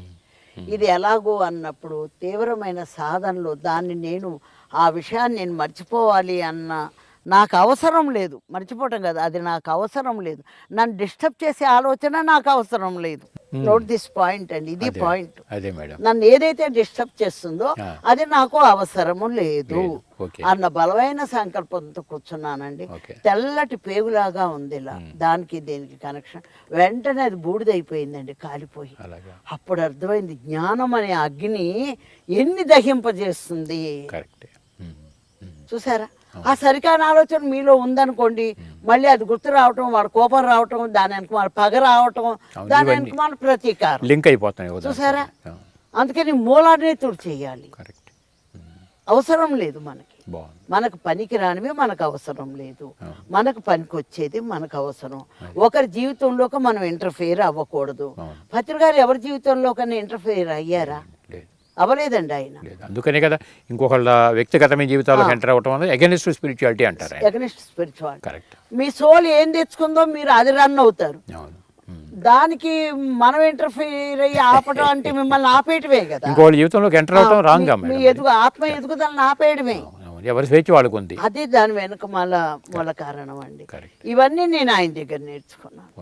ఇది ఎలాగో అన్నప్పుడు తీవ్రమైన సాధనలో దాన్ని నేను ఆ విషయాన్ని నేను మర్చిపోవాలి అన్న నాకు అవసరం లేదు. మర్చిపోవటం కదా, అది నాకు అవసరం లేదు. నన్ను డిస్టర్బ్ చేసే ఆలోచన నాకు అవసరం లేదు. నోట్ దిస్ పాయింట్ అండి, ఇది పాయింట్. నన్ను ఏదైతే డిస్టర్బ్ చేస్తుందో అది నాకు అవసరము లేదు అన్న బలమైన సంకల్పంతో కూర్చున్నానండి. తెల్లటి పేగులాగా ఉంది ఇలా, దానికి దేనికి కనెక్షన్. వెంటనే అది బూడిదైపోయిందండి, కాలిపోయి. అప్పుడు అర్థమైంది జ్ఞానం అనే అగ్ని ఎన్ని దహింపజేస్తుంది. చూసారా, ఆ సరికాని ఆలోచన మీలో ఉందనుకోండి, మళ్ళీ అది గుర్తు రావటం, వాడు కోపం రావటం, దాని వెనక మన పగ రావటం, దాని వెనక మన ప్రతీకారం లింక్ అయిపోతాయి. చూసారా, అందుకని మూలాన్ని తుడి చేయాలి. అవసరం లేదు మనకు పనికి రానివి మనకు అవసరం లేదు, మనకు పనికి వచ్చేది మనకు అవసరం. ఒకరి జీవితంలోకి మనం ఇంటర్ఫియర్ అవ్వకూడదు. పత్రి గారు ఎవరి జీవితంలో కన్నా ఇంటర్ఫియర్ అయ్యారా? అవ్వలేదండి ఆయన. అందుకనే కదా ఇంకొకళ్ళ వ్యక్తిగతమైన జీవితాలకు ఎంటర్ అవ్వటం అనేది అగైన్స్ట్ స్పిరిచువాలిటీ అంటారు. Against spirituality. కరెక్ట్. మీ సోల్ ఏం తెచ్చుకుందో మీరు అది రన్ అవుతారు. దానికి మనం ఇంటర్ఫియర్ అయ్యి ఆపడం అంటే మిమ్మల్ని ఆపేయటమే కదా. ఇంకోళ్ళ జీవితంలోకి ఎంటర్ అవటం రాంగ్. మీ ఆత్మ ఎదుగుదలని ఆపేయడమే. ఎవరి స్వేచ్ఛ వాళ్ళకు ఉంది. అది దాని వెనుక మూల కారణం అండి. ఇవన్నీ నేను ఆయన దగ్గర నేర్చుకున్నాను.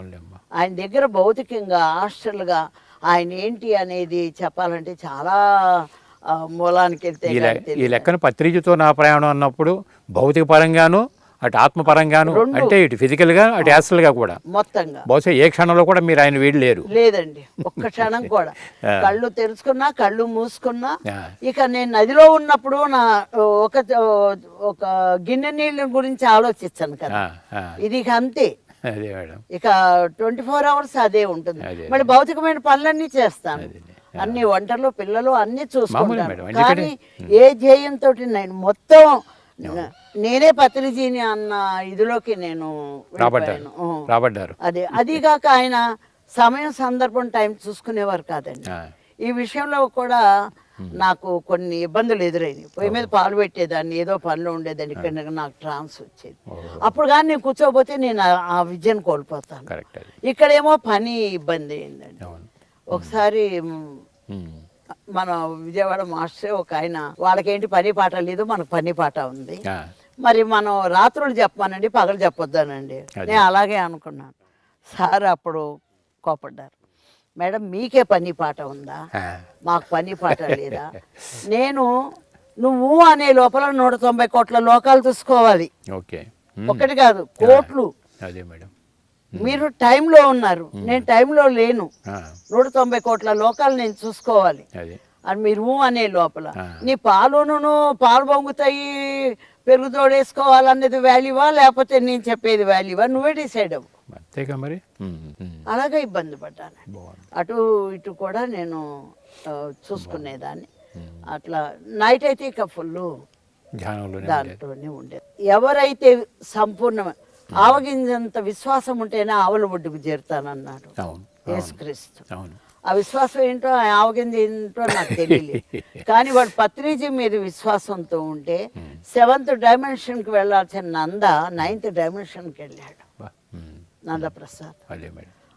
ఆయన దగ్గర భౌతికంగా హాస్టల్గా ఆయన ఏంటి అనేది చెప్పాలంటే చాలా మూలానికి వెళ్తే. ఈ లెక్కన పత్రిజతో నా ప్రయాణం అన్నప్పుడు భౌతిక పరంగాను అటు ఆత్మపరంగాను, అంటే ఇటు ఫిజికల్ గా అటు యాస్ట్రల్ గా కూడా మొత్తంగా బహుశా ఏ క్షణంలో కూడా మీరు ఆయన వీడలేరు. లేదండి, ఒక్క క్షణం కూడా. కళ్ళు తెరుచుకున్నా కళ్ళు మూసుకున్నా. ఇక నేను నదిలో ఉన్నప్పుడు నా ఒక గిన్నె నీళ్ళ గురించి ఆలోచించాను కదా, ఇది అంతే. అదే మేడం. ఇక 24 hours అదే ఉంటుంది. అదే. మళ్ళీ భౌతికమైన పనులన్నీ చేస్తాను, అదే. అన్ని వంటలు పిల్లలు అన్ని మామూలే చూసుకుంటాను. మేడం, కానీ ఏ ధ్యేయంతో నేను మొత్తం నేనే పత్రిజీని అన్న ఇదిలోకి నేను వెళ్ళిపోయాను. రాబడ్డారు. అదిగాక ఆయన సమయం సందర్భం టైం చూసుకునేవారు కాదండి. ఈ విషయంలో కూడా నాకు కొన్ని ఇబ్బందులు ఎదురైంది. పొయ్యి మీద పాలు పెట్టేదాన్ని, ఏదో పనిలో ఉండేదాన్ని, ఇక్కడ నాకు ట్రాన్స్ వచ్చేది. అప్పుడు కానీ నేను కూర్చోపోతే నేను ఆ విద్యను కోల్పోతాను. ఇక్కడేమో పని ఇబ్బంది అయిందండి. ఒకసారి మన విజయవాడ మాస్టర్ ఒక ఆయన, వాళ్ళకేంటి పని పాట లేదు, మనకు పని పాట ఉంది, మరి మనం రాత్రులు చెప్పమానండి, పగలు చెప్పొద్దానండి. నేను అలాగే అనుకున్నాను. సార్ అప్పుడు కోపడ్డారు. మేడం మీకే పని పాట ఉందా, మాకు పని పాట లేదా? నువ్వు అనే లోపల 190 కోట్ల లోకాలు చూసుకోవాలి, ఒకటి కాదు కోట్లు. మీరు టైంలో ఉన్నారు, నేను టైంలో లేను. 190 కోట్ల లోకాలు నేను చూసుకోవాలి అని మీరు అనే లోపల నీ పాలు పొంగుతాయి, పెరుగు తోడేసుకోవాలనేది వాల్యూవా, లేకపోతే నేను చెప్పేది వాల్యూవా, నువ్వే డిసైడ్ అవ్వు. అంతేగా మరి. అలాగే ఇబ్బంది పడ్డాను. అటు ఇటు కూడా నేను చూసుకునేదాన్ని. అట్లా నైట్ అయితే ఇక ఫుల్ దాంట్లోనే ఉండేది. ఎవరైతే సంపూర్ణమైన ఆవగింజంత విశ్వాసం ఉంటేనే ఆవుల ఒడ్డుకు చేరుతానన్నాడు యేసుక్రీస్తు. ఆ విశ్వాసం ఏంటో, ఆ ఆవగింజ ఏంటో నాకు తెలియలేదు. కానీ వాడు పత్రిజీ మీద విశ్వాసంతో ఉంటే 7th dimensionకి వెళ్ళాల్సిన నంద 9th dimensionకి వెళ్ళాడు. నందప్రసాద్.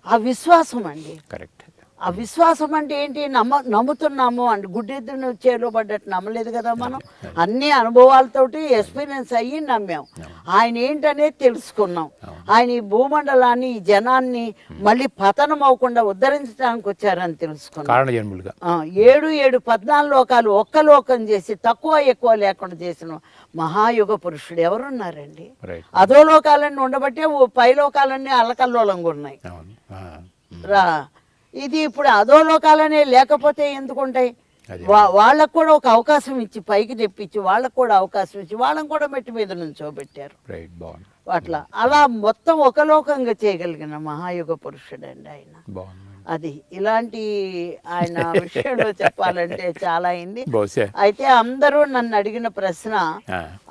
ఆ విశ్వాసం అండి. ఆ విశ్వాసం అంటే ఏంటి? నమ్ముతున్నాము అండి. గుడ్డెద్దును చేలో పడ్డట్టు నమ్మలేదు కదా మనం. అన్ని అనుభవాలతోటి ఎక్స్పీరియన్స్ అయ్యి నమ్మాం. ఆయన ఏంటనేది తెలుసుకున్నాం. ఆయన ఈ భూమండలాన్ని, ఈ జనాన్ని మళ్ళీ పతనం అవ్వకుండా ఉద్ధరించడానికి వచ్చారని తెలుసుకున్నాం. 7 14 లోకాలు ఒక్క లోకం చేసి తక్కువ ఎక్కువ లేకుండా చేసిన మహాయుగ పురుషుడు ఎవరున్నారండి? అదో లోకాలన్నీ ఉండబట్టే పై లోకాలన్నీ అల్లకల్లోలంగా ఉన్నాయి. ఇది ఇప్పుడు అదో లోకాలనే లేకపోతే ఎందుకుంటాయి? వాళ్ళకు కూడా ఒక అవకాశం ఇచ్చి, పైకి తెప్పించి వాళ్ళకు కూడా అవకాశం ఇచ్చి వాళ్ళని కూడా మెట్టి మీద నుంచోబెట్టారు. అట్లా అలా మొత్తం ఒక లోకంగా చేయగలిగిన మహాయుగ పురుషుడు అండి ఆయన. అది ఇలాంటి ఆయన విషయంలో చెప్పాలంటే చాలా అయింది. అయితే అందరూ నన్ను అడిగిన ప్రశ్న,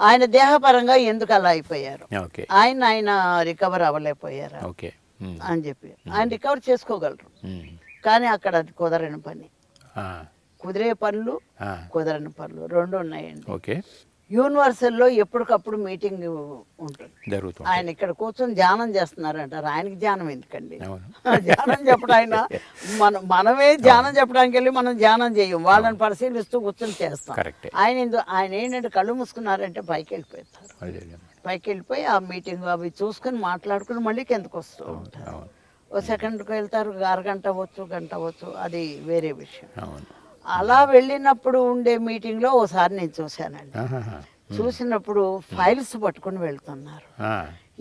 ఆయన దేహపరంగా ఎందుకు అలా అయిపోయారు, ఆయన రికవర్ అవ్వలేకపోయారు అని చెప్పి. ఆయన రికవర్ చేసుకోగలరు, కానీ అక్కడ అది కుదరని పని. కుదిరే పనులు, కుదరని పనులు రెండు ఉన్నాయండి. యూనివర్సల్లో ఎప్పటికప్పుడు మీటింగ్ ఉంటుంది. ఆయన ఇక్కడ కూర్చొని ధ్యానం చేస్తున్నారంటారు. ఆయనకి ధ్యానం ఎందుకండి? ధ్యానం చెప్పడం ఆయన మనమే ధ్యానం చెప్పడానికి వెళ్ళి మనం ధ్యానం చేయం, వాళ్ళని పరిశీలిస్తూ కూర్చొని చేస్తాం. ఆయన ఏంటంటే కళ్ళు మూసుకున్నారంటే పైకి వెళ్ళిపోతారు. పైకి వెళ్ళిపోయి ఆ మీటింగ్ అవి చూసుకుని మాట్లాడుకుని మళ్ళీ కిందకు వస్తూ ఉంటారు. ఓ సెకండ్కి వెళ్తారు, అరగంట అవ్వచ్చు, గంట అవ్వచ్చు, అది వేరే విషయం. అలా వెళ్ళినప్పుడు ఉండే మీటింగ్లో ఓసారి నేను చూశానండి. చూసినప్పుడు ఫైల్స్ పట్టుకుని వెళ్తున్నారు.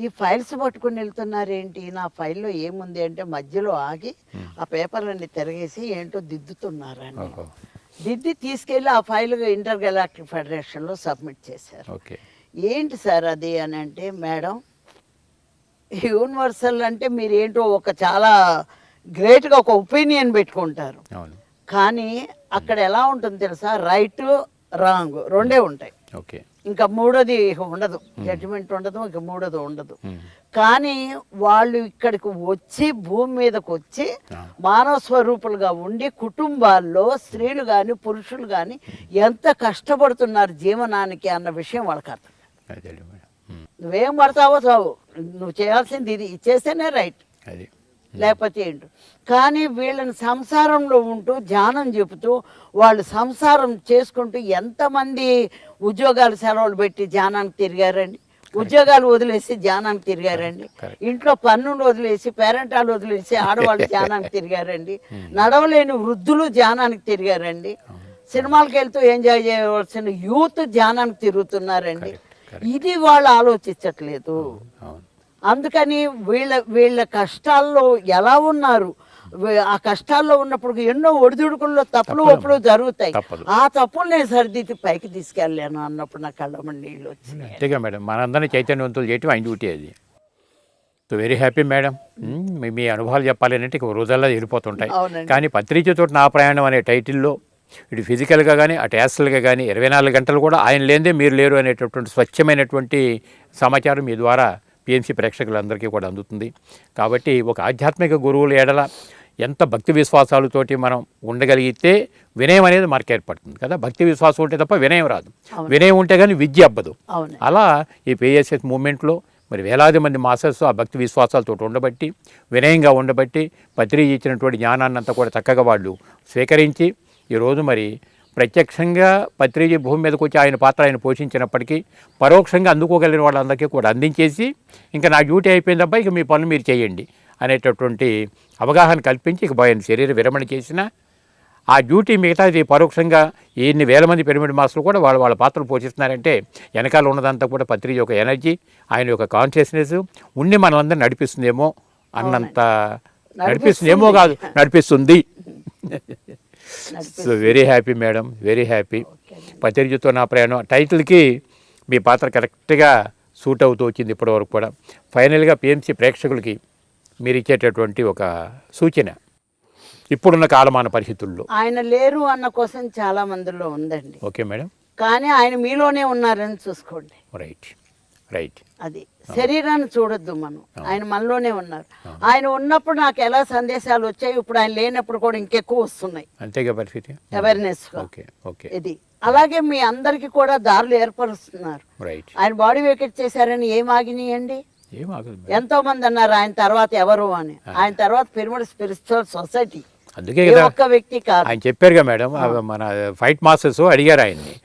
ఈ ఫైల్స్ పట్టుకుని వెళ్తున్నారు ఏంటి, నా ఫైల్లో ఏముంది అంటే మధ్యలో ఆగి ఆ పేపర్లన్నీ తిరగేసి ఏంటో దిద్దుతున్నారండి. దిద్ది తీసుకెళ్ళి ఆ ఫైల్ ఇంటర్ గెలాక్టిక్ ఫెడరేషన్లో సబ్మిట్ చేశారు. ఏంటి సార్ అది అని అంటే, మేడం యూనివర్సల్ అంటే మీరు ఏంటో ఒక చాలా గ్రేట్గా ఒక ఒపీనియన్ పెట్టుకుంటారు, కానీ అక్కడ ఎలా ఉంటుంది తెలుసా, రైట్ రాంగ్ రెండే ఉంటాయి. ఇంకా మూడోది ఉండదు, జడ్జిమెంట్ ఉండదు, ఇంకా మూడోది ఉండదు. కానీ వాళ్ళు ఇక్కడికి వచ్చి భూమి మీదకి వచ్చి మానవ స్వరూపులుగా ఉండి కుటుంబాల్లో స్త్రీలు కానీ పురుషులు కానీ ఎంత కష్టపడుతున్నారు జీవనానికి అన్న విషయం వాళ్ళకి అర్థం. నువ్వేం పడతావో చావు, నువ్వు చేయాల్సింది ఇది ఇచ్చేస్తేనే రైట్, లేకపోతే ఏంటో. కానీ వీళ్ళని సంసారంలో ఉంటూ ధ్యానం చెబుతూ వాళ్ళు సంసారం చేసుకుంటూ ఎంతమంది ఉద్యోగాలు సెలవులు పెట్టి ధ్యానానికి తిరిగారండి, ఉద్యోగాలు వదిలేసి ధ్యానానికి తిరిగారండి, ఇంట్లో పన్నులు వదిలేసి పేరెంటాలు వదిలేసి ఆడవాళ్ళు ధ్యానానికి తిరిగారండి, నడవలేని వృద్ధులు ధ్యానానికి తిరిగారండి, సినిమాలకు వెళ్తూ ఎంజాయ్ చేయవలసిన యూత్ ధ్యానానికి తిరుగుతున్నారండి. ఇది వాళ్ళు ఆలోచించట్లేదు. అందుకని వీళ్ళ కష్టాల్లో ఎలా ఉన్నారు, ఆ కష్టాల్లో ఉన్నప్పుడు ఎన్నో ఒడిదుడుకుల్లో తప్పులు ఒప్పులు జరుగుతాయి. ఆ తప్పులు నేను సరిదిద్ది పైకి తీసుకెళ్ళాను అన్నప్పుడు నా కళ్ళ నీళ్ళు వచ్చాయి. అంతేగా మేడం, మనందరినీ చైతన్యవంతులు చేయటం ఆయన డ్యూటీ. అది సో వెరీ హ్యాపీ మేడం. మీ అనుభవాలు చెప్పాలంటే ఇక రోజుల్లో వెళ్ళిపోతుంటాయి. అవునండి. కానీ పత్రికతో నా ప్రయాణం అనే టైటిల్లో ఇటు ఫిజికల్గా కానీ అటు యాస్ట్రల్గా కానీ 24 గంటలు కూడా ఆయన లేనిదే మీరు లేరు అనేటటువంటి స్వచ్ఛమైనటువంటి సమాచారం మీ ద్వారా పిఎంసి ప్రేక్షకులందరికీ కూడా అందుతుంది. కాబట్టి ఒక ఆధ్యాత్మిక గురువుల ఎడల ఎంత భక్తి విశ్వాసాలతోటి మనం ఉండగలిగితే వినయం అనేది మనకు ఏర్పడుతుంది కదా. భక్తి విశ్వాసం ఉంటే తప్ప వినయం రాదు, వినయం ఉంటే కానీ విద్య అబ్బదు. అలా ఈ పిఎస్ఎస్ మూమెంట్లో మరి వేలాది మంది మాస్టర్స్ ఆ భక్తి విశ్వాసాలతో ఉండబట్టి, వినయంగా ఉండబట్టి, పత్రిక ఇచ్చినటువంటి జ్ఞానాన్ని అంతా కూడా చక్కగా వాళ్ళు స్వీకరించి ఈరోజు మరి ప్రత్యక్షంగా పత్రిజీ భూమి మీదకి వచ్చి ఆయన పాత్ర ఆయన పోషించినప్పటికీ పరోక్షంగా అందుకోగలిగిన వాళ్ళందరికీ కూడా అందించేసి ఇంకా నా డ్యూటీ అయిపోయిందబ్బా ఇక మీ పనులు మీరు చేయండి అనేటటువంటి అవగాహన కల్పించి ఇక ఆయన శరీర విరమణ చేసిన ఆ డ్యూటీ మిగతాది పరోక్షంగా ఎన్ని వేల మంది పిరమిడ్ మాస్టర్లు కూడా వాళ్ళ పాత్రలు పోషిస్తున్నారంటే వెనకాల ఉన్నదంతా కూడా పత్రిక యొక్క ఎనర్జీ, ఆయన యొక్క కాన్షియస్నెస్ ఉండి మనలందరూ నడిపిస్తుందేమో అన్నంత నడిపిస్తుందేమో కాదు నడిపిస్తుంది. So very happy madam, very happy. పత్రికతో నా ప్రయాణం టైటిల్కి మీ పాత్ర కరెక్ట్గా సూట్ అవుతూ వచ్చింది ఇప్పటివరకు కూడా. ఫైనల్గా పిఎంసి ప్రేక్షకులకి మీరు ఇచ్చేటటువంటి ఒక సూచన ఇప్పుడున్న కాలమాన పరిస్థితుల్లో. ఆయన లేరు అన్న కోసం చాలా మందిలో ఉందండి. Okay madam. కానీ ఆయన మీలోనే ఉన్నారని చూసుకోండి. Right right. అది శరీరాన్ని చూడొద్దు మనం, ఆయన మనలోనే ఉన్నారు. ఆయన ఉన్నప్పుడు నాకు ఎలా సందేశాలు వచ్చాయి, ఇప్పుడు ఆయన లేనప్పుడు కూడా ఇంకెక్కువ వస్తున్నాయి. అంతేగా పరిస్థితి. అవేర్నెస్ ఇది అలాగే మీ అందరికి కూడా దారులు ఏర్పరుస్తున్నారు. ఆయన బాడీ వేకెట్ చేశారని ఏం ఆగినాయండి? ఎంతో మంది అన్నారు ఆయన తర్వాత ఎవరు అని. ఆయన తర్వాత పిరమిడ్ స్పిరిచువల్ సొసైటీ, అందుకే ఒక్క వ్యక్తి కాదు. ఆయన చెప్పారుగా మేడం, మన ఫైట్ మాస్టర్స్ అడిగారు ఆయన్ని,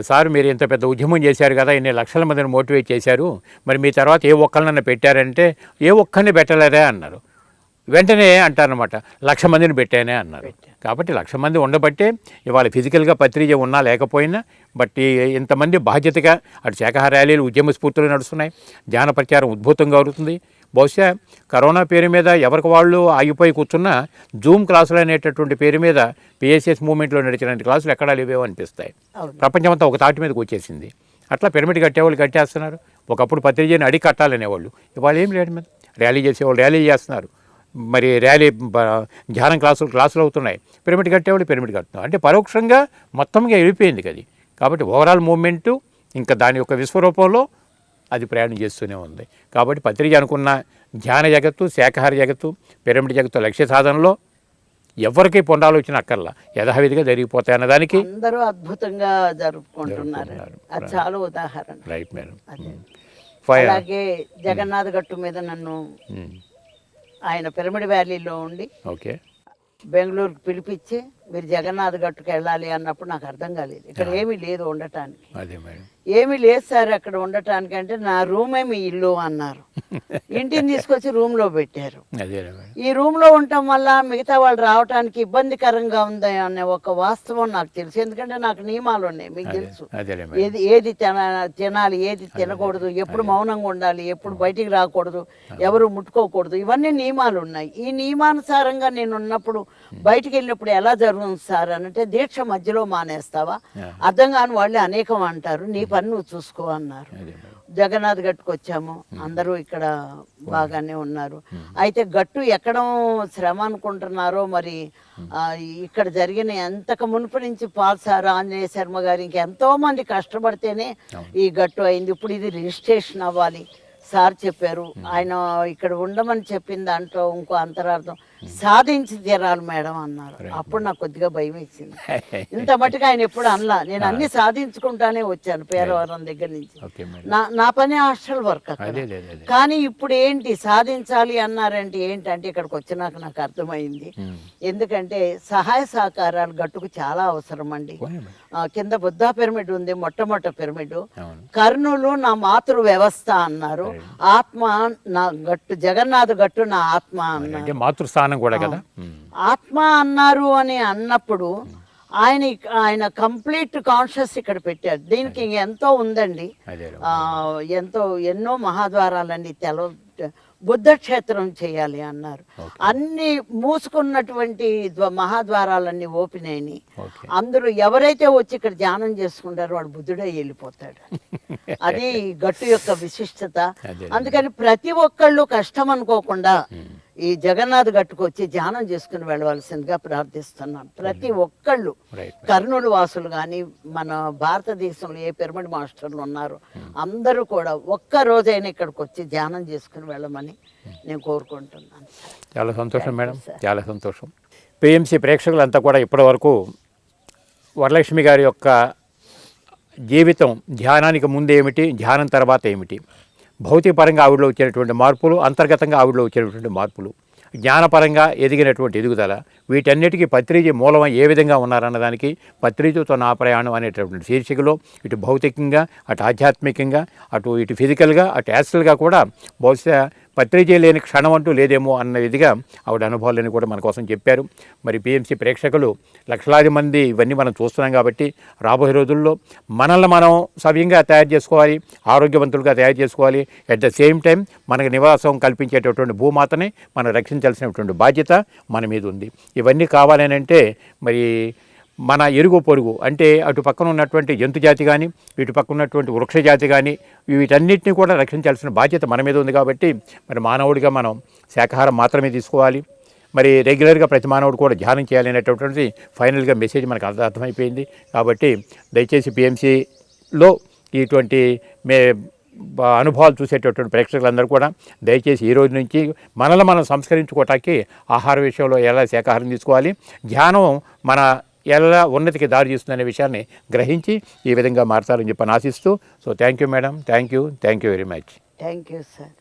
సార్ మీరు ఇంత పెద్ద ఉద్యమం చేశారు కదా, ఇన్ని లక్షల మందిని మోటివేట్ చేశారు, మరి మీ తర్వాత ఏ ఒక్కరినన్నా పెట్టారంటే ఏ ఒక్కరిని పెట్టలేదే అన్నారు. వెంటనే అంటారనమాట 1,00,000 మందిని పెట్టానే అన్నారు. కాబట్టి 1,00,000 మంది ఉండబట్టే ఇవాళ ఫిజికల్గా పత్రిక ఉన్నా లేకపోయినా బట్టి ఇంతమంది బాధ్యతగా అటు శాఖాహార ర్యాలీలు ఉద్యమ స్ఫూర్తులు నడుస్తున్నాయి, ధ్యాన ప్రచారం ఉద్భుతంగా అవుతుంది. బహుశా కరోనా పేరు మీద ఎవరికి వాళ్ళు ఆగిపోయి కూర్చున్నా జూమ్ క్లాసులు అనేటటువంటి పేరు మీద పిఎస్ఎస్ మూవ్మెంట్లో నడిచినటువంటి క్లాసులు ఎక్కడా లేవేవో అనిపిస్తాయి. ప్రపంచమంతా ఒక తాటి మీదకి వచ్చేసింది. అట్లా పిరమిడ్ కట్టేవాళ్ళు కట్టేస్తున్నారు. ఒకప్పుడు పత్రికని అడిగి కట్టాలనేవాళ్ళు, ఇవాళ ఏం లేదు మీద ర్యాలీ చేసేవాళ్ళు ర్యాలీ చేస్తున్నారు. మరి ర్యాలీ ధ్యానం క్లాసులు అవుతున్నాయి, పిరమిడ్ కట్టేవాళ్ళు పిరమిడ్ కడుతున్నారు. అంటే పరోక్షంగా మొత్తంగా వెళ్ళిపోయింది అది. కాబట్టి ఓవరాల్ మూవ్మెంటు ఇంకా దాని యొక్క విశ్వరూపంలో అది ప్రయాణం చేస్తూనే ఉంది. కాబట్టి పత్రిక అనుకున్న ధ్యాన జగత్తు, శాఖాహార జగత్తు, పిరమిడ్ జగత్తు లక్ష్య సాధనలో ఎవరికి పొందాలోచన అక్కర్లా, యథావిధిగా జరిగిపోతాయి అన్నదానికి అందరూ అద్భుతంగా జరుపుకుంటున్నారు. అది చాలా ఉదాహరణ. Right madam. అలాగే జగన్నాథ్ గట్టు మీద నన్ను ఆయన పిరమిడ్ వ్యాలీలో ఉండి బెంగళూరుకి పిలిపించి మీరు జగన్నాథ్ గట్టుకు వెళ్ళాలి అన్నప్పుడు నాకు అర్థం కాలేదు, ఇక్కడ ఏమీ లేదు ఉండటానికి. ఏమీ లేదు సార్ అక్కడ ఉండటానికి అంటే, నా రూమే మీ ఇల్లు అన్నారు. ఇంటిని తీసుకొచ్చి రూమ్లో పెట్టారు. ఈ రూమ్లో ఉండటం వల్ల మిగతా వాళ్ళు రావడానికి ఇబ్బందికరంగా ఉంది అనే ఒక వాస్తవం నాకు తెలుసు. ఎందుకంటే నాకు నియమాలు ఉన్నాయి, మీకు తెలుసు. ఏది తినాలి, ఏది తినకూడదు, ఎప్పుడు మౌనంగా ఉండాలి, ఎప్పుడు బయటికి రాకూడదు, ఎవరు ముట్టుకోకూడదు, ఇవన్నీ నియమాలు ఉన్నాయి. ఈ నియమానుసారంగా నేను ఉన్నప్పుడు బయటికి వెళ్ళినప్పుడు ఎలా జరుగుతుంది సార్ అంటే, దీక్ష మధ్యలో మానేస్తావా, అర్థం కాని వాళ్ళే అనేకం అంటారు, నీ పని నువ్వు చూసుకో అన్నారు. జగన్నాథ్ గట్టుకు వచ్చాము, అందరూ ఇక్కడ బాగానే ఉన్నారు. అయితే గట్టు ఎక్కడం శ్రమ అనుకుంటున్నారో మరి, ఇక్కడ జరిగిన ఎంతకు మునుపు నుంచి పాల్ సార్, ఆంజనేయ శర్మ గారు ఇంకెంతో మంది కష్టపడితేనే ఈ గట్టు అయింది. ఇప్పుడు ఇది రిజిస్ట్రేషన్ అవ్వాలి సార్ చెప్పారు. ఆయన ఇక్కడ ఉండమని చెప్పిన దాంట్లో ఇంకో అంతరార్థం సాధించి తీరాలి మేడం అన్నారు. అప్పుడు నాకు కొద్దిగా భయం వేసింది. ఇంత మటుకు ఆయన ఎప్పుడు అనలా, నేను అన్ని సాధించుకుంటానే వచ్చాను పేరవరం దగ్గర నుంచి. నా పని హాస్టల్ వర్క్ అక్కడ. కానీ ఇప్పుడు ఏంటి సాధించాలి అన్నారంటే ఏంటంటే, ఇక్కడికి వచ్చినాక నాకు అర్థమైంది. ఎందుకంటే సహాయ సహకారాలు గట్టుకు చాలా అవసరం అండి. కింద బుద్ధా పిరమిడ్ ఉంది, మొట్టమొదటి పిరమిడ్. కర్నూలు నా మాతృ వ్యవస్థ అన్నారు. ఆత్మ నా గట్టు, జగన్నాథ్ గట్టు నా ఆత్మ అన్నారు. మాతృస్థానం కూడా కదా. ఆత్మ అన్నారు అని అన్నప్పుడు ఆయన కంప్లీట్ కాన్షియస్ ఇక్కడ పెట్టారు. దీనికి ఎంతో ఉందండి, ఎన్నో మహాద్వారాలండి బుద్ధ క్షేత్రం చేయాలి అన్నారు. అన్ని మూసుకున్నటువంటి మహాద్వారాలన్నీ ఓపెన్ అయినాయి. అందరూ ఎవరైతే వచ్చి ఇక్కడ ధ్యానం చేసుకుంటారో వాడు బుద్ధుడే వెళ్ళిపోతాడు. అది గట్టు యొక్క విశిష్టత. అందుకని ప్రతి ఒక్కళ్ళు కష్టం అనుకోకుండా ఈ జగన్నాథ్ గట్టుకు వచ్చి ధ్యానం చేసుకుని వెళ్ళవలసిందిగా ప్రార్థిస్తున్నాను. ప్రతి ఒక్కళ్ళు కర్నూలు వాసులు కానీ మన భారతదేశంలో ఏ పిరమిడ్ మాస్టర్లు ఉన్నారో అందరూ కూడా ఒక్క రోజైనా ఇక్కడికి వచ్చి ధ్యానం చేసుకుని వెళ్ళమని నేను కోరుకుంటున్నాను. చాలా సంతోషం మేడం, చాలా సంతోషం. పిఎంసి ప్రేక్షకులంతా కూడా ఇప్పటివరకు వరలక్ష్మి గారి యొక్క జీవితం, ధ్యానానికి ముందు ఏమిటి, ధ్యానం తర్వాత ఏమిటి, భౌతికపరంగా ఆవిడలో వచ్చేటువంటి మార్పులు, అంతర్గతంగా ఆవిడలో వచ్చేటువంటి మార్పులు, జ్ఞానపరంగా ఎదిగినటువంటి ఎదుగుదల, వీటన్నిటికీ పత్రిజీ మూలం ఏ విధంగా ఉన్నారన్నదానికి పత్రిజీతో నా ప్రయాణం అనేటటువంటి శీర్షికలో ఇటు భౌతికంగా, అటు ఆధ్యాత్మికంగా, ఇటు ఫిజికల్గా, అటు యాస్ట్రల్గా కూడా బహుశా పత్రిజీ లేని క్షణం అంటూ లేదేమో అన్న విధిగా ఆవిడ అనుభవాలని కూడా మన కోసం చెప్పారు. మరి పిఎంసి ప్రేక్షకులు లక్షలాది మంది ఇవన్నీ మనం చూస్తున్నాం కాబట్టి రాబోయే రోజుల్లో మనల్ని మనం సవ్యంగా తయారు చేసుకోవాలి, ఆరోగ్యవంతులుగా తయారు చేసుకోవాలి. అట్ ద సేమ్ టైం మనకు నివాసం కల్పించేటటువంటి భూమాతని మనం రక్షించాల్సినటువంటి బాధ్యత మన మీద ఉంది. ఇవన్నీ కావాలని అంటే మరి మన ఇరుగు పొరుగు అంటే అటు పక్కన ఉన్నటువంటి జంతు జాతి కానీ, ఇటు పక్కన ఉన్నటువంటి వృక్ష జాతి కానీ, వీటన్నిటిని కూడా రక్షించాల్సిన బాధ్యత మన మీద ఉంది. కాబట్టి మరి మానవుడిగా మనం శాకాహారం మాత్రమే తీసుకోవాలి. మరి రెగ్యులర్గా ప్రతి మానవుడు కూడా ధ్యానం చేయాలి అనేటటువంటి ఫైనల్గా మెసేజ్ మనకు అర్థమైపోయింది. కాబట్టి దయచేసి పిఎంసిలో ఇటువంటి అనుభవాలు చూసేటటువంటి ప్రేక్షకులందరూ కూడా దయచేసి ఈ రోజు నుంచి మనల్ని మనం సంస్కరించుకోవటానికి ఆహార విషయంలో ఎలా శాకాహారం తీసుకోవాలి, ధ్యానం మన ఎలా ఉన్నతికి దారి తీస్తుందనే విషయాన్ని గ్రహించి ఈ విధంగా మారతారని చెప్పి ఆశిస్తూ, so thank you madam, thank you very much. Thank you sir.